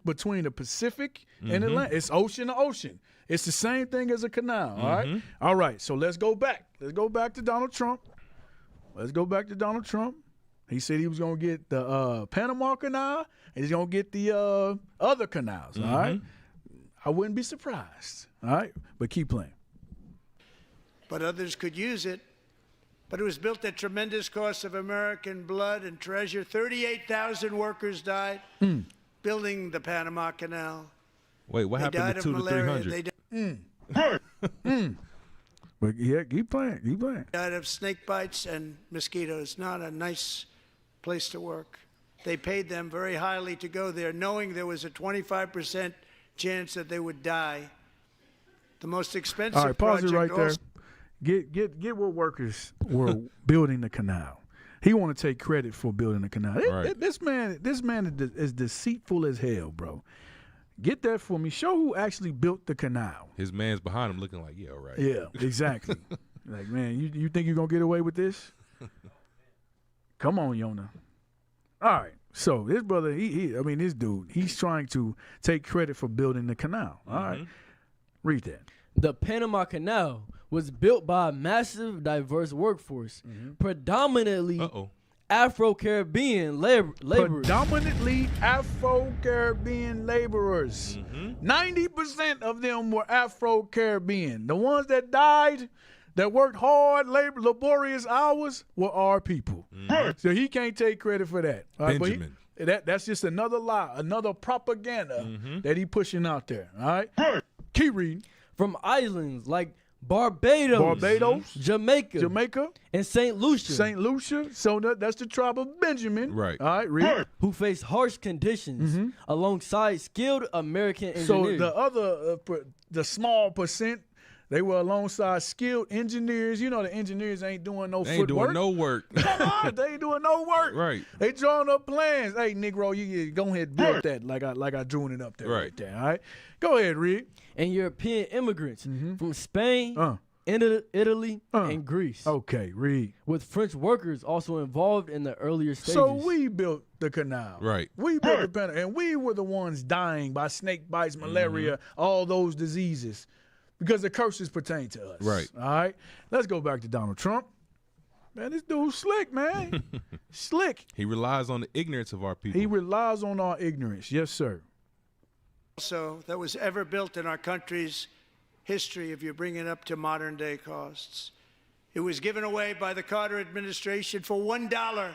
Speaker 6: between the Pacific and Atlantic. It's ocean to ocean. It's the same thing as a canal. All right. So let's go back. Let's go back to Donald Trump. He said he was going to get the Panama Canal and he's going to get the other canals. All right. I wouldn't be surprised. All right. But keep playing.
Speaker 18: But others could use it. But it was built at tremendous cost of American blood and treasure. 38,000 workers died building the Panama Canal.
Speaker 7: Wait, what happened to 200 to 300?
Speaker 6: But yeah, keep playing.
Speaker 18: Died of snake bites and mosquitoes. Not a nice place to work. They paid them very highly to go there, knowing there was a 25% chance that they would die. The most expensive
Speaker 6: All right, pause
Speaker 18: project
Speaker 6: it right there. Get what workers were building the canal. He want to take credit for building the canal. This man is deceitful as hell, bro. Get that for me. Show who actually built the canal.
Speaker 7: His man's behind him looking like, yeah, right.
Speaker 6: Yeah, exactly. Like, man, you think you're going to get away with this? Come on, Yona. All right. So this brother, this dude, he's trying to take credit for building the canal. All right. Read that.
Speaker 8: The Panama Canal was built by a massive, diverse workforce, predominantly Afro-Caribbean laborers.
Speaker 6: Predominantly Afro-Caribbean laborers. 90% of them were Afro-Caribbean. The ones that died, that worked hard, laborious hours, were our people. So he can't take credit for that. All right,
Speaker 7: Benjamin.
Speaker 6: That's just another lie, another propaganda that he pushing out there. All right? Keep reading.
Speaker 8: From islands like Barbados, Jamaica, and St. Lucia.
Speaker 6: So that's the tribe of Benjamin.
Speaker 7: Right.
Speaker 6: All right, read.
Speaker 8: Who face harsh conditions alongside skilled American engineers.
Speaker 6: So the other, the small percent, they were alongside skilled engineers. You know the engineers ain't doing no
Speaker 7: They ain't doing no work.
Speaker 6: Come on, they ain't doing no work.
Speaker 7: Right.
Speaker 6: They drawing up plans. Hey, Negro, you go ahead and build that like I drew it up there. Right there. All right. Go ahead, Reed.
Speaker 8: And European immigrants from Spain, Italy, and Greece.
Speaker 6: Okay, Reed.
Speaker 8: With French workers also involved in the earlier stages.
Speaker 6: So we built the canal.
Speaker 7: Right.
Speaker 6: We built the canal, and we were the ones dying by snake bites, malaria, all those diseases, because the curses pertain to us.
Speaker 7: Right.
Speaker 6: All right. Let's go back to Donald Trump. Man, this dude's slick, man. Slick.
Speaker 7: He relies on the ignorance of our people.
Speaker 6: He relies on our ignorance. Yes, sir.
Speaker 18: Also, that was ever built in our country's history, if you bring it up to modern day costs. It was given away by the Carter administration for $1.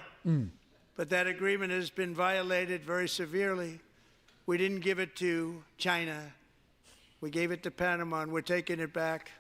Speaker 18: But that agreement has been violated very severely. We didn't give it to China. We gave it to Panama, and we're taking it back.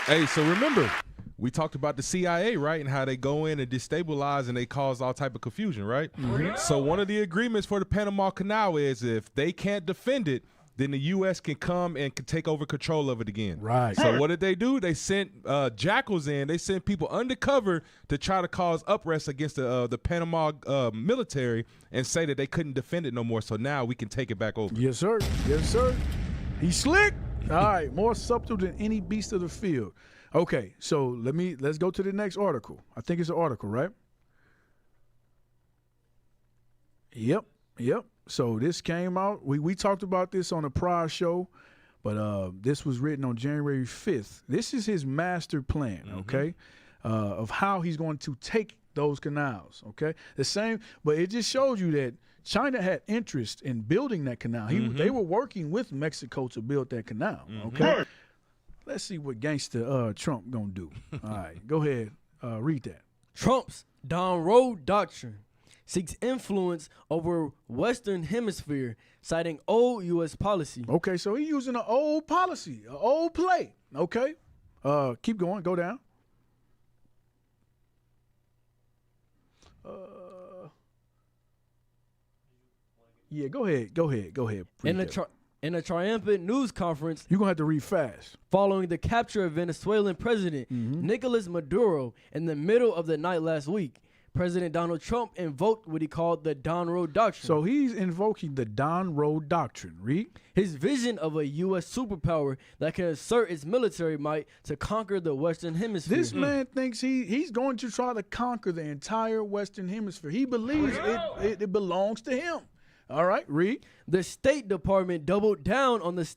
Speaker 7: Hey, so remember, we talked about the CIA, right, and how they go in and destabilize and they cause all type of confusion, right? So one of the agreements for the Panama Canal is if they can't defend it, then the U.S. can come and can take over control of it again.
Speaker 6: Right.
Speaker 7: So what did they do? They sent jackals in. They sent people undercover to try to cause unrest against the Panama military and say that they couldn't defend it no more. So now we can take it back over.
Speaker 6: Yes, sir. Yes, sir. He's slick. All right. More subtle than any beast of the field. Okay. So let's go to the next article. I think it's an article, right? Yep. So this came out. We talked about this on a prior show, but this was written on January 5th. This is his master plan, okay, of how he's going to take those canals, okay? The same, but it just shows you that China had interest in building that canal. They were working with Mexico to build that canal, okay? Let's see what gangster Trump gonna do. All right, go ahead, read that.
Speaker 8: Trump's Down Road Doctrine seeks influence over Western Hemisphere, citing old U.S. policy.
Speaker 6: Okay, so he's using an old policy, an old play. Okay, keep going, go down. Yeah, go ahead.
Speaker 8: In a triumphant news conference,
Speaker 6: you're gonna have to read fast.
Speaker 8: Following the capture of Venezuelan President Nicolas Maduro in the middle of the night last week, President Donald Trump invoked what he called the Down Road Doctrine.
Speaker 6: So he's invoking the Down Road Doctrine. Read.
Speaker 8: His vision of a U.S. superpower that can assert its military might to conquer the Western Hemisphere.
Speaker 6: This man thinks he's going to try to conquer the entire Western Hemisphere. He believes it belongs to him. All right, read.
Speaker 8: The State Department doubled down on the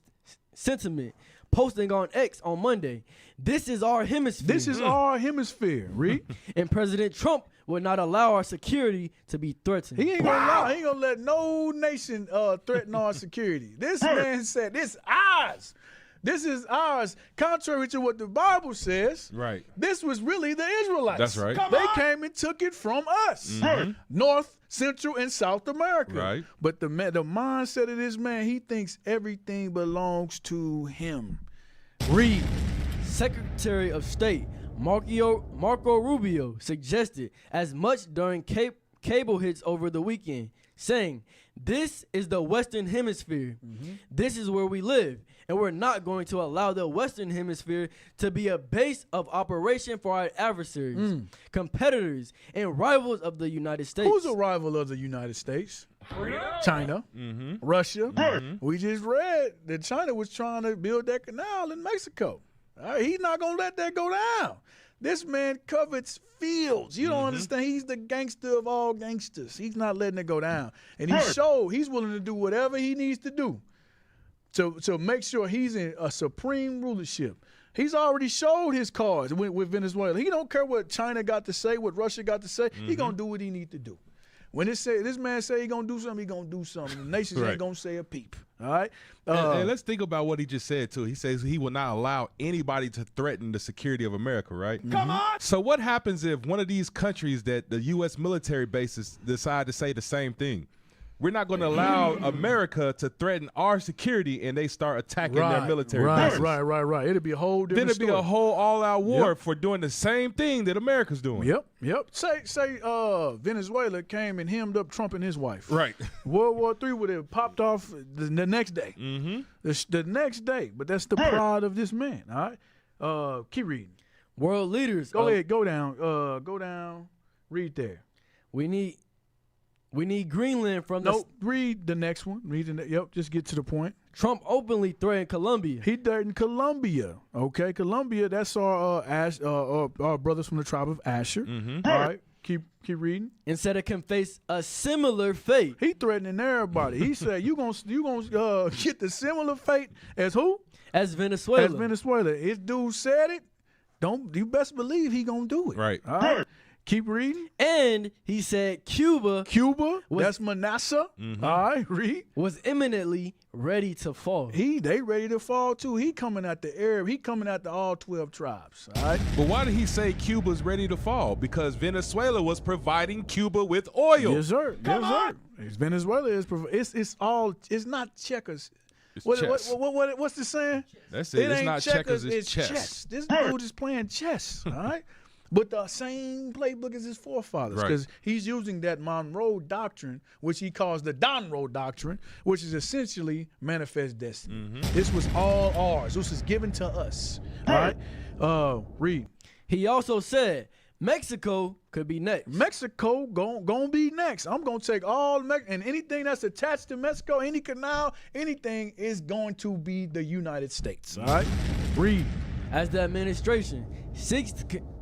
Speaker 8: sentiment, posting on X on Monday, "This is our hemisphere.
Speaker 6: This is our hemisphere." Read.
Speaker 8: And President Trump will not allow our security to be threatened.
Speaker 6: He ain't gonna let no nation threaten our security. This man said, "This is ours. This is ours." Contrary to what the Bible says,
Speaker 7: right?
Speaker 6: This was really the Israelites.
Speaker 7: That's right.
Speaker 6: They came and took it from us, North, Central, and South America.
Speaker 7: Right.
Speaker 6: But the mindset of this man, he thinks everything belongs to him.
Speaker 8: Read. Secretary of State Marco Rubio suggested as much during cable hits over the weekend, saying, "This is the Western Hemisphere. This is where we live, and we're not going to allow the Western Hemisphere to be a base of operation for our adversaries, competitors, and rivals of the United States."
Speaker 6: Who's a rival of the United States? China, Russia. We just read that China was trying to build that canal in Mexico. He's not going to let that go down. This man covets fields. You don't understand. He's the gangster of all gangsters. He's not letting it go down. And he's willing to do whatever he needs to do to make sure he's in a supreme rulership. He's already showed his cards with Venezuela. He don't care what China got to say, what Russia got to say. He gonna do what he need to do. When this man say he gonna do something, he gonna do something. The nations ain't gonna say a peep. All right.
Speaker 7: And let's think about what he just said too. He says he will not allow anybody to threaten the security of America. Right.
Speaker 6: Come on.
Speaker 7: So what happens if one of these countries that the U.S. military bases decide to say the same thing? We're not going to allow America to threaten our security, and they start attacking their military bases.
Speaker 6: Right. It'll be a whole different
Speaker 7: Then it'll be a whole all-out war for doing the same thing that America's doing.
Speaker 6: Yep. Say Venezuela came and hemmed up Trump and his wife.
Speaker 7: Right.
Speaker 6: World War III would have popped off the next day. The next day. But that's the pride of this man. All right. Keep reading.
Speaker 8: World leaders.
Speaker 6: Go ahead. Go down. Read there.
Speaker 8: We need Greenland from the...
Speaker 6: Nope, read the next one. Yep, just get to the point.
Speaker 8: Trump openly threatened Colombia.
Speaker 6: He threatened Colombia. Okay, Colombia, that's our brothers from the tribe of Asher. All right, keep reading.
Speaker 8: And said it can face a similar fate.
Speaker 6: He threatening everybody. He said, you gonna get the similar fate as who?
Speaker 8: As Venezuela.
Speaker 6: As Venezuela. His dude said it. You best believe he gonna do it.
Speaker 7: Right.
Speaker 6: All right. Keep reading.
Speaker 8: And he said Cuba,
Speaker 6: that's Manasseh. All right, read.
Speaker 8: Was imminently ready to fall.
Speaker 6: They ready to fall too. He coming at the Arab. He coming at the all 12 tribes. All right.
Speaker 7: But why did he say Cuba's ready to fall? Because Venezuela was providing Cuba with oil.
Speaker 6: Yes, sir. Venezuela is. It's not checkers. What's the saying?
Speaker 7: That's it. It's not checkers. It's chess.
Speaker 6: This dude is playing chess. All right. But the same playbook as his forefathers, because he's using that Monroe Doctrine, which he calls the Donroe Doctrine, which is essentially manifest destiny. This was all ours. This was given to us. All right? Read.
Speaker 8: He also said Mexico could be next.
Speaker 6: Mexico gonna be next. I'm gonna take all and anything that's attached to Mexico, any canal, anything is going to be the United States. All right? Read.
Speaker 8: As the administration seeks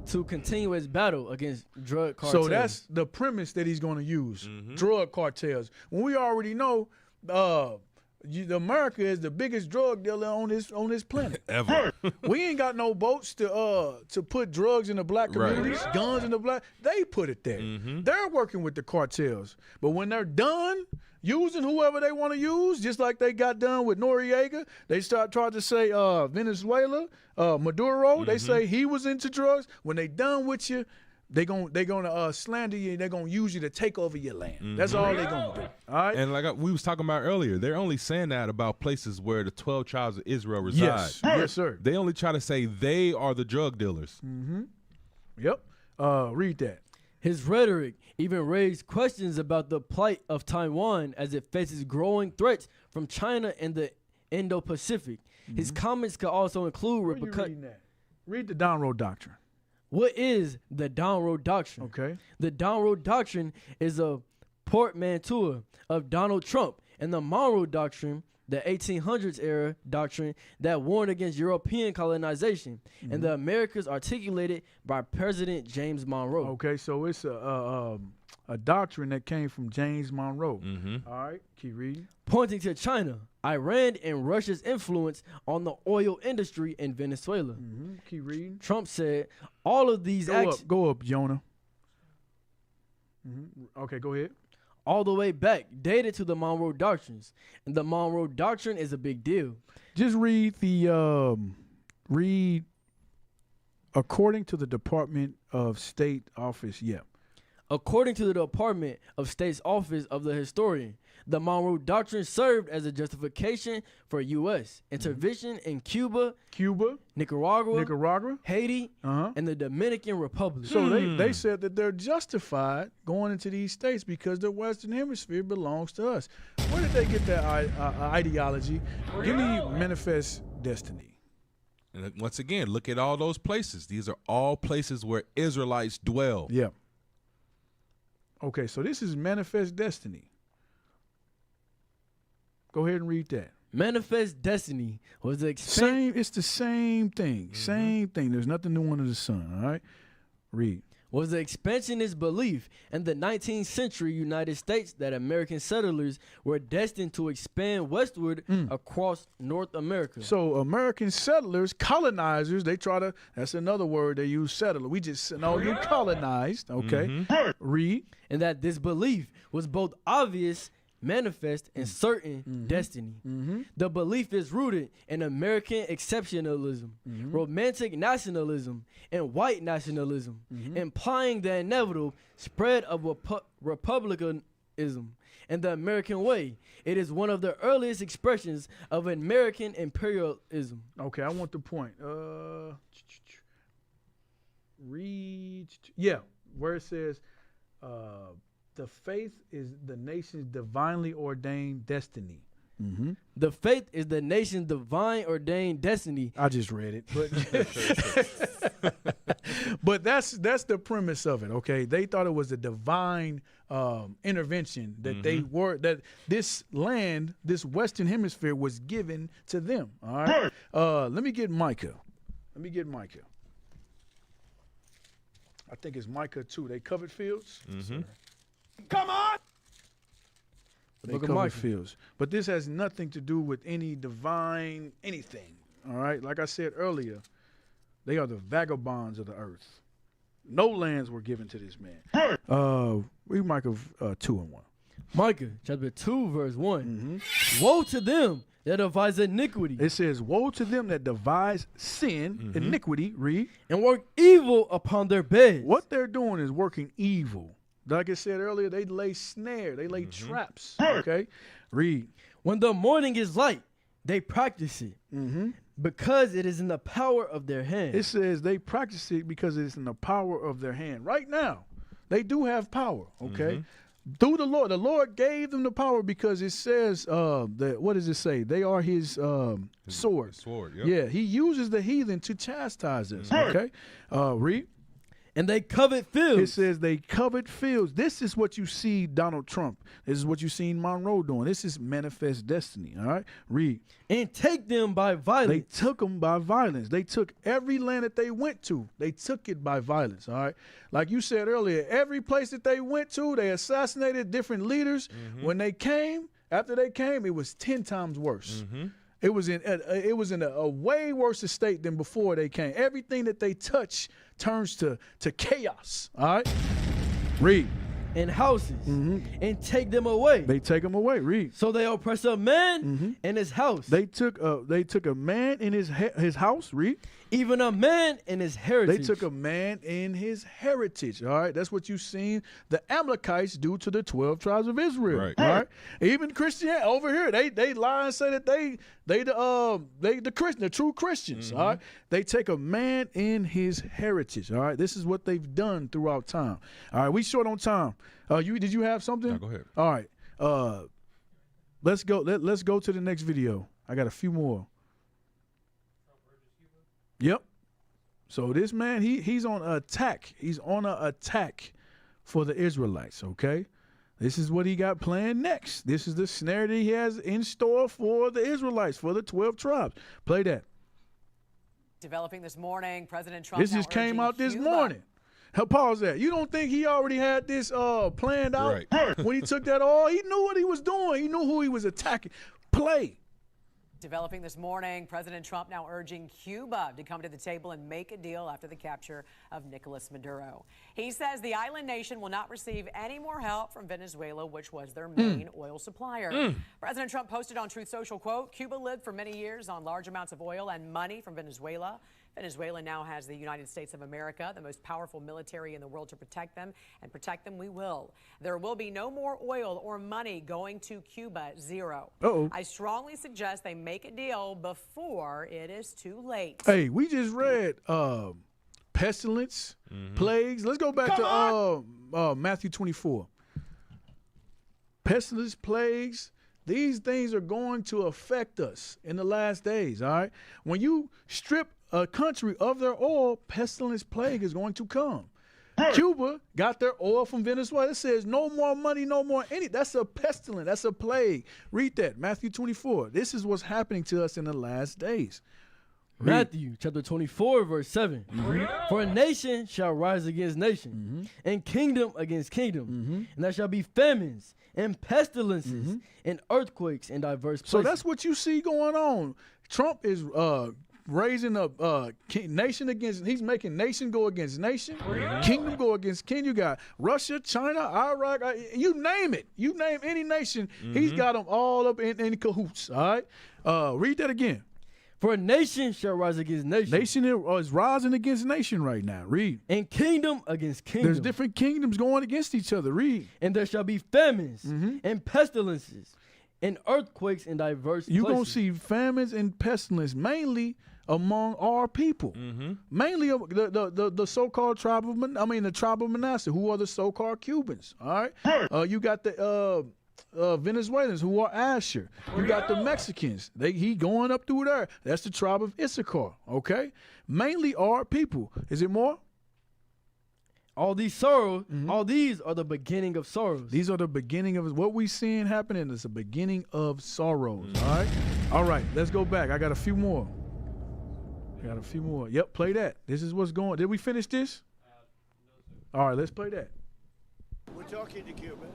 Speaker 8: to continue its battle against drug cartels.
Speaker 6: So that's the premise that he's going to use. Drug cartels. When we already know America is the biggest drug dealer on this planet.
Speaker 7: Ever.
Speaker 6: We ain't got no boats to put drugs in the black communities, guns in the black. They put it there. They're working with the cartels. But when they're done using whoever they want to use, just like they got done with Noriega, they tried to say Venezuela, Maduro, they say he was into drugs. When they done with you, they're gonna slander you and they're gonna use you to take over your land. That's all they're gonna do. All right.
Speaker 7: And like we was talking about earlier, they're only saying that about places where the 12 tribes of Israel reside.
Speaker 6: Yes, sir.
Speaker 7: They only try to say they are the drug dealers.
Speaker 6: Yep. Read that.
Speaker 8: His rhetoric even raised questions about the plight of Taiwan as it faces growing threats from China and the Indo-Pacific. His comments could also include repercussions.
Speaker 6: Read the Donroe Doctrine.
Speaker 8: What is the Donroe Doctrine?
Speaker 6: Okay.
Speaker 8: The Donroe Doctrine is a portmanteau of Donald Trump and the Monroe Doctrine, the 1800s era doctrine that warned against European colonization, and the Americas articulated by President James Monroe.
Speaker 6: Okay, so it's a doctrine that came from James Monroe. All right, keep reading.
Speaker 8: Pointing to China, Iran, and Russia's influence on the oil industry in Venezuela.
Speaker 6: Keep reading.
Speaker 8: Trump said all of these actions...
Speaker 6: Go up, Jonah. Okay, go ahead.
Speaker 8: All the way back, dated to the Monroe Doctrines. And the Monroe Doctrine is a big deal.
Speaker 6: Just read according to the Department of State office,
Speaker 8: According to the Department of State's office of the historian, the Monroe Doctrine served as a justification for U.S. intervention in Cuba, Nicaragua, Haiti, and the Dominican Republic.
Speaker 6: So they said that they're justified going into these states because the Western Hemisphere belongs to us. Where did they get that ideology? Give me manifest destiny.
Speaker 7: And once again, look at all those places. These are all places where Israelites dwell.
Speaker 6: Yeah. Okay, so this is manifest destiny. Go ahead and read that.
Speaker 8: Manifest destiny was the
Speaker 6: same. It's the same thing. Same thing. There's nothing new under the sun. All right. Read.
Speaker 8: was the expansionist belief in the 19th century United States that American settlers were destined to expand westward across North America.
Speaker 6: So American settlers, colonizers, they try to, that's another word they use, settler. We just, no, you colonized, okay? Read.
Speaker 8: And that this belief was both obvious, manifest, and certain destiny. The belief is rooted in American exceptionalism, romantic nationalism, and white nationalism, implying the inevitable spread of republicanism and the American way. It is one of the earliest expressions of American imperialism.
Speaker 6: Okay, I want the point. Read. Yeah, where it says, the faith is the nation's divinely ordained destiny.
Speaker 8: The faith is the nation's divine ordained destiny.
Speaker 6: I just read it, but that's the premise of it. Okay, they thought it was a divine intervention that that this land, this Western Hemisphere, was given to them. All right, let me get Micah. I think it's Micah 2. They covered fields.
Speaker 14: Come on!
Speaker 6: They
Speaker 8: Book of
Speaker 6: covered
Speaker 8: Micah.
Speaker 6: fields. But this has nothing to do with any divine anything. All right? Like I said earlier, they are the vagabonds of the earth. No lands were given to this man. Read Micah 2 and 1.
Speaker 8: Micah chapter 2 verse 1. Woe to them that devise iniquity.
Speaker 6: It says, woe to them that devise sin, iniquity, read.
Speaker 8: And work evil upon their beds.
Speaker 6: What they're doing is working evil. Like I said earlier, they lay snare, they lay traps. Okay? Read.
Speaker 8: When the morning is light, they practice it. Because it is in the power of their hand.
Speaker 6: It says they practice it because it's in the power of their hand. Right now, they do have power, okay? Through the Lord gave them the power because it says that, what does it say? They are his sword. Yeah, he uses the heathen to chastise us. Okay, read.
Speaker 8: And they covet fields.
Speaker 6: It says they covet fields. This is what you see Donald Trump. This is what you seen Monroe doing. This is manifest destiny. All right, read.
Speaker 8: And take them by violence.
Speaker 6: They took them by violence. They took every land that they went to. They took it by violence. All right, like you said earlier, every place that they went to, they assassinated different leaders. When they came, after they came, it was 10 times worse. It was in a way worse state than before they came. Everything that they touch turns to chaos. All right, read.
Speaker 8: And houses, and take them away.
Speaker 6: They take them away. Read.
Speaker 8: So they oppress a man in his house.
Speaker 6: They took a man in his house. Read.
Speaker 8: Even a man in his heritage.
Speaker 6: They took a man in his heritage. All right, that's what you've seen the Amalekites do to the 12 tribes of Israel.
Speaker 7: Right.
Speaker 6: All right. Even Christianity over here, they lie and say that they the true Christians. All right. They take a man in his heritage. All right. This is what they've done throughout time. All right. We short on time. Did you have something?
Speaker 7: No, go ahead.
Speaker 6: All right. Let's go. Let's go to the next video. I got a few more. Yep. So this man, he's on attack. He's on an attack for the Israelites, okay? This is what he got planned next. This is the snare that he has in store for the Israelites, for the 12 tribes. Play that.
Speaker 19: Developing this morning, President Trump.
Speaker 6: This just came out this morning. Pause that. You don't think he already had this planned out?
Speaker 7: Right.
Speaker 6: When he took that all, he knew what he was doing. He knew who he was attacking. Play.
Speaker 19: Developing this morning, President Trump now urging Cuba to come to the table and make a deal after the capture of Nicolas Maduro. He says the island nation will not receive any more help from Venezuela, which was their main oil supplier. President Trump posted on Truth Social, quote, Cuba lived for many years on large amounts of oil and money from Venezuela. Venezuela now has the United States of America, the most powerful military in the world, to protect them, and protect them we will. There will be no more oil or money going to Cuba, zero. I strongly suggest they make a deal before it is too late.
Speaker 6: Hey, we just read pestilence, plagues. Let's go back to Matthew 24. Pestilence, plagues. These things are going to affect us in the last days, all right? When you strip a country of their oil, pestilence, plague is going to come. Cuba got their oil from Venezuela. It says no more money, no more any. That's a pestilence. That's a plague. Read that, Matthew 24. This is what's happening to us in the last days.
Speaker 8: Matthew chapter 24, verse 7. For a nation shall rise against nation, and kingdom against kingdom, and there shall be famines and pestilences and earthquakes in diverse places.
Speaker 6: So that's what you see going on. Trump is raising up nation against, he's making nation go against nation, kingdom go against king. You got Russia, China, Iraq, you name it. You name any nation, he's got them all up in cahoots, all right? Read that again.
Speaker 8: For a nation shall rise against nation.
Speaker 6: Nation is rising against nation right now. Read.
Speaker 8: And kingdom against kingdom.
Speaker 6: There's different kingdoms going against each other. Read.
Speaker 8: And there shall be famines and pestilences and earthquakes in diverse
Speaker 6: You're
Speaker 8: places.
Speaker 6: going to see famines and pestilence mainly among our people. Mainly the so-called tribe of, the tribe of Manasseh, who are the so-called Cubans. All right. You got the Venezuelans who are Asher. You got the Mexicans. He going up through there. That's the tribe of Issachar. Okay, mainly our people. Is it more?
Speaker 8: All these sorrows, all these are the beginning of sorrows.
Speaker 6: These are the beginning of what we seeing happening. Is the beginning of sorrows. All right. Let's go back. I got a few more. Yep, play that. This is what's going. Did we finish this? All right, let's play that.
Speaker 18: We're talking to Cuba,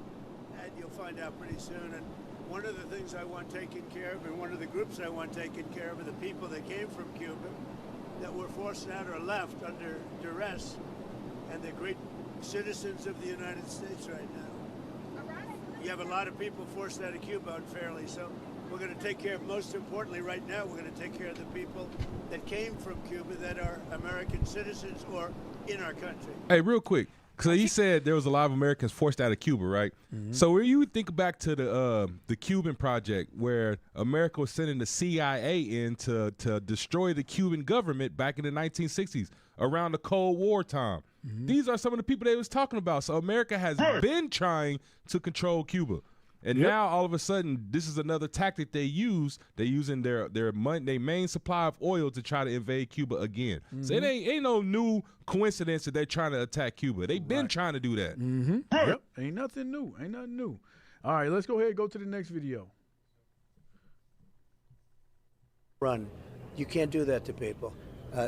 Speaker 18: and you'll find out pretty soon. And one of the things I want taken care of, and one of the groups I want taken care of, are the people that came from Cuba that were forced out or left under duress, and they're great citizens of the United States right now. You have a lot of people forced out of Cuba unfairly, so we're going to take care of, most importantly right now, we're going to take care of the people that came from Cuba that are American citizens or in our country.
Speaker 7: Hey, real quick. So he said there was a lot of Americans forced out of Cuba, right? So when you think back to the Cuban project, where America was sending the CIA in to destroy the Cuban government back in the 1960s, around the Cold War time. These are some of the people they was talking about. So America has been trying to control Cuba. And now all of a sudden, this is another tactic they use. They're using their main supply of oil to try to invade Cuba again. So it ain't no new coincidence that they're trying to attack Cuba. They've been trying to do that.
Speaker 6: Yep. Ain't nothing new. All right, let's go ahead and go to the next video.
Speaker 20: Run. You can't do that to people.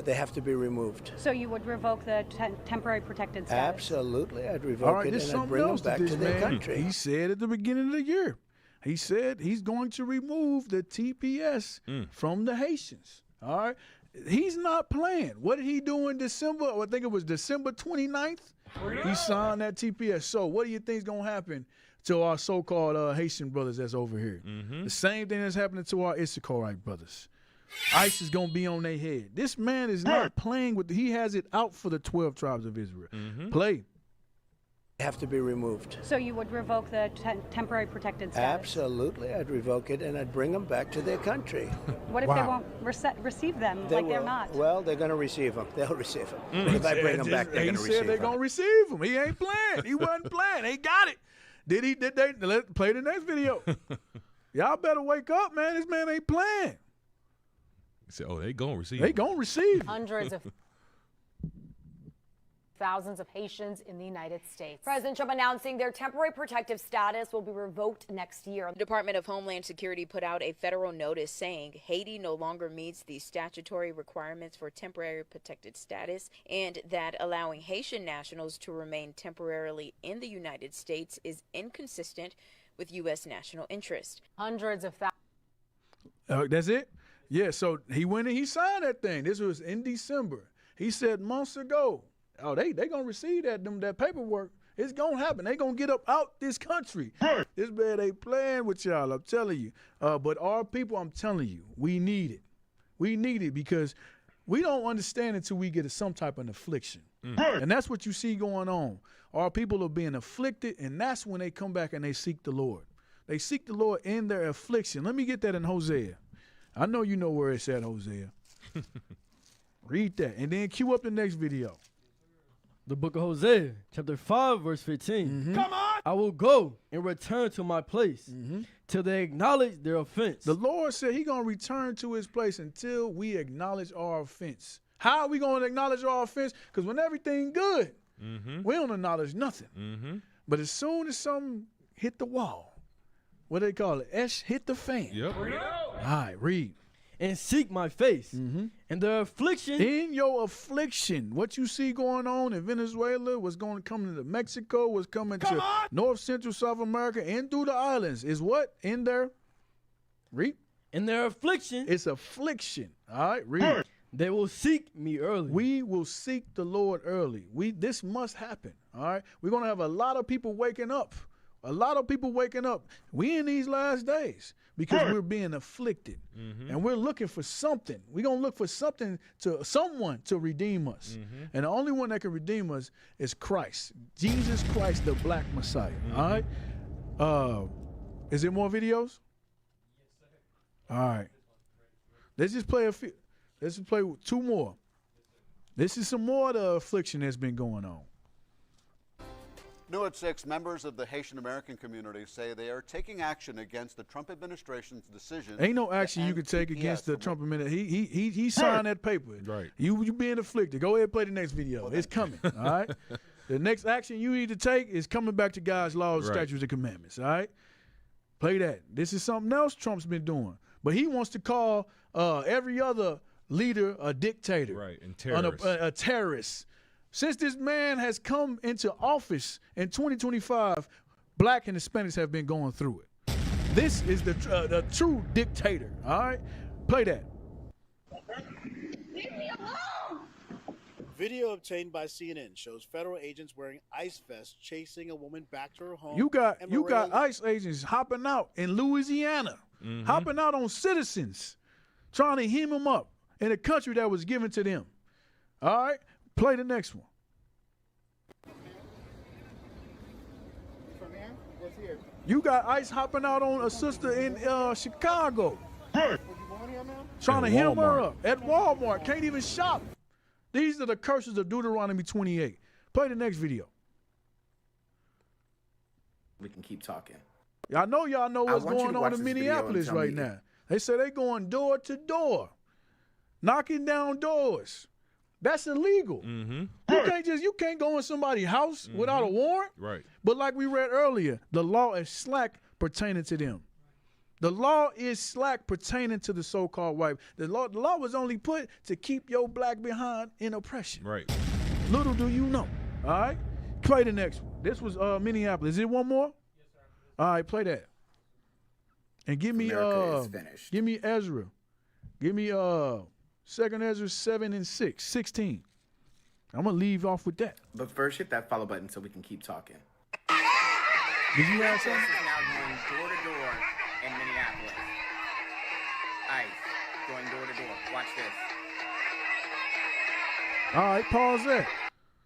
Speaker 20: They have to be removed.
Speaker 21: So you would revoke the temporary protected status?
Speaker 20: Absolutely. I'd
Speaker 6: All
Speaker 20: revoke
Speaker 6: right,
Speaker 20: it
Speaker 6: there's
Speaker 20: and I'd
Speaker 6: something
Speaker 20: bring them
Speaker 6: else to
Speaker 20: back
Speaker 6: this,
Speaker 20: to their
Speaker 6: man.
Speaker 20: country.
Speaker 6: He said at the beginning of the year, he said he's going to remove the TPS from the Haitians. All right. He's not playing. What did he do in December? I think it was December 29th. He signed that TPS. So what do you think is going to happen to our so-called Haitian brothers that's over here? The same thing that's happening to our Issacharite brothers. ICE is going to be on their head. This man is not playing with he has it out for the 12 tribes of Israel. Play.
Speaker 20: They have to be removed.
Speaker 21: So you would revoke the temporary protected status?
Speaker 20: Absolutely. I'd revoke it and I'd bring them back to their country.
Speaker 21: What if they won't receive them
Speaker 20: They
Speaker 21: like
Speaker 20: will.
Speaker 21: they're not?
Speaker 20: Well, they're going to receive them. They'll receive them. If I bring them back, they're going to receive
Speaker 6: He said they're going to receive them. He ain't playing. He wasn't playing. They got it. Did they? Let's play the next video. Y'all better wake up, man. This man ain't playing.
Speaker 7: He said, they going to receive.
Speaker 6: They going to receive.
Speaker 22: Hundreds of thousands of Haitians in the United States. President Trump announcing their temporary protective status will be revoked next year.
Speaker 23: The Department of Homeland Security put out a federal notice saying Haiti no longer meets the statutory requirements for temporary protected status, and that allowing Haitian nationals to remain temporarily in the United States is inconsistent with U.S. national interest.
Speaker 22: Hundreds of
Speaker 6: That's it? Yeah, so he went and he signed that thing. This was in December. He said months ago, they going to receive that paperwork. It's going to happen. They going to get up out this country. This man ain't playing with y'all, I'm telling you. But our people, I'm telling you, we need it. We need it because we don't understand until we get some type of affliction. And that's what you see going on. Our people are being afflicted, and that's when they come back and they seek the Lord. They seek the Lord in their affliction. Let me get that in Hosea. I know you know where it's at, Hosea. Read that, and then cue up the next video.
Speaker 8: The book of Hosea, chapter 5, verse 15. Come on! I will go and return to my place till they acknowledge their offense.
Speaker 6: The Lord said he's going to return to his place until we acknowledge our offense. How are we going to acknowledge our offense? Because when everything good, we don't acknowledge nothing. But as soon as something hit the wall, what do they call it? Hit the fan.
Speaker 7: Yep.
Speaker 6: All right, read.
Speaker 8: and seek my face. And their affliction.
Speaker 6: In your affliction, what you see going on in Venezuela, what's going to come into Mexico, what's coming to North Central South America and through the islands is what? In there? Read.
Speaker 8: In their affliction.
Speaker 6: It's affliction. All right, read.
Speaker 8: They will seek me early.
Speaker 6: We will seek the Lord early. This must happen. All right. We're going to have a lot of people waking up. A lot of people waking up. We in these last days because we're being afflicted. And we're looking for something. We're going to look for someone to redeem us. And the only one that can redeem us is Christ. Jesus Christ, the Black Messiah. All right. Is there more videos? All right. Let's just play a few. Let's just play 2 more. This is some more of the affliction that's been going on.
Speaker 1: New at 6, members of the Haitian American community say they are taking action against the Trump administration's decision.
Speaker 6: Ain't no action you can take against the Trump administration. He signed that paper.
Speaker 7: Right.
Speaker 6: You being afflicted. Go ahead and play the next video. It's coming. All right. The next action you need to take is coming back to God's laws, statutes, and commandments. All right. Play that. This is something else Trump's been doing, but he wants to call every other leader a dictator,
Speaker 7: and terrorist.
Speaker 6: A terrorist. Since this man has come into office in 2025, Black and Hispanics have been going through it. This is the true dictator. All right, play that.
Speaker 3: Leave me alone!
Speaker 5: Video obtained by CNN shows federal agents wearing ice vests chasing a woman back to her home.
Speaker 6: You got ICE agents hopping out in Louisiana, hopping out on citizens, trying to hem them up in a country that was given to them. All right, play the next one. You got ICE hopping out on a sister in Chicago, trying to hem her up at Walmart. Can't even shop. These are the curses of Deuteronomy 28. Play the next video.
Speaker 24: We can keep talking.
Speaker 6: Y'all know what's going on in Minneapolis right now. They say they going door to door, knocking down doors. That's illegal. You can't go in somebody's house without a warrant.
Speaker 7: Right.
Speaker 6: But like we read earlier, the law is slack pertaining to them. The law is slack pertaining to the so-called white. The law was only put to keep your black behind in oppression.
Speaker 7: Right.
Speaker 6: Little do you know. All right. Play the next one. This was Minneapolis. Is it one more? Yes, sir. All right, play that. And give me give me Ezra. Give me 2nd Ezra 7 and 6, 16. I'm gonna leave off with that.
Speaker 24: But first, hit that follow button so we can keep talking.
Speaker 6: Did you have something?
Speaker 24: This is now going door to door in Minneapolis. ICE going door to door. Watch this.
Speaker 6: All right, pause that.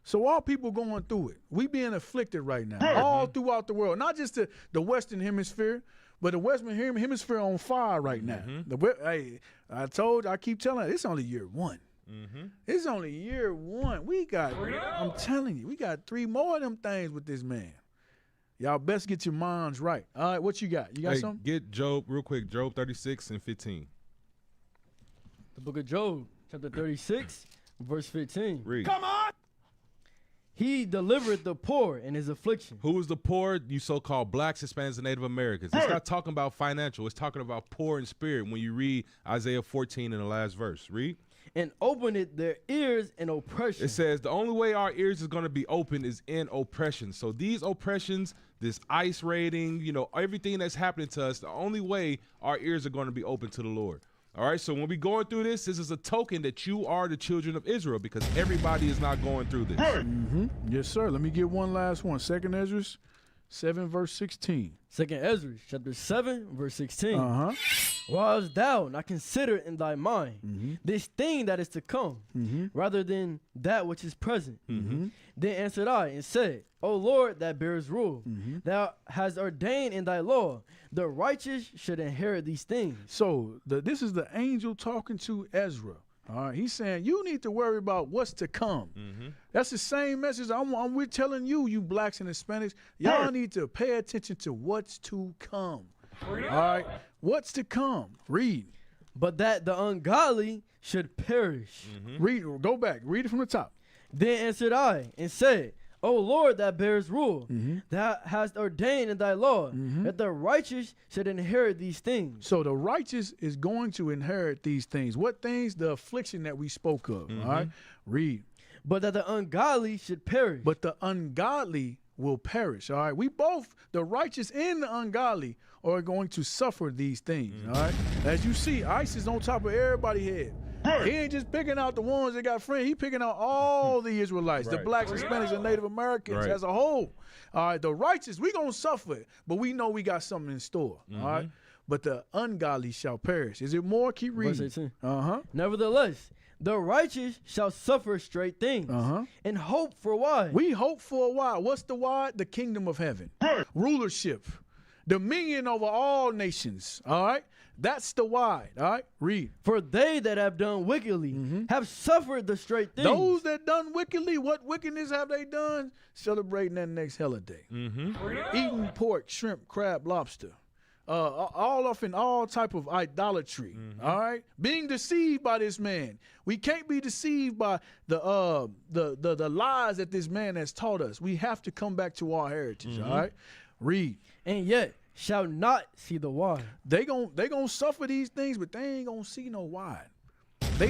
Speaker 6: So all people going through it. We being afflicted right now, all throughout the world. Not just the Western Hemisphere, but the Western Hemisphere on fire right now. Hey, I keep telling you, it's only year 1. It's only year 1. I'm telling you, we got 3 more of them things with this man. Y'all best get your minds right. All right, what you got? You got something?
Speaker 7: Get Job real quick. Job 36 and 15.
Speaker 8: The book of Job, chapter 36, verse 15.
Speaker 7: Read.
Speaker 8: Come on! He delivered the poor in his affliction.
Speaker 7: Who is the poor? You so-called blacks, Hispanics, and Native Americans. It's not talking about financial. It's talking about poor in spirit when you read Isaiah 14 in the last verse. Read.
Speaker 8: And opened it their ears in oppression.
Speaker 7: It says the only way our ears is going to be open is in oppression. So these oppressions, this ICE raiding, everything that's happening to us, the only way our ears are going to be open to the Lord. All right, so when we going through this is a token that you are the children of Israel because everybody is not going through this.
Speaker 6: Yes, sir. Let me get one last one. 2nd Ezra 7, verse 16.
Speaker 8: 2nd Ezra, chapter 7, verse 16. Was thou not consider in thy mind this thing that is to come, rather than that which is present? Then answered I and said, O Lord, that bears rule, thou hast ordained in thy law, the righteous should inherit these things.
Speaker 6: So this is the angel talking to Ezra. All right, he's saying you need to worry about what's to come. That's the same message we're telling you, you blacks and Hispanics. Y'all need to pay attention to what's to come. All right, what's to come? Read.
Speaker 8: But that the ungodly should perish.
Speaker 6: Read. Go back. Read it from the top.
Speaker 8: Then answered I and said, O Lord, that bears rule, that hast ordained in thy law, that the righteous should inherit these things.
Speaker 6: So the righteous is going to inherit these things. What things? The affliction that we spoke of. All right? Read.
Speaker 8: But that the ungodly should perish.
Speaker 6: But the ungodly will perish. All right? We both, the righteous and the ungodly, are going to suffer these things. All right? As you see, ICE is on top of everybody's head. He ain't just picking out the ones that got friends. He picking out all the Israelites, the blacks, Hispanics, and Native Americans as a whole. All right, the righteous, we gonna suffer, but we know we got something in store. All right, but the ungodly shall perish. Is it more? Keep reading.
Speaker 8: Verse 18. Nevertheless, the righteous shall suffer straight things, and hope for why?
Speaker 6: We hope for a while. What's the why? The kingdom of heaven, rulership, dominion over all nations. All right. That's the why. All right, read.
Speaker 8: For they that have done wickedly have suffered the straight things.
Speaker 6: Those that done wickedly, what wickedness have they done? Celebrating that next holiday. Eating pork, shrimp, crab, lobster. All off in all type of idolatry. All right, being deceived by this man. We can't be deceived by the lies that this man has taught us. We have to come back to our heritage. All right, read.
Speaker 8: And yet shall not see the why.
Speaker 6: They gonna suffer these things, but they ain't gonna see no why. You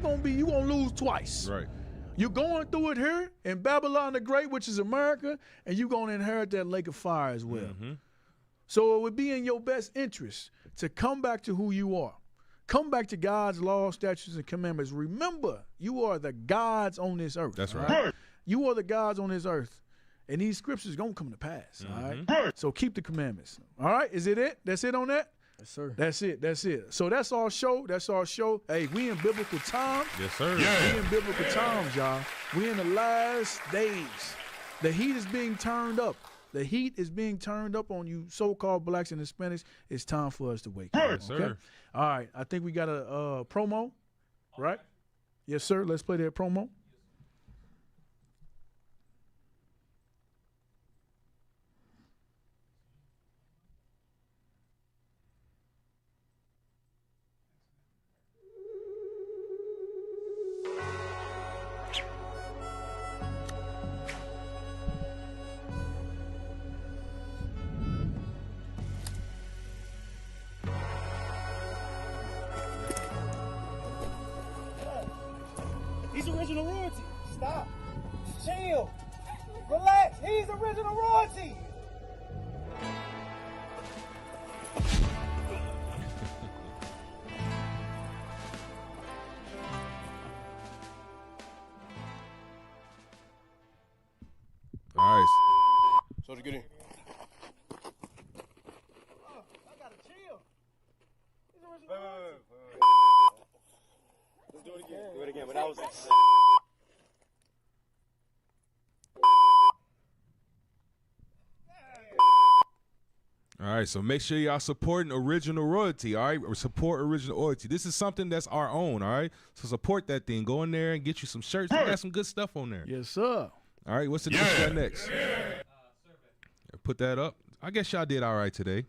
Speaker 6: gonna lose twice.
Speaker 7: Right.
Speaker 6: You're going through it here in Babylon the Great, which is America, and you're gonna inherit that lake of fire as well. So it would be in your best interest to come back to who you are. Come back to God's law, statutes, and commandments. Remember, you are the gods on this earth.
Speaker 7: That's right.
Speaker 6: You are the gods on this earth. And these scriptures going to come to pass, all right? So keep the commandments, all right? Is it? That's it on that?
Speaker 8: Yes, sir.
Speaker 6: That's it. So that's our show. Hey, we in biblical time.
Speaker 7: Yes, sir.
Speaker 6: We in biblical times, y'all. We in the last days. The heat is being turned up. The heat is being turned up on you so-called blacks and Hispanics. It's time for us to wake up.
Speaker 7: Yes, sir.
Speaker 6: All right. I think we got a promo, right? Yes, sir. Let's play that promo.
Speaker 2: He's original royalty. Stop. Chill. Relax. He's original royalty.
Speaker 7: All right.
Speaker 2: Soldier, get in. I gotta chill. He's original royalty. Let's do it again. Do it again, but that was
Speaker 7: All right, so make sure y'all supporting original royalty, all right? Or support original royalty. This is something that's our own, all right? So support that thing. Go in there and get you some shirts. We got some good stuff on there.
Speaker 6: Yes, sir.
Speaker 7: All right, what's the next one next? Put that up. I guess y'all did all right today.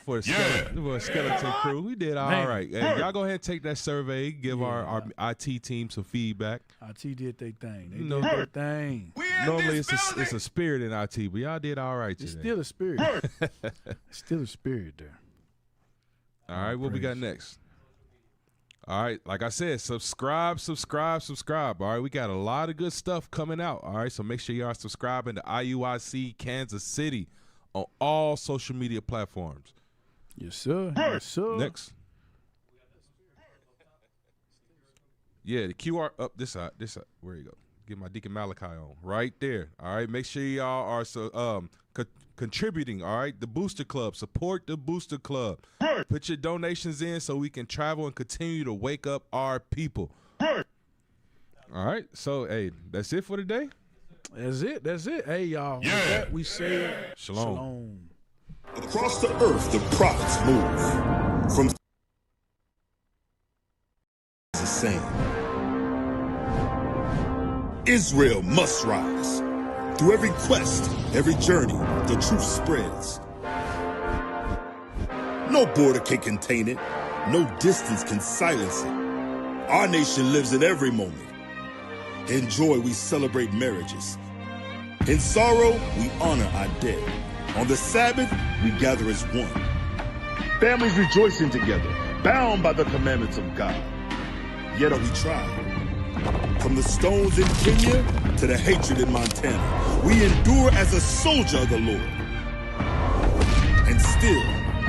Speaker 7: For the skeleton crew, we did all right. Hey, y'all go ahead and take that survey. Give our IT team some feedback.
Speaker 6: IT did their thing. They did their thing.
Speaker 7: Normally it's a spirit in IT, but y'all did all right today.
Speaker 6: It's still a spirit. Still a spirit there.
Speaker 7: All right, what we got next? All right, like I said, subscribe. All right, we got a lot of good stuff coming out. All right, so make sure y'all subscribing to IUIC Kansas City on all social media platforms.
Speaker 6: Yes, sir. Yes, sir.
Speaker 7: Next. Yeah, the QR up this side. Where you go? Get my Deacon Malachi on right there. All right, make sure y'all are contributing. All right, the Booster Club. Support the Booster Club. Put your donations in so we can travel and continue to wake up our people. All right, so hey, that's it for today.
Speaker 6: That's it. Hey, y'all. With that, we say shalom.
Speaker 4: Across the earth, the prophets move from the same. Israel must rise. Through every quest, every journey, the truth spreads. No border can contain it. No distance can silence it. Our nation lives in every moment. In joy, we celebrate marriages. In sorrow, we honor our dead. On the Sabbath, we gather as one. Families rejoicing together, bound by the commandments of God. Yet are we tried. From the stones in Kenya to the hatred in Montana, we endure as a soldier of the Lord. And still,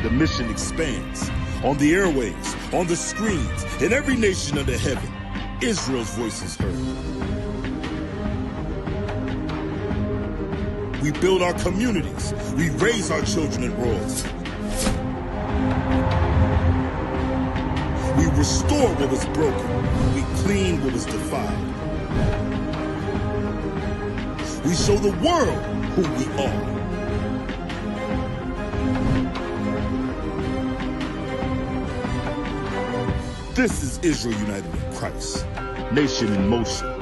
Speaker 4: the mission expands. On the airwaves, on the screens, in every nation under heaven, Israel's voice is heard. We build our communities. We raise our children in royalty. We restore what was broken. We clean what was defiled. We show the world who we are. This is Israel united in Christ, nation in motion.